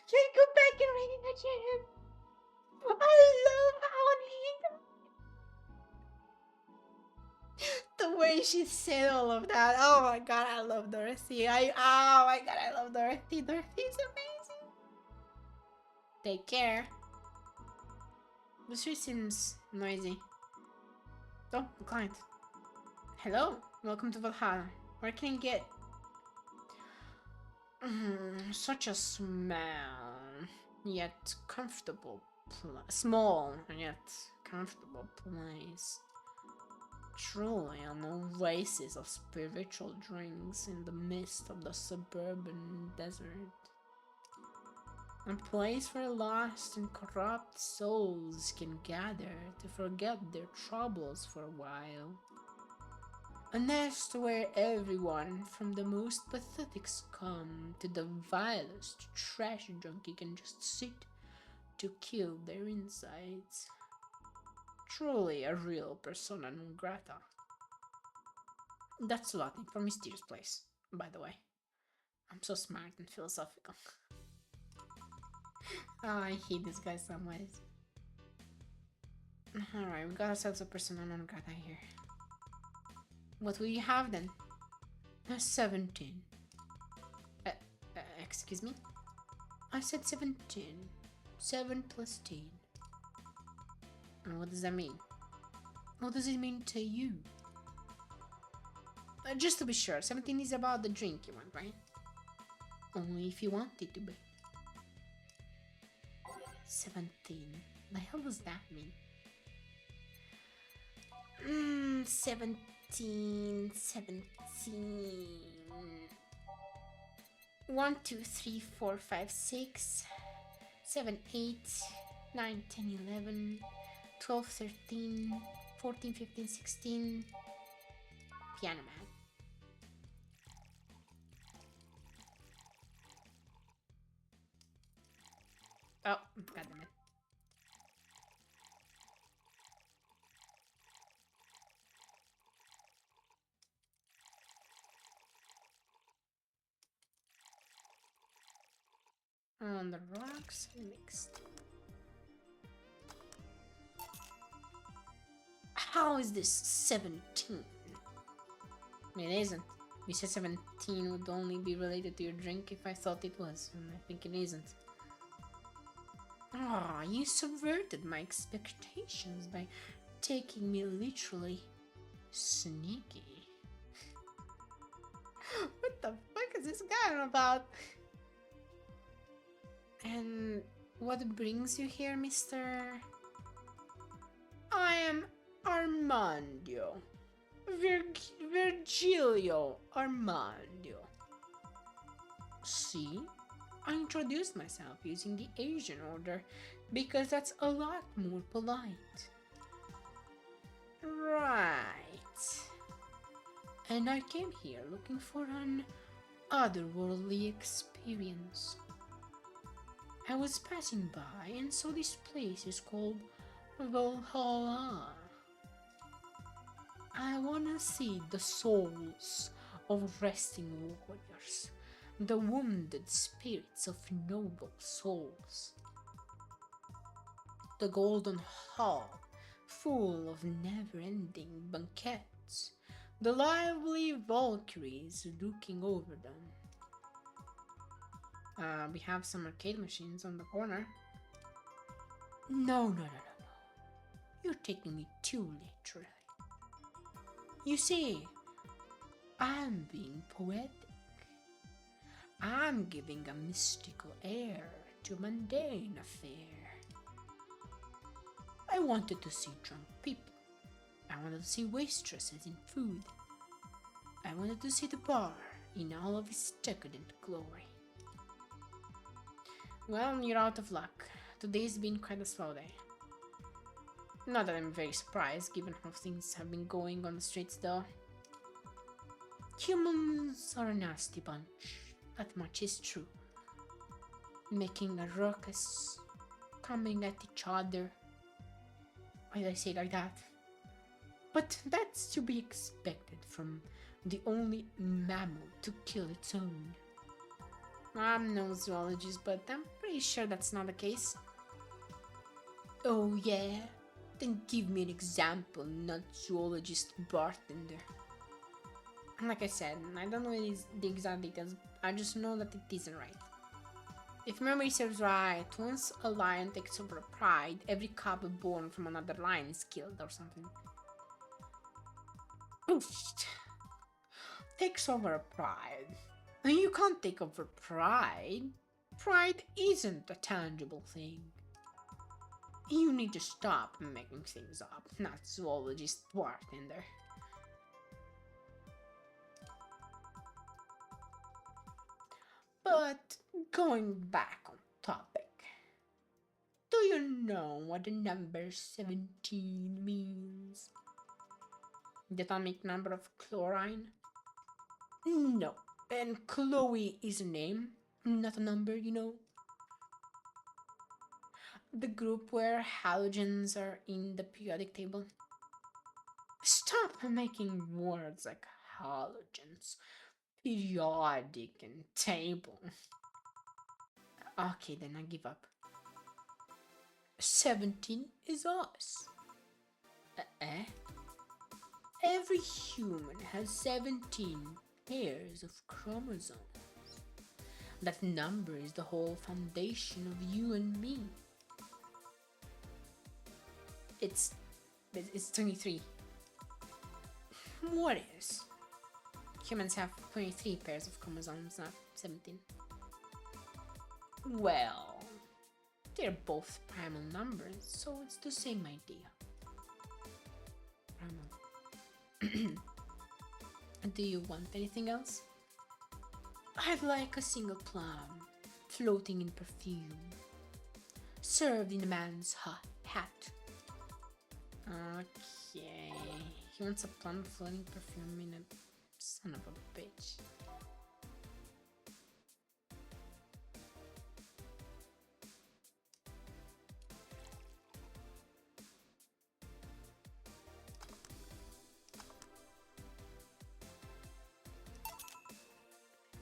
Can I go back and ride in that chair? I love how the way she said all of that. Oh my god, I love Dorothy. Oh my god, I love Dorothy. Dorothy's amazing. Take care. The street seems noisy. Oh, a client. Hello, welcome to Valhalla. Where can I get? Such a small yet comfortable small and yet comfortable place. Truly an oasis of spiritual drinks in the midst of the suburban desert. A place where lost and corrupt souls can gather to forget their troubles for a while. A nest where everyone, from the most pathetic scum to the vilest trash junkie, can just sit to kill their insides. Truly a real persona non grata. That's Latin for mysterious place, by the way. I'm so smart and philosophical. Oh, I hate this guy so much. Alright, we got ourselves a persona non grata here. What will you have then? 17. Excuse me? I said 17. 7 plus 10. And what does that mean? What does it mean to you? Just to be sure, 17 is about the drink you want, right? Only if you want it to be. 17. The hell does that mean? 17. 1, 2, 3, 4, 5, 6, 7, 8, 9, 10, 11, 12, 13, 14, 15, 16. Piano Man. Oh, goddammit. On the rocks mixed. How is this 17? It isn't. You said 17 would only be related to your drink if I thought it was, and I think it isn't. Ah, you subverted my expectations by taking me literally sneaky. What the fuck is this guy on about? And what brings you here, mister? I am Armando. Virgilio Armando. See? I introduced myself using the Asian order because that's a lot more polite. Right. And I came here looking for an otherworldly experience. I was passing by and saw this place is called Valhalla. I wanna see the souls of resting warriors, the wounded spirits of noble souls. The Golden Hall full of never-ending banquets, the lively Valkyries looking over them. We have some arcade machines on the corner. No. You're taking me too literally. You see, I'm being poetic. I'm giving a mystical air to a mundane affair. I wanted to see drunk people. I wanted to see waitresses in food. I wanted to see the bar in all of its decadent glory. Well, you're out of luck. Today's been quite a slow day. Not that I'm very surprised, given how things have been going on the streets though. Humans are a nasty bunch, that much is true. Making a ruckus, coming at each other. Why did I say like that? But that's to be expected from the only mammal to kill its own. I'm no zoologist, but I'm pretty sure that's not the case. Oh yeah? Then give me an example, not zoologist bartender. Like I said, I don't know the exact details, I just know that it isn't right. If memory serves right, once a lion takes over a pride, every cub born from another lion is killed or something. Oof. Takes over a pride. You can't take over pride. Pride isn't a tangible thing. You need to stop making things up, not zoologist bartender. But going back on topic, do you know what the number 17 means? The atomic number of chlorine? No, and Chloe is a name, not a number, you know. The group where halogens are in the periodic table. Stop making words like halogens, periodic, and table. Okay, then I give up. 17 is us. Every human has 17 pairs of chromosomes. That number is the whole foundation of you and me. It's 23. What is? Humans have 23 pairs of chromosomes, not 17. Well, they're both primal numbers, so it's the same idea. Primal. Do you want anything else? I'd like a single plum, floating in perfume, served in a man's hat. Okay, he wants a plum floating perfume in a son of a bitch.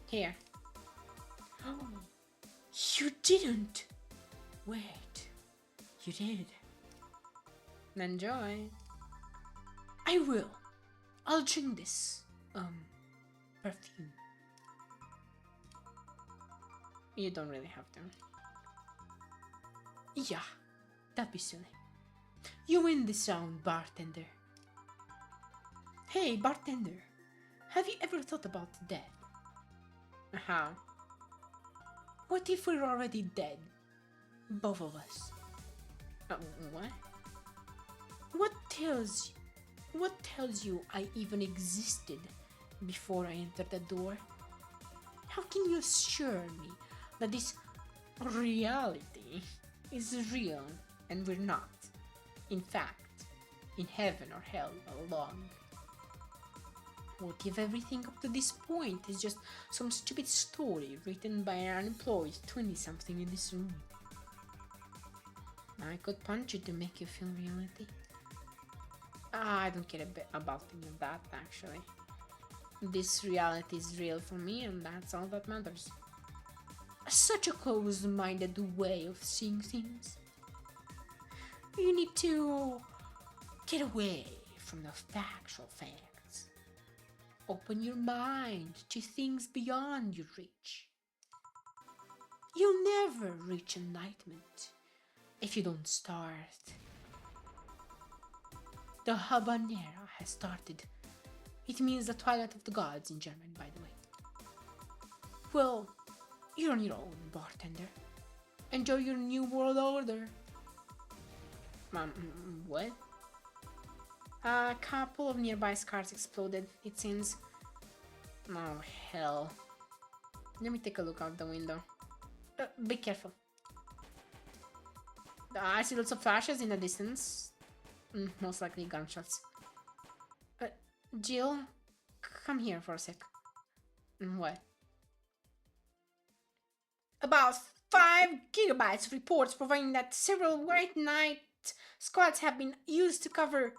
Here. Oh, you didn't! Wait, you did. Enjoy. I will. I'll drink this, perfume. You don't really have to. Yeah, that'd be silly. You win this round, bartender. Hey, bartender, have you ever thought about death? How? What if we're already dead? Both of us. What? What tells you I even existed before I entered the door? How can you assure me that this reality is real and we're not, in fact, in heaven or hell all along? What if everything up to this point is just some stupid story written by an unemployed 20-something in this room? I could punch you to make you feel reality. I don't care a bit about any of that, actually. This reality is real for me, and that's all that matters. Such a closed-minded way of seeing things. You need to Get away from the factual facts. Open your mind to things beyond your reach. You'll never reach enlightenment if you don't start. The habanera has started. It means the twilight of the gods in German, by the way. Well, you're on your own, bartender. Enjoy your new world order. What? A couple of nearby cars exploded, it seems. Oh, hell. Let me take a look out the window. Be careful. I see lots of flashes in the distance. Most likely gunshots. Jill, come here for a sec. What? About 5 gigabytes of reports proving that several White Knight squads have been used to cover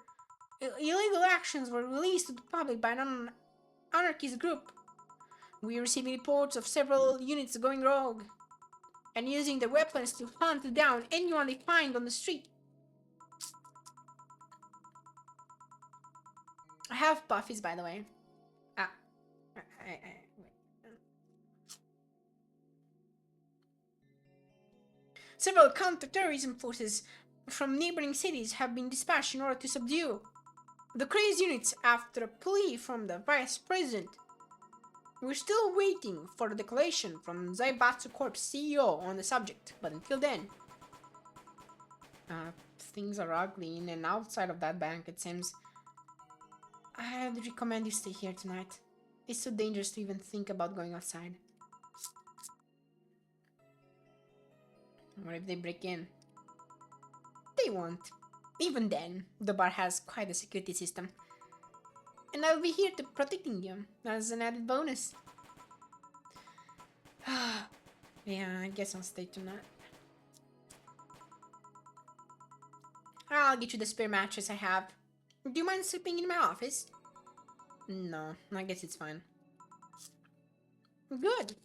illegal actions were released to the public by an anarchist group. We are receiving reports of several units going rogue and using their weapons to hunt down anyone they find on the street. I have puffies, by the way. Wait. Several counter-terrorism forces from neighboring cities have been dispatched in order to subdue the crazed units after a plea from the vice president. We're still waiting for the declaration from Zaibatsu Corp's CEO on the subject, but until then, things are ugly in and outside of that bank, it seems. I'd recommend you stay here tonight. It's too dangerous to even think about going outside. What if they break in? They won't. Even then, the bar has quite a security system. And I'll be here to protecting you as an added bonus. Yeah, I guess I'll stay tonight. I'll get you the spare mattress I have. Do you mind sleeping in my office? No, I guess it's fine. Good.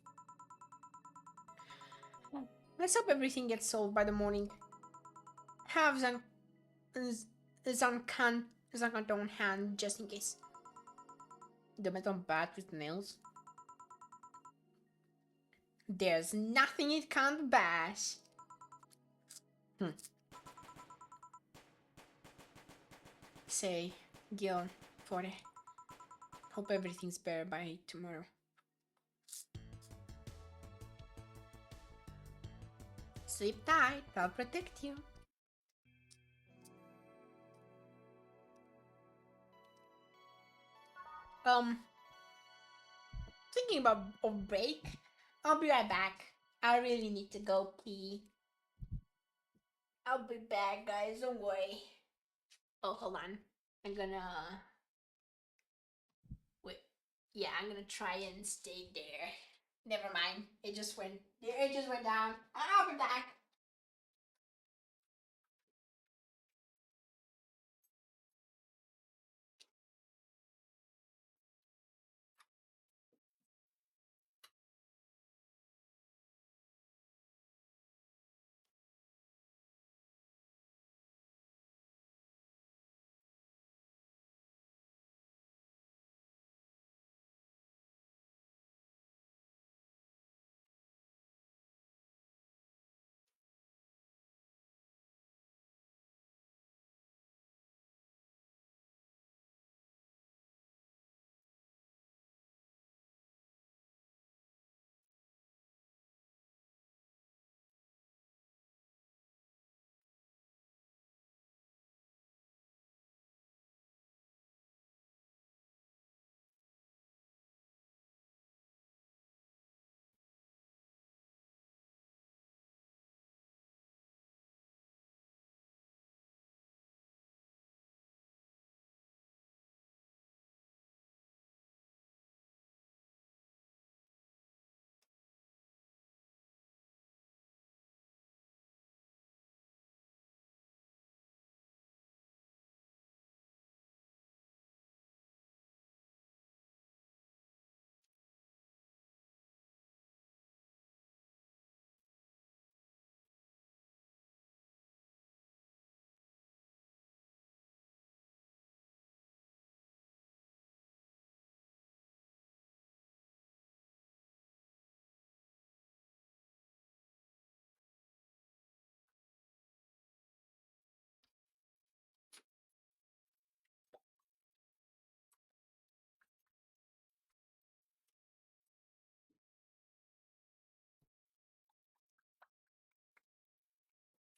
Let's hope everything gets solved by the morning. Have Zankanto on hand just in case. The metal bat with nails. There's nothing it can't bash. Say, Gil, Fore. Hope everything's better by tomorrow. Sleep tight, I'll protect you. Thinking about a break. I'll be right back. I really need to go pee. I'll be back, guys, don't worry. Oh, hold on. I'm gonna... Wait. Yeah, I'm gonna try and stay there. Never mind. It just went down. I'll be back.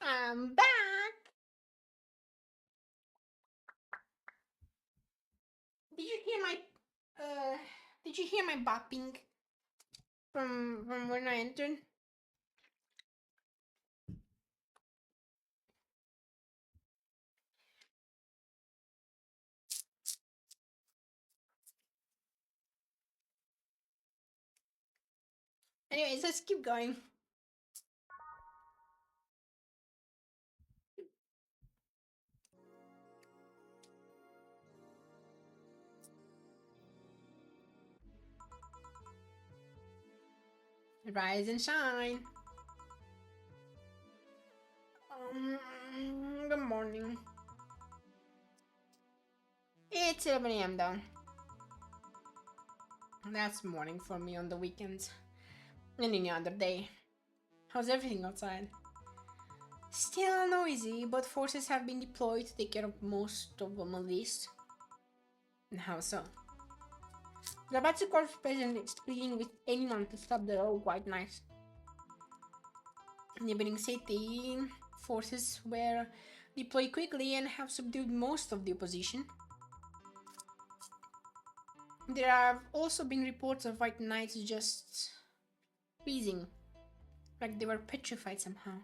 I'm back. Did you hear my uh did you hear my bopping from when I entered? Anyways, let's keep going. Rise and shine. Good morning. It's 11 a.m. though. That's morning for me on the weekends. And any other day. How's everything outside? Still noisy, but forces have been deployed to take care of most of them at least. And how so? The Batsu Corps presently is pleading with anyone to stop the old white knights. Neighboring city forces were deployed quickly and have subdued most of the opposition. There have also been reports of white knights just freezing, like they were petrified somehow.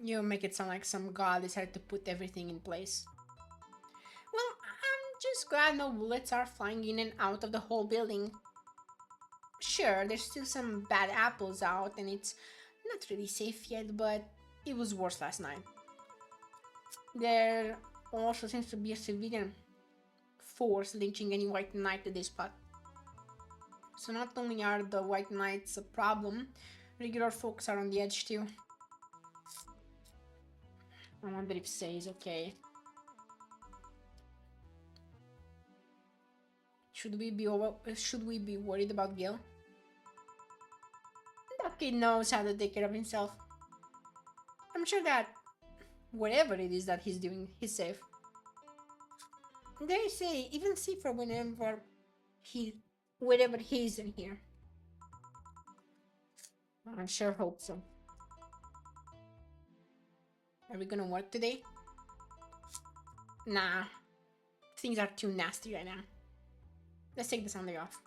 You make it sound like some god decided to put everything in place. Well, I'm just glad no bullets are flying in and out of the whole building. Sure, there's still some bad apples out and it's not really safe yet, but it was worse last night. There also seems to be a civilian force lynching any white knight at this spot. So not only are the white knights a problem, regular folks are on the edge too. I wonder if Say is okay. Should we be worried about Gil? That kid knows how to take care of himself. I'm sure that whatever it is that he's doing, he's safe. They say even safer wherever he's in here. I sure hope so. Are we gonna work today? Nah. Things are too nasty right now. Let's take the Sunday off.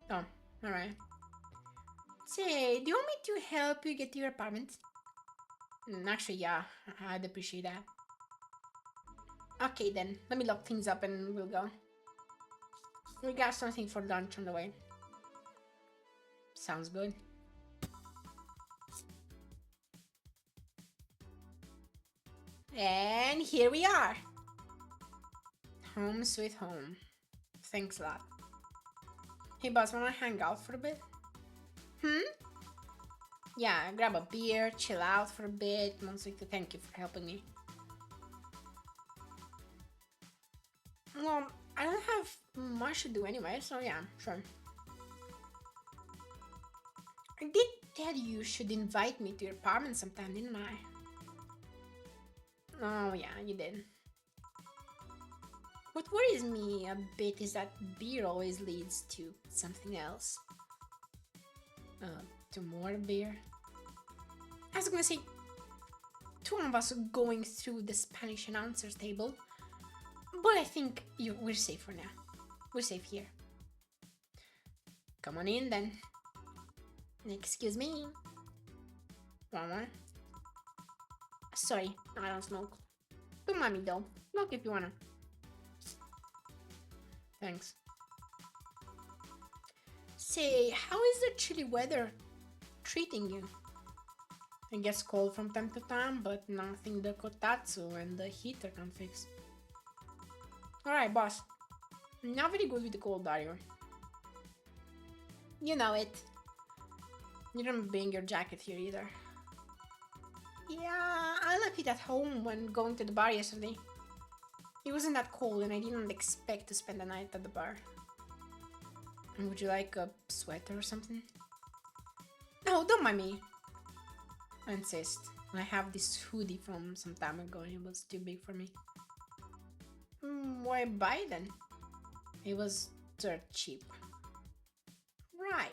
Oh, alright. Say, do you want me to help you get to your apartment? Actually, yeah, I'd appreciate that. Okay then, let me lock things up and we'll go. We got something for lunch on the way. Sounds good. And here we are. Home sweet home. Thanks a lot. Hey boss, wanna hang out for a bit? Yeah, grab a beer, chill out for a bit, mostly to thank you for helping me. Well, I don't have much to do anyway, so yeah, sure. I did tell you should invite me to your apartment sometime, didn't I? Oh yeah, you did. What worries me a bit is that beer always leads to something else. To more beer? I was gonna say, two of us going through the Spanish announcers table, but I think we're safe for now. We're safe here. Come on in then. Excuse me. Want one? Sorry, I don't smoke. Don't mind me though. Smoke if you wanna. Thanks. Say, how is the chilly weather treating you? It gets cold from time to time, but nothing the kotatsu and the heater can fix. Alright, boss. Not very good with the cold, are you? You know it. You don't bring your jacket here either. Yeah, I left it at home when going to the bar yesterday. It wasn't that cold and I didn't expect to spend the night at the bar. Would you like a sweater or something? No, don't mind me. I insist. I have this hoodie from some time ago and it was too big for me. Why buy it then? It was dirt cheap. Right.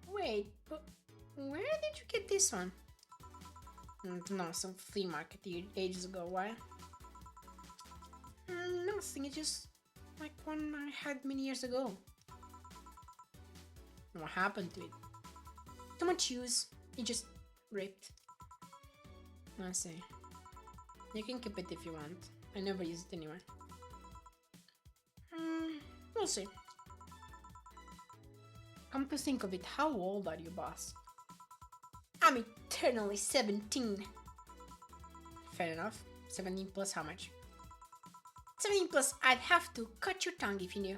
Wait, but where did you get this one? No, some flea market ages ago, why? Nothing, it's just like one I had many years ago. What happened to it? Too much use. It just ripped. I see. You can keep it if you want. I never used it anyway. We'll see. Come to think of it, how old are you, boss? I'm eternally 17. Fair enough. 17 plus how much? 17 plus I'd have to cut your tongue if you knew.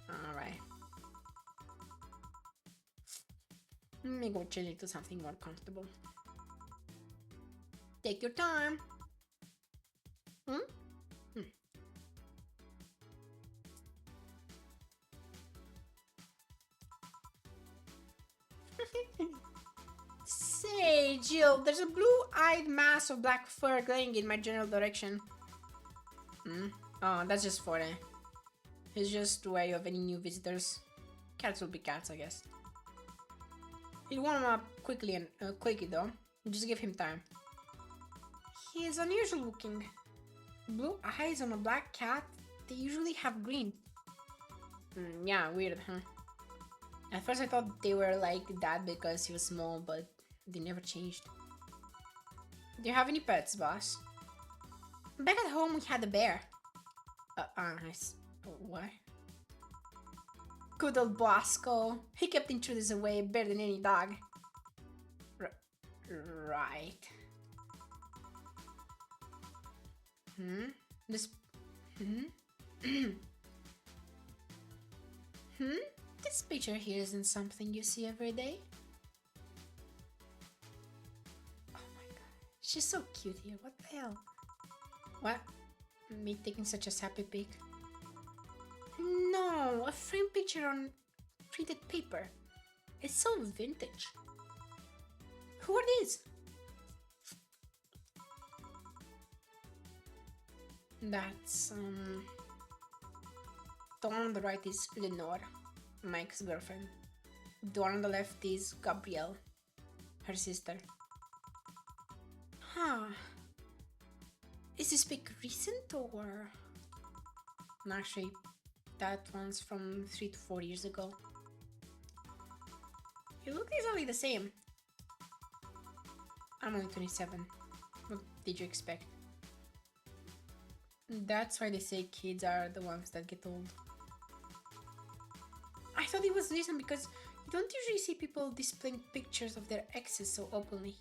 Alright. Let me go change it to something more comfortable. Take your time. Say, Jill, there's a blue-eyed mass of black fur glowing in my general direction. Oh, that's just for it. It's just wary of any new visitors. Cats will be cats, I guess. He'll warm up quickly though. Just give him time. He is unusual looking. Blue eyes on a black cat? They usually have green. Yeah, weird, huh? At first I thought they were like that because he was small, but they never changed. Do you have any pets, boss? Back at home we had a bear. What? Good old Bosco. He kept intruders away better than any dog. Right. This... This picture here isn't something you see every day. Oh my god. She's so cute here. What the hell? What? Me taking such a sappy pic? No, a framed picture on printed paper. It's so vintage. Who are these? That's, the one on the right is Lenore, my ex-girlfriend. The one on the left is Gabrielle, her sister. Huh. Is this pic recent or... Actually, that one's from 3 to 4 years ago. You look exactly the same. I'm only 27. What did you expect? That's why they say kids are the ones that get old. I thought it was recent because you don't usually see people displaying pictures of their exes so openly.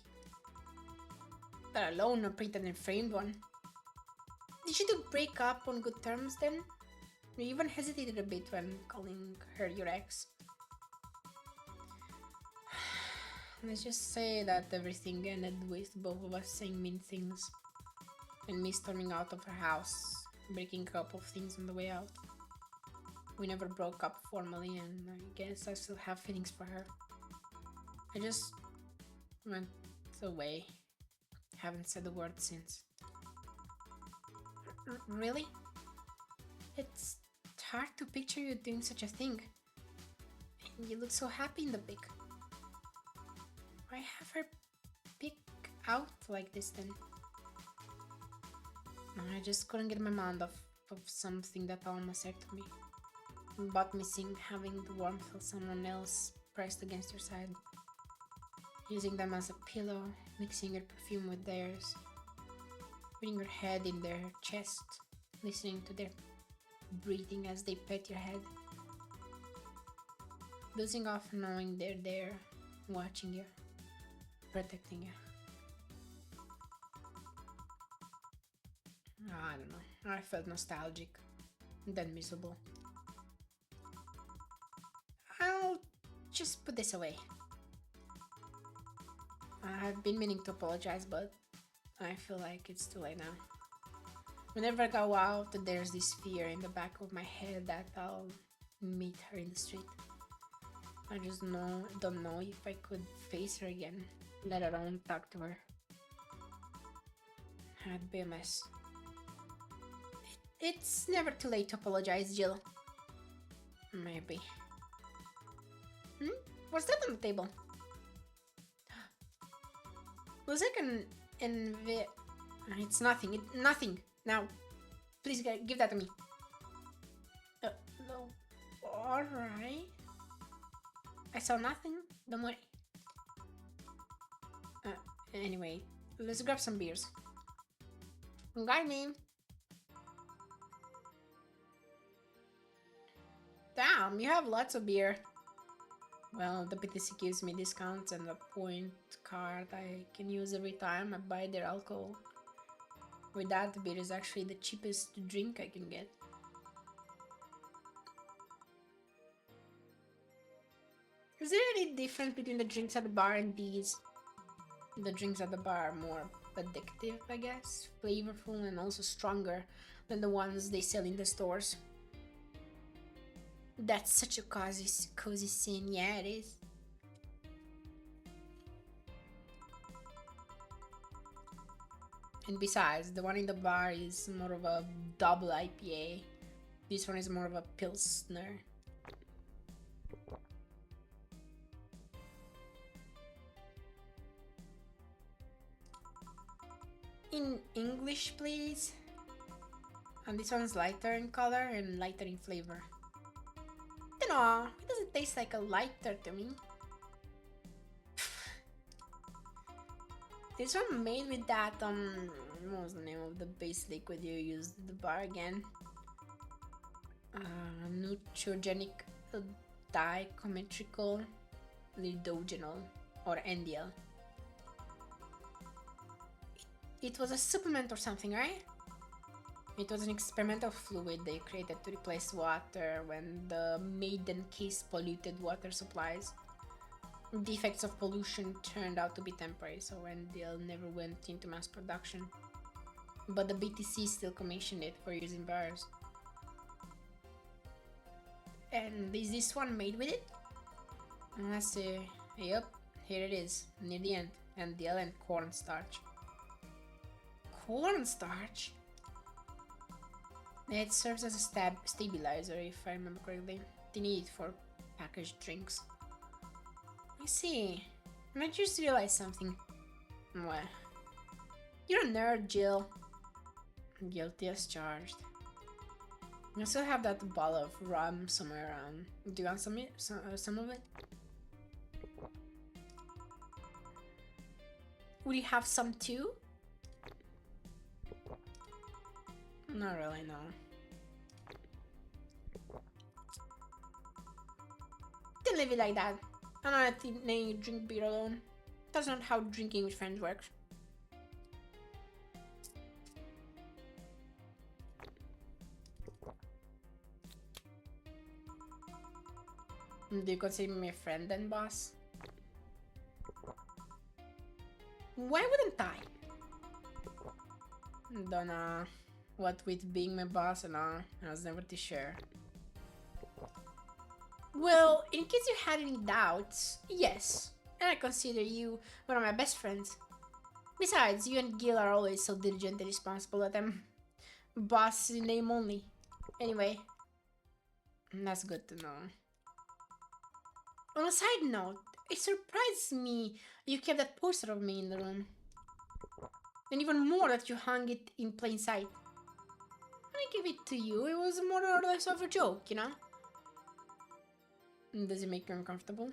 Let alone a printed and framed one. Did you two break up on good terms then? You even hesitated a bit when calling her your ex. Let's just say that everything ended with both of us saying mean things. And me storming out of her house, breaking a couple of things on the way out. We never broke up formally, and I guess I still have feelings for her. I just went away. Haven't said a word since. Really? It's hard to picture you doing such a thing. And you look so happy in the pic. Why have her pic out like this then? I just couldn't get my mind off of something that almost hurt me. But missing having the warmth of someone else pressed against your side. Using them as a pillow, mixing your perfume with theirs. Putting your head in their chest, listening to their breathing as they pet your head. Dozing off knowing they're there, watching you, protecting you. I don't know, I felt nostalgic, then miserable. I'll just put this away. I've been meaning to apologize, but I feel like it's too late now. Whenever I go out, there's this fear in the back of my head that I'll meet her in the street. I just don't know if I could face her again, let alone talk to her. I'd be a mess. It's never too late to apologize, Jill. Maybe. What's that on the table? Looks like an it's nothing. Nothing. Now, please give that to me. No. Alright. I saw nothing. Don't worry. Anyway, let's grab some beers. Got me. Damn, you have lots of beer. Well, the PTC gives me discounts and a point card I can use every time I buy their alcohol. With that, the beer is actually the cheapest drink I can get. Is there any difference between the drinks at the bar and these? The drinks at the bar are more addictive, I guess, flavorful and also stronger than the ones they sell in the stores. That's such a cozy scene. Yeah, it is. And besides, the one in the bar is more of a double IPA. This one is more of a Pilsner. In English, please. And this one's lighter in color and lighter in flavor. I don't know, it doesn't taste like a lighter to me. This one made with that, what was the name of the base liquid you used at the bar again? Nutrogenic dichromatrical lidogenol, or NDL. It was a supplement or something, right? It was an experimental fluid they created to replace water when the Maiden case polluted water supplies. The effects of pollution turned out to be temporary, so NDL never went into mass production. But the BTC still commissioned it for use in bars. And is this one made with it? Let's see. Yep, here it is, near the end. NDL and cornstarch. Cornstarch? It serves as a stabilizer, if I remember correctly. They need it for packaged drinks. I see. And I just realized something. What? You're a nerd, Jill. Guilty as charged. I still have that bottle of rum somewhere around. Do you want some of it? Would you have some too? Not really, no. Don't leave it like that. I'm not letting you drink beer alone. That's not how drinking with friends works. Do you consider me a friend then, boss? Why wouldn't I? Don't know. What with being my boss and all, I was never too sure. Well, in case you had any doubts, yes. And I consider you one of my best friends. Besides, you and Gil are always so diligent and responsible that I'm boss in name only. Anyway, that's good to know. On a side note, it surprised me you kept that poster of me in the room. And even more that you hung it in plain sight. When I gave it to you, it was more or less of a joke, you know? Does it make you uncomfortable?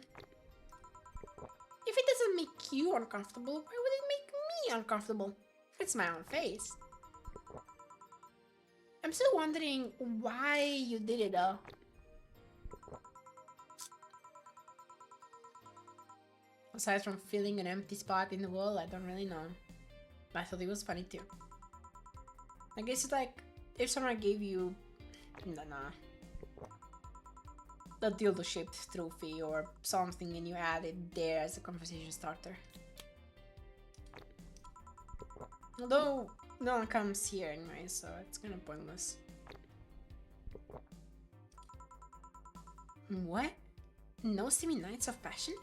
If it doesn't make you uncomfortable, why would it make me uncomfortable? It's my own face. I'm still wondering why you did it though. Aside from filling an empty spot in the wall, I don't really know. But I thought it was funny too. I guess it's like if someone gave you, I don't know, a dildo-shaped trophy or something and you add it there as a conversation starter. Although no one comes here anyway, so it's kind of pointless. What? No steamy nights of passion?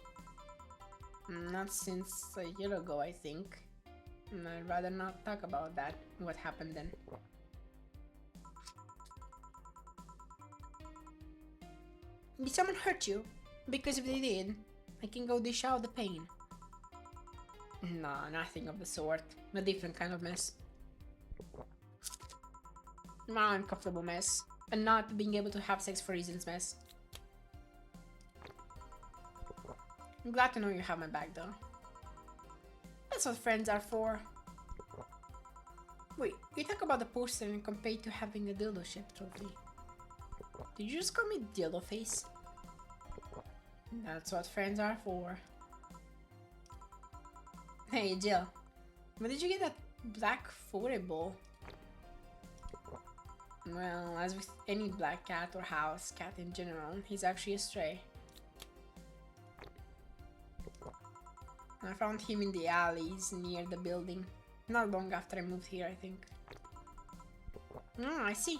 Not since a year ago, I think. I'd rather not talk about that, what happened then. Did someone hurt you? Because if they did, I can go dish out the pain. No, nothing of the sort. A different kind of mess. Not uncomfortable mess. And not being able to have sex for reasons mess. I'm glad to know you have my back though. That's what friends are for. Wait, you talk about the poster and compare it to having a dildo shaped trophy. Did you just call me dildo face? That's what friends are for. Hey Jill, where did you get that black photo ball? Well, as with any black cat or house cat in general, he's actually a stray. I found him in the alleys near the building. Not long after I moved here, I think. I see.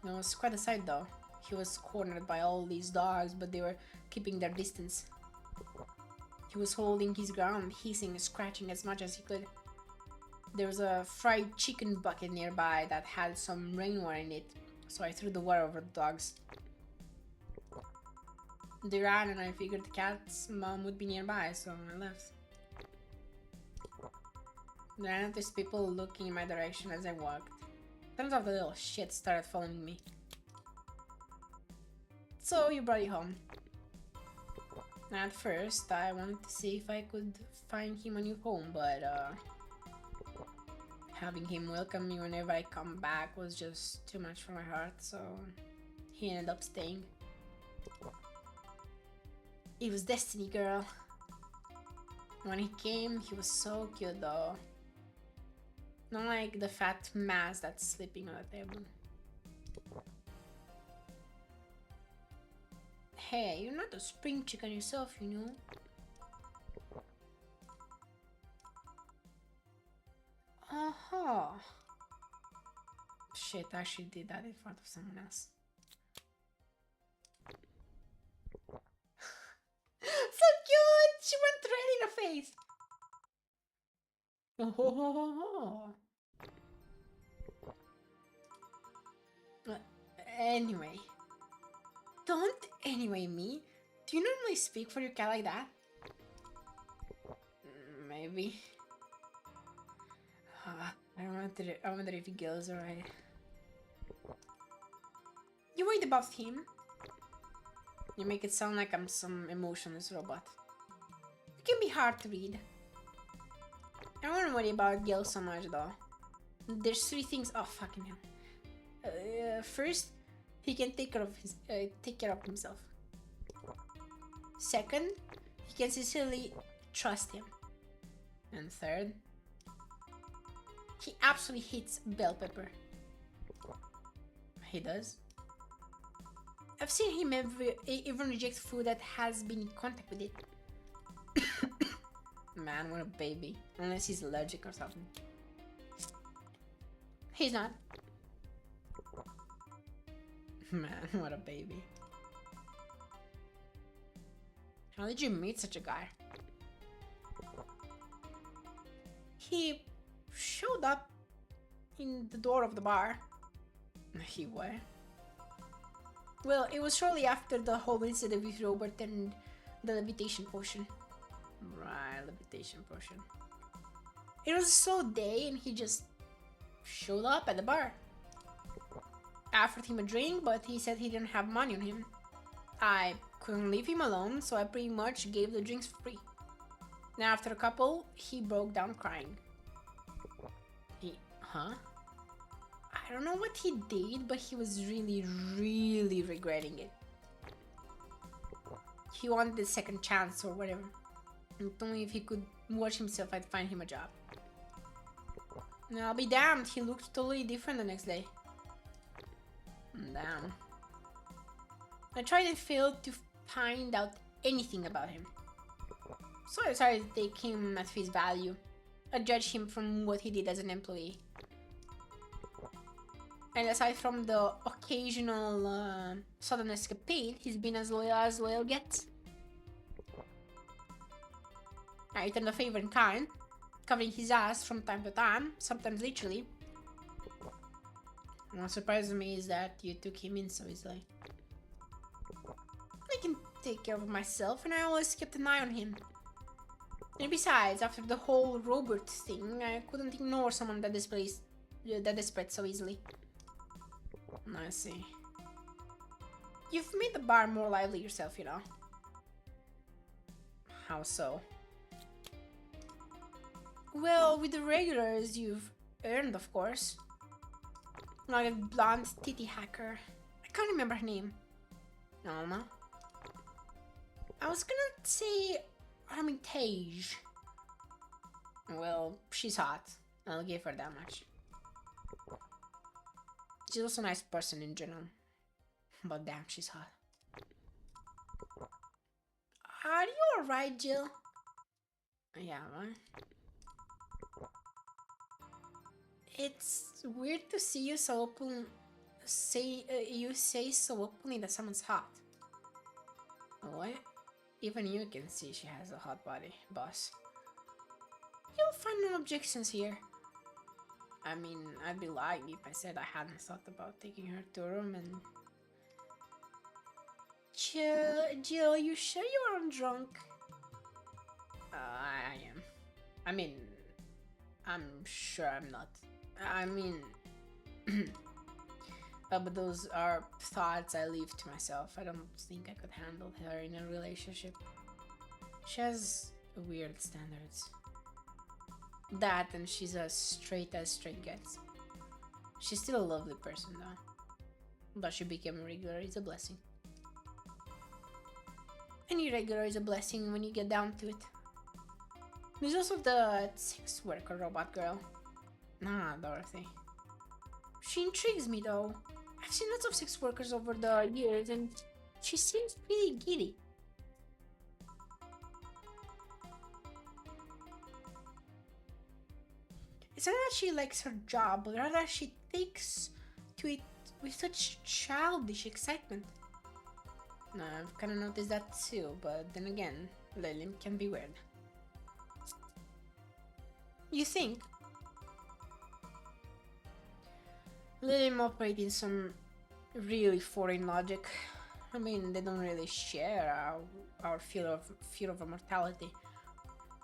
It was quite a sight though. He was cornered by all these dogs, but they were keeping their distance. He was holding his ground, hissing and scratching as much as he could. There was a fried chicken bucket nearby that had some rainwater in it, so I threw the water over the dogs. They ran and I figured the cat's mom would be nearby, so I left. Then I noticed people looking in my direction as I walked. Turns out the little shit started following me. So you brought it home. At first, I wanted to see if I could find him a new home, but having him welcome me whenever I come back was just too much for my heart, so he ended up staying. It was destiny, girl. When he came, he was so cute though. Not like the fat mass that's sleeping on the table. Hey, you're not a spring chicken yourself, you know. Shit, I actually did that in front of someone else. So cute! She went red in the face. Anyway. Don't anyway me. Do you normally speak for your cat like that? Maybe. I wonder if he goes alright. You worried about him? You make it sound like I'm some emotionless robot. It can be hard to read. I wouldn't worry about Gil so much though. There's three things. Oh fucking hell. First, he can take care of himself. Second, he can sincerely trust him. And third, he absolutely hates bell pepper. He does. I've seen him even reject food that has been in contact with it. Man, what a baby. Unless he's allergic or something. He's not. Man, what a baby. How did you meet such a guy? He showed up in the door of the bar. He what? Well, it was shortly after the whole incident with Robert and the levitation potion. Right, levitation potion. It was a slow day and he just showed up at the bar. I offered him a drink, but he said he didn't have money on him. I couldn't leave him alone, so I pretty much gave the drinks for free. Now after a couple, he broke down crying. I don't know what he did, but he was really regretting it. He wanted a second chance or whatever. And told me if he could watch himself, I'd find him a job. Now I'll be damned, he looked totally different the next day. Damn. I tried and failed to find out anything about him. So I decided to take him at face value. I judged him from what he did as an employee. And aside from the occasional sudden escapade, he's been as loyal gets. I returned a favor in kind, covering his ass from time to time, sometimes literally. And what surprises me is that you took him in so easily. I can take care of myself, and I always kept an eye on him. And besides, after the whole Robert thing, I couldn't ignore someone that desperate so easily. I see. You've made the bar more lively yourself, you know. How so? Well, with the regulars you've earned, of course. Like a blonde titty hacker. I can't remember her name. No. I was gonna say Armitage. Well, she's hot. I'll give her that much. She's also a nice person in general. But damn, she's hot. Are you alright, Jill? Yeah, right? It's weird to see you so open. You say so openly that someone's hot. What? Even you can see she has a hot body, boss. You'll find no objections here. I mean, I'd be lying if I said I hadn't thought about taking her to a room and... Jill, you sure you aren't drunk? I am. I mean, I'm sure I'm not. I mean... but those are thoughts I leave to myself. I don't think I could handle her in a relationship. She has weird standards. That, and she's as straight gets. She's still a lovely person though. But she became a regular is a blessing. Any regular is a blessing when you get down to it. There's also the sex worker robot girl. Nah, Dorothy. She intrigues me though. I've seen lots of sex workers over the years and she seems pretty giddy. It's not that she likes her job, but rather she takes to it with such childish excitement. No, I've kind of noticed that too, but then again, Lillian can be weird. You think? Lillian operates in some really foreign logic. I mean, they don't really share our fear of immortality.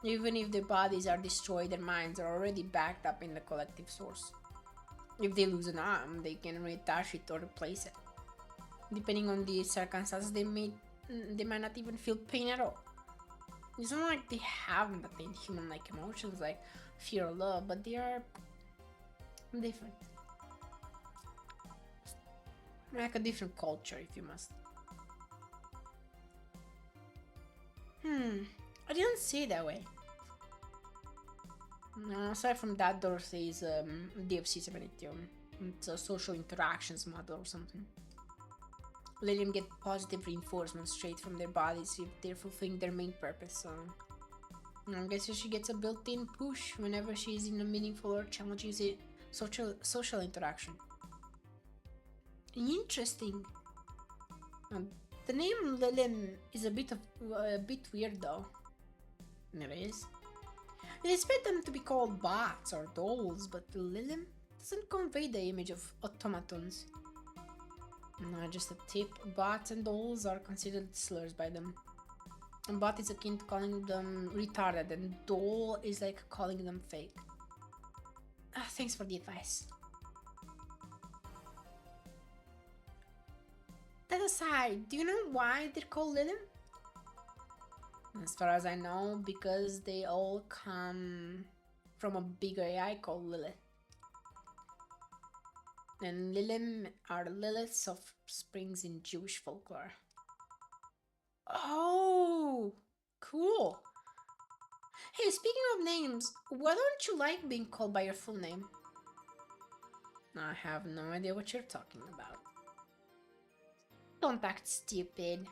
Even if their bodies are destroyed, their minds are already backed up in the collective source. If they lose an arm, they can reattach it or replace it. Depending on the circumstances, they might not even feel pain at all. It's not like they haven't attained human-like emotions like fear or love, but they are different. Like a different culture, if you must. I didn't see it that way. No, aside from that, Dorothy is DFC-72. It's a social interactions model or something. Lillian get positive reinforcement straight from their bodies if they're fulfilling their main purpose, so... I guess she gets a built-in push whenever she's in a meaningful or challenging social interaction. Interesting. The name Lillian is a bit weird though. It is. They expect them to be called bots or dolls, but Lillian doesn't convey the image of automatons. No, just a tip. Bots and dolls are considered slurs by them. And bot is akin to calling them retarded, and doll is like calling them fake. Thanks for the advice. That aside, do you know why they're called Lillian? As far as I know, because they all come from a bigger AI called Lilith. And Lilith are Lilith's offsprings in Jewish folklore. Oh, cool. Hey, speaking of names, why don't you like being called by your full name? I have no idea what you're talking about. Don't act stupid.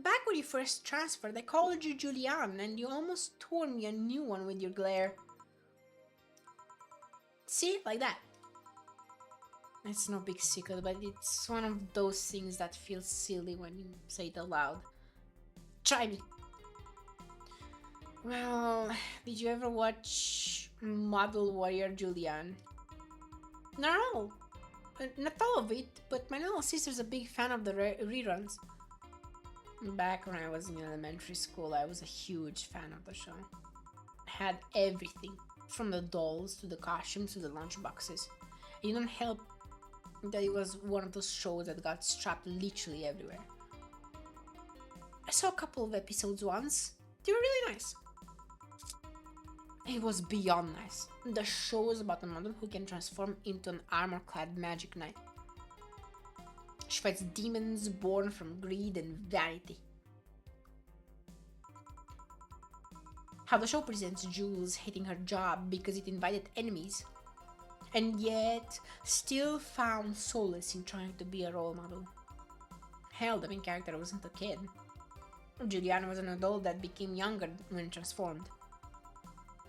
Back when you first transferred, I called you Julianne, and you almost tore me a new one with your glare. See? Like that. It's no big secret, but it's one of those things that feels silly when you say it aloud. Try me. Well, did you ever watch Model Warrior Julianne? No. Not all of it, but my little sister's a big fan of the reruns. Back when I was in elementary school, I was a huge fan of the show. I had everything, from the dolls to the costumes to the lunchboxes. It didn't help that it was one of those shows that got strapped literally everywhere. I saw a couple of episodes once. They were really nice. It was beyond nice. The show was about a model who can transform into an armor-clad magic knight. She fights demons born from greed and vanity. How the show presents Jules hating her job because it invited enemies, and yet still found solace in trying to be a role model. Hell, the main character wasn't a kid. Juliana was an adult that became younger when transformed.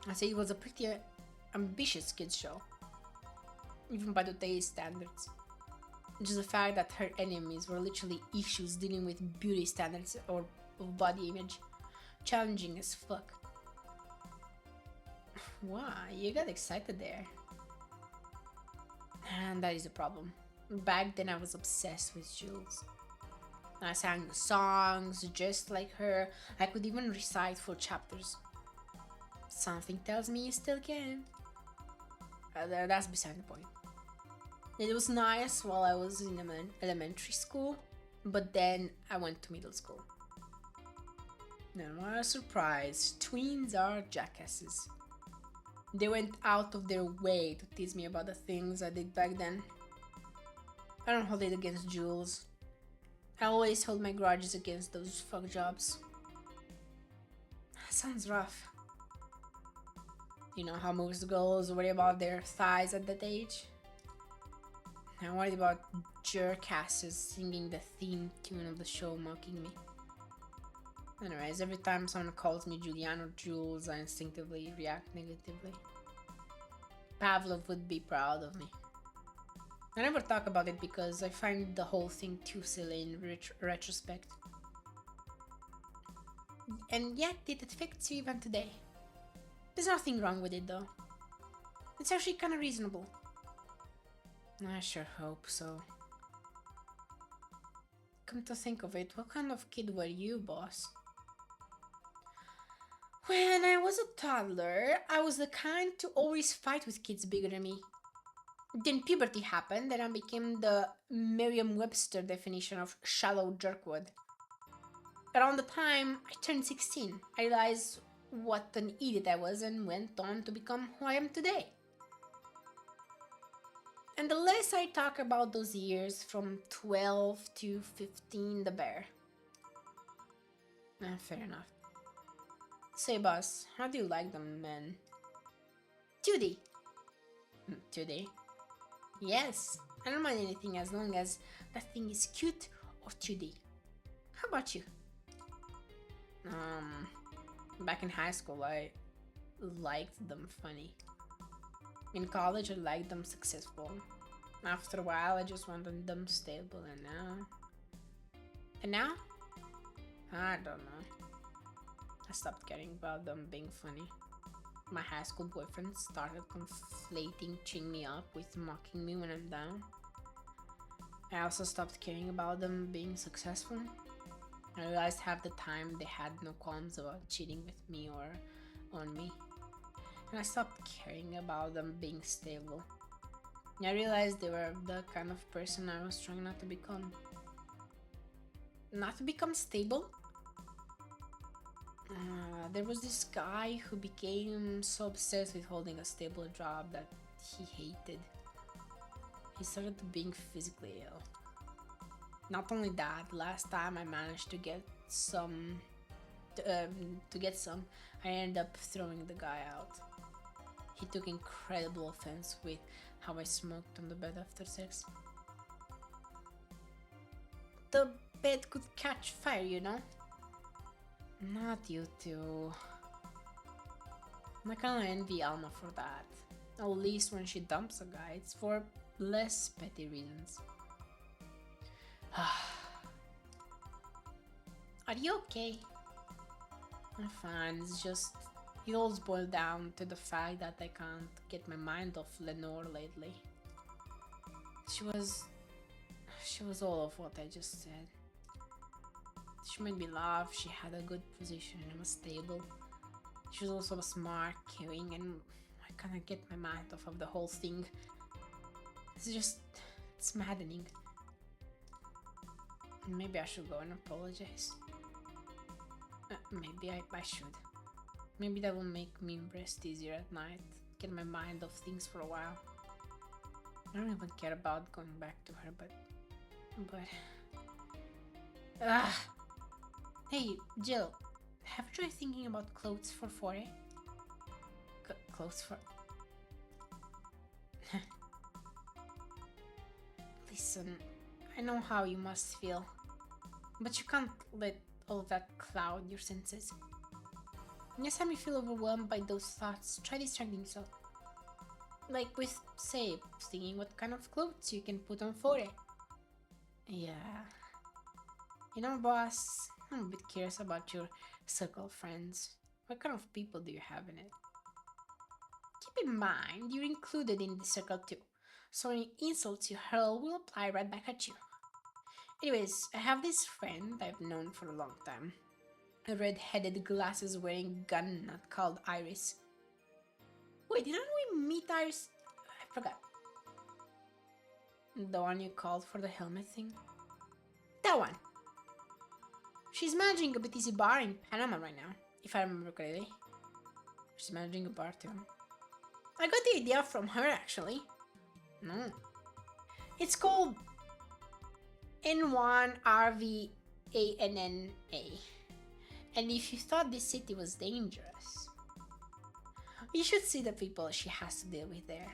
I say it was a pretty ambitious kids show, even by today's standards. Just the fact that her enemies were literally issues dealing with beauty standards or of body image. Challenging as fuck. Wow, you got excited there. And that is a problem. Back then I was obsessed with Jules. I sang the songs just like her. I could even recite full chapters. Something tells me you still can. That's beside the point. It was nice while I was in elementary school, but then I went to middle school. And what a surprise, tweens are jackasses. They went out of their way to tease me about the things I did back then. I don't hold it against Jules. I always hold my grudges against those fuck jobs. Sounds rough. You know how most girls worry about their thighs at that age? I'm worried about jerkasses singing the theme tune of the show mocking me. Anyways, every time someone calls me Julian or Jules, I instinctively react negatively. Pavlov would be proud of me. I never talk about it because I find the whole thing too silly in retrospect. And yet it affects you even today. There's nothing wrong with it though. It's actually kinda reasonable. I sure hope so. Come to think of it, what kind of kid were you, boss? When I was a toddler, I was the kind to always fight with kids bigger than me. Then puberty happened and I became the Merriam-Webster definition of shallow jerkwood. Around the time I turned 16, I realized what an idiot I was and went on to become who I am today. And the less I talk about those years from 12 to 15, the better. Fair enough. Say, boss, how do you like them, men? 2D. 2D? Yes, I don't mind anything as long as that thing is cute or 2D. How about you? Back in high school, I liked them funny. In college, I liked them successful. After a while, I just wanted them stable, and now... And now? I don't know. I stopped caring about them being funny. My high school boyfriend started conflating cheering me up with mocking me when I'm down. I also stopped caring about them being successful. I realized half the time they had no qualms about cheating with me or on me. And I stopped caring about them being stable. I realized they were the kind of person I was trying not to become. Not to become stable? There was this guy who became so obsessed with holding a stable job that he hated. He started being physically ill. Not only that, last time I managed to get some, I ended up throwing the guy out. He took incredible offense with how I smoked on the bed after sex. The bed could catch fire, you know? Not you two. I kinda envy Alma for that. At least when she dumps a guy, it's for less petty reasons. Are you okay? I'm fine, it's just... It all boils down to the fact that I can't get my mind off Lenore lately. She was... She was all of what I just said. She made me laugh, she had a good position and was stable. She was also smart, caring, and I can't get my mind off of the whole thing. It's maddening. Maybe I should go and apologize. Maybe I should. Maybe that will make me rest easier at night, get my mind off things for a while. I don't even care about going back to her, but... Hey, Jill, have you tried thinking about clothes for 40? Clothes for... Listen, I know how you must feel, but you can't let all of that cloud your senses. Next time you feel overwhelmed by those thoughts, try distracting yourself. Like with, say, thinking what kind of clothes you can put on 40. Yeah. You know, boss, I'm a bit curious about your circle of friends. What kind of people do you have in it? Keep in mind, you're included in the circle too, so any insults you hurl will apply right back at you. Anyways, I have this friend I've known for a long time. A red-headed, glasses-wearing gun nut called Iris. Wait, didn't we meet Iris? I forgot. The one you called for the helmet thing? That one! She's managing a BTC bar in Panama right now, if I remember correctly. She's managing a bar too. I got the idea from her, actually. No. It's called N1RVANNA. And if you thought this city was dangerous, you should see the people she has to deal with there.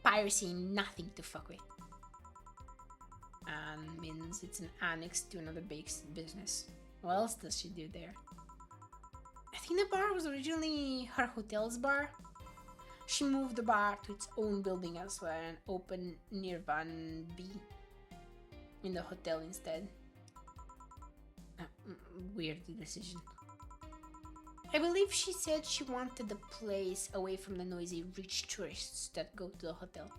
Piracy, nothing to fuck with. And means it's an annex to another big business. What else does she do there? I think the bar was originally her hotel's bar. She moved the bar to its own building elsewhere and opened Nirvan B in the hotel instead. Weird decision. I believe she said she wanted the place away from the noisy rich tourists that go to the hotel.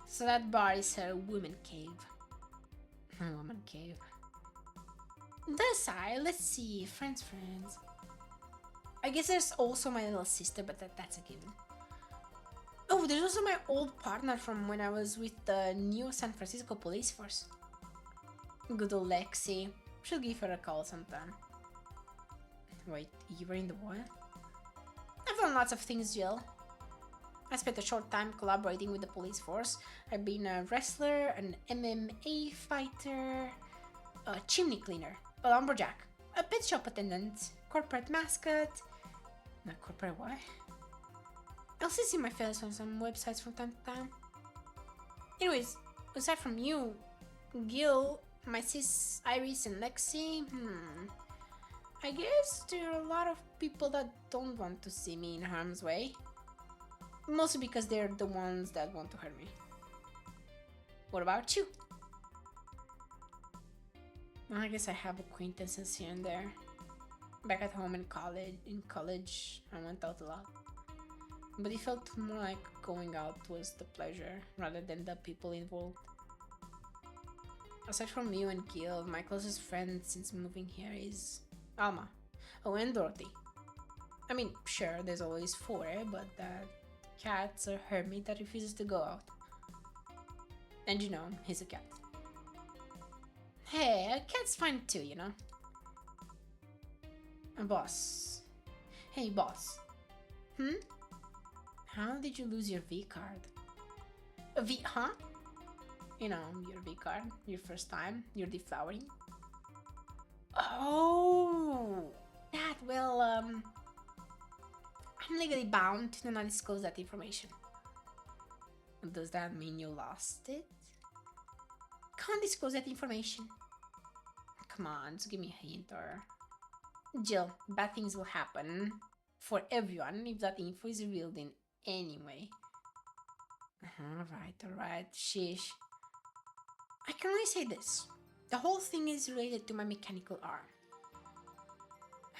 So that bar is her woman cave. Woman cave. That aside, let's see. Friends. I guess there's also my little sister, but that's a given. Oh, there's also my old partner from when I was with the new San Francisco police force. Good old Lexi. Should give her a call sometime. Wait, you were in the war? I've done lots of things, Jill. I spent a short time collaborating with the police force. I've been a wrestler, an MMA fighter, a chimney cleaner, a lumberjack, a pet shop attendant, corporate mascot... Not corporate what? I'll still see my face on some websites from time to time. Anyways, aside from you, Gil, my sis Iris and Lexi, I guess there are a lot of people that don't want to see me in harm's way. Mostly because they're the ones that want to hurt me. What about you? I guess I have acquaintances here and there. Back at home in college, I went out a lot. But it felt more like going out was the pleasure rather than the people involved. Aside from you and Gil, my closest friend since moving here is Alma. Oh, and Dorothy. I mean, sure, there's always four, but that cat's a hermit that refuses to go out. And you know, he's a cat. Hey, a cat's fine too, you know? Boss. Hey, boss. How did you lose your V card? A V, huh? You know, your V card, your first time, your deflowering. Oh, that, well, I'm legally bound to not disclose that information. Does that mean you lost it? Can't disclose that information. Come on, just give me a hint or... Jill, bad things will happen for everyone if that info is revealed in any way. Alright, sheesh. I can only say this. The whole thing is related to my mechanical arm.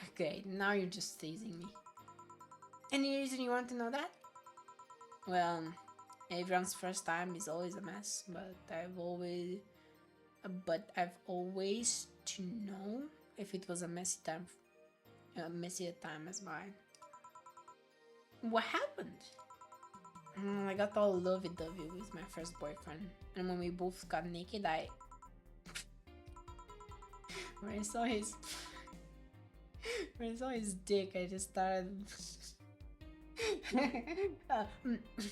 Okay, now you're just teasing me. Any reason you want to know that? Well, Everyone's first time is always a mess, but I've always to know if it was a messy time, messier time as mine. What happened? I got all lovey-dovey with my first boyfriend, and when we both got naked, when I saw his dick, I just started.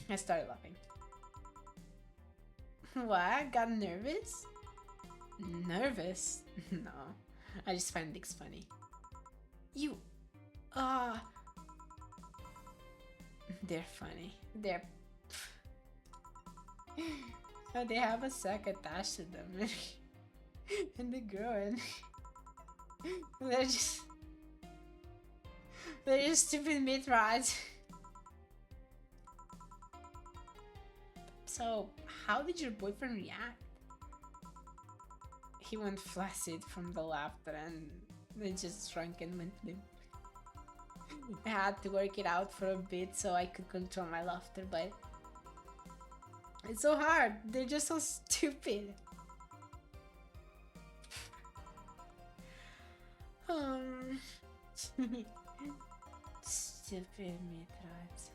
I started laughing. What? Got nervous? Nervous? No, I just find dicks funny. You, they're funny. They have a sack attached to them, and the girl, and they're just stupid meat rods. So, how did your boyfriend react? He went flaccid from the laughter and then just shrunk and went limp. I had to work it out for a bit so I could control my laughter, but it's so hard. They're just so stupid. Stupid meat rods.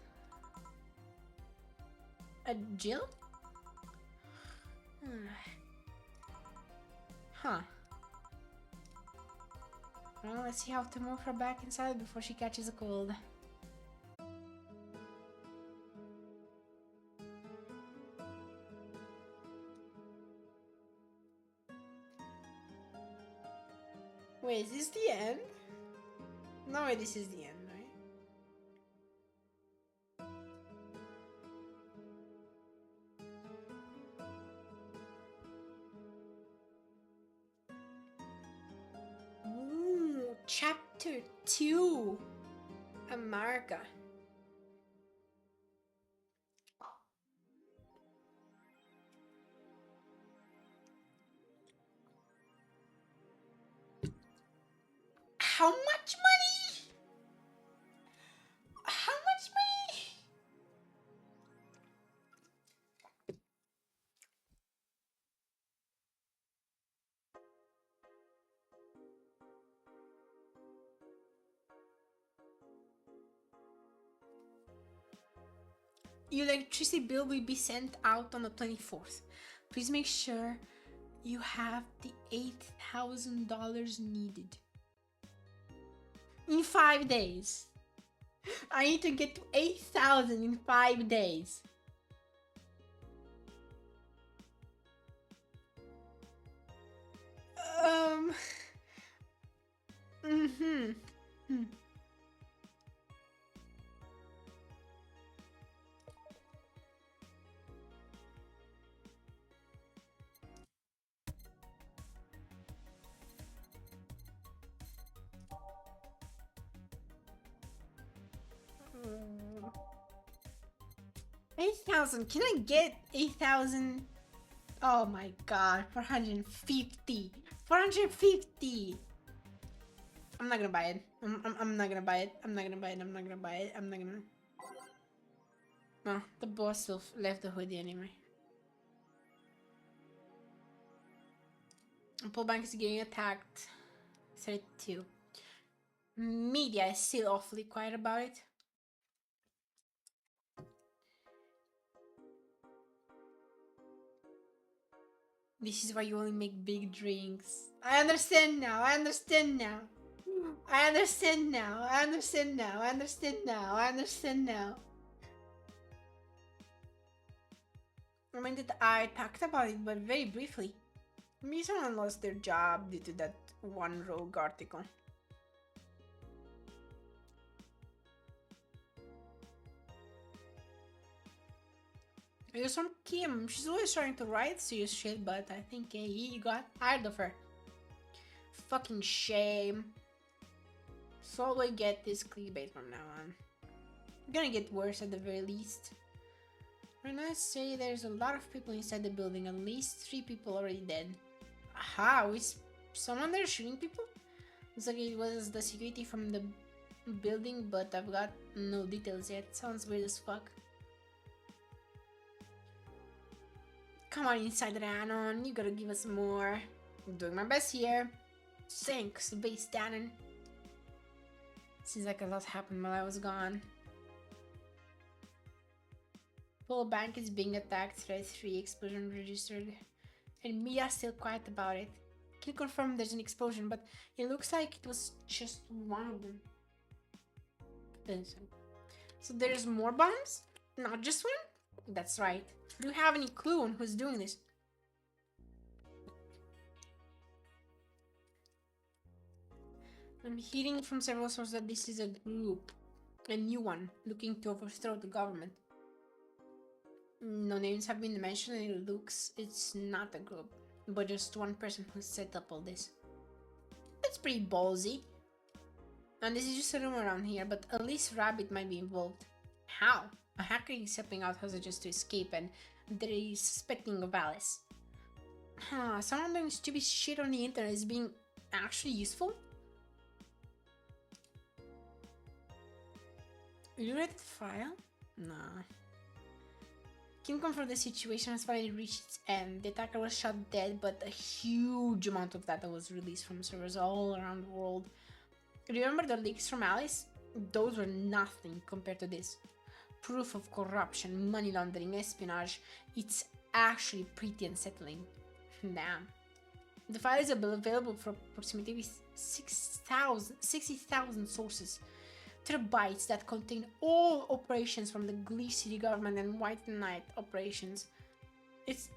Jill? Huh. Well, let's see how to move her back inside before she catches a cold. Wait, is this the end? No way, this is the end, right? Ooh, chapter 2. America. How much money? How much money? Your electricity bill will be sent out on the 24th. Please make sure you have the $8,000 needed. In 5 days. I need to get to 8,000 in 5 days. $8,000. Can I get 8,000? Oh my god, 450. 450. I'm not gonna buy it. I'm not gonna buy it. I'm not gonna buy it. I'm not gonna buy it. I'm not gonna. No, the boss still left the hoodie anyway. Apple Bank is getting attacked. 32. Media is still awfully quiet about it. This is why you only make big drinks. I understand now. I understand now. I understand now. I understand now. I understand now. I understand now. I mean that I talked about it, but very briefly. Maybe someone lost their job due to that one rogue article. It was from Kim. She's always trying to write serious shit, but I think he got tired of her. Fucking shame. So we get this clickbait from now on. Gonna get worse at the very least. When I say there's a lot of people inside the building, at least 3 people already dead. Aha, is someone there shooting people? Looks like it was the security from the building, but I've got no details yet. Sounds weird as fuck. Come on inside, Rhiannon. You gotta give us more. I'm doing my best here. Thanks, base Dannon. Seems like a lot happened while I was gone. Whole bank is being attacked. Threat 3 explosion registered. And Mia's still quiet about it. Can confirm there's an explosion, but it looks like it was just one of them. So there's more bombs? Not just one? That's right. Do you have any clue on who's doing this? I'm hearing from several sources that this is a group. A new one, looking to overthrow the government. No names have been mentioned and it looks it's not a group, but just one person who set up all this. That's pretty ballsy. And this is just a rumor around here, but at least Rabbit might be involved. How? A hacker is helping out hostages to escape and they're suspecting of Alice. Someone doing stupid shit on the internet is being actually useful? You read the file? Nah. Can confirm the situation has finally reached its end. The attacker was shot dead, but a huge amount of data was released from servers all around the world. Remember the leaks from Alice? Those were nothing compared to this. Proof of corruption, money laundering, espionage. It's actually pretty unsettling. Damn. The file is available for approximately 60,000 sources. Terabytes that contain all operations from the Glee City government and White Knight operations. It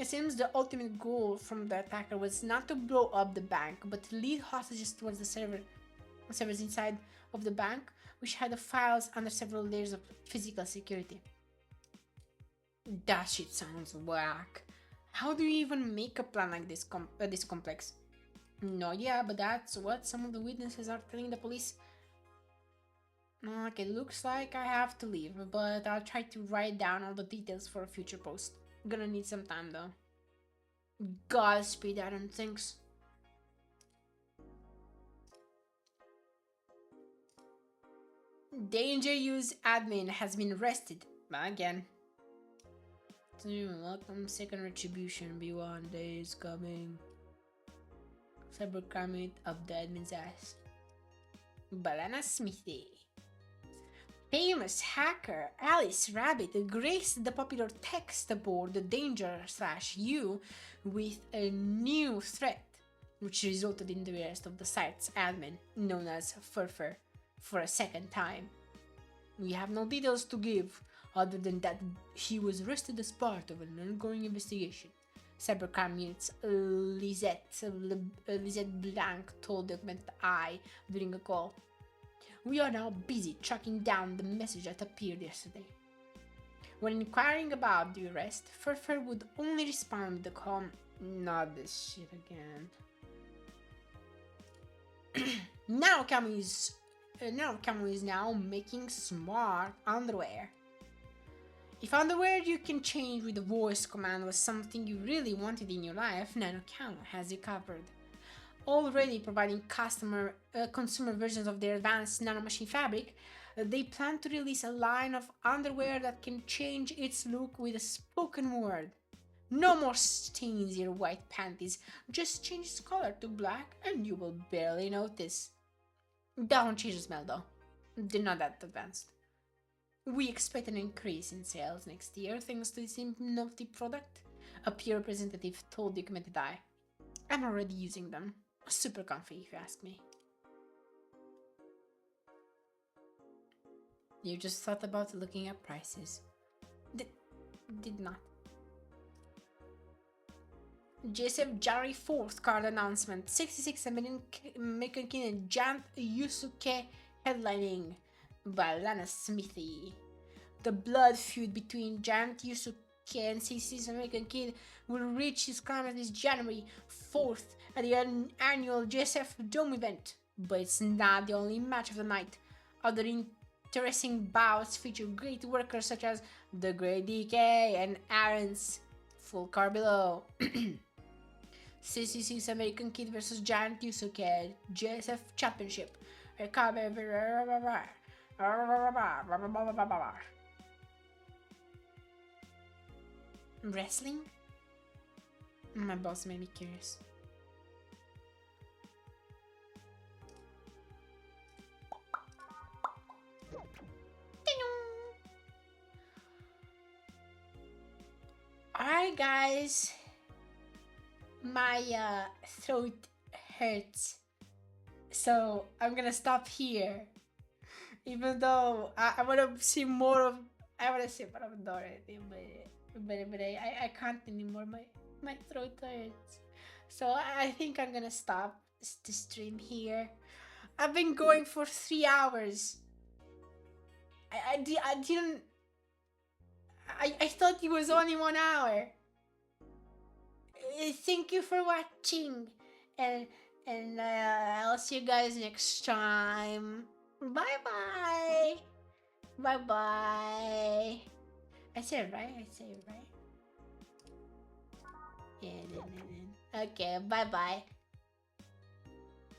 seems the ultimate goal from the attacker was not to blow up the bank, but to lead hostages towards the servers inside of the bank, which had the files under several layers of physical security. That shit sounds whack. How do you even make a plan like this this complex? No, yeah, but that's what some of the witnesses are telling the police. Okay, looks like I have to leave, but I'll try to write down all the details for a future post. Gonna need some time though. Godspeed, Adam, thanks. Danger Use admin has been arrested. Again. Welcome, second retribution. B1 day is coming. Cybercrime it up the admin's ass. Balana Smithy. Famous hacker Alice Rabbit graced the popular text board Danger/U with a new threat, which resulted in the arrest of the site's admin, known as Furfur, for a second time. We have no details to give, other than that he was arrested as part of an ongoing investigation. Cybercrime Unit's Lisette Blanc told the Augmented Eye during a call. We are now busy tracking down the message that appeared yesterday. When inquiring about the arrest, Furfur would only respond with the calm, not this shit again. Now Camus is now making smart underwear. If underwear you can change with the voice command was something you really wanted in your life, NanoCamo has you covered. Already providing consumer versions of their advanced nanomachine fabric, they plan to release a line of underwear that can change its look with a spoken word. No more stains your white panties, just change its color to black and you will barely notice. Don't change the smell though, they're not that advanced. We expect an increase in sales next year thanks to this novelty product, a peer representative told the Augmented Eye. I'm already using them. Super comfy, if you ask me. You just thought about looking at prices. Did not. JSF January 4th card announcement. 66 American King and Giant Yusuke headlining Balana Smithy. The blood feud between Giant Yusuke and 66 American Kid will reach its climax this January 4th at the annual JSF Dome event. But it's not the only match of the night. Other interesting bouts feature great workers such as The Great DK and Aaron's. Full car below. 66 American Kid vs Giant Yusuke JSF Championship. Wrestling? My boss made me curious. Alright guys, my throat hurts, so I'm gonna stop here. Even though I want to see more of, Dorothy, but I can't anymore. My throat hurts, so I think I'm gonna stop the stream here. I've been going for 3 hours. I didn't. I thought it was only 1 hour. Thank you for watching, and I'll see you guys next time. Bye bye. Bye bye. I said it right. Yeah. Okay. Bye bye.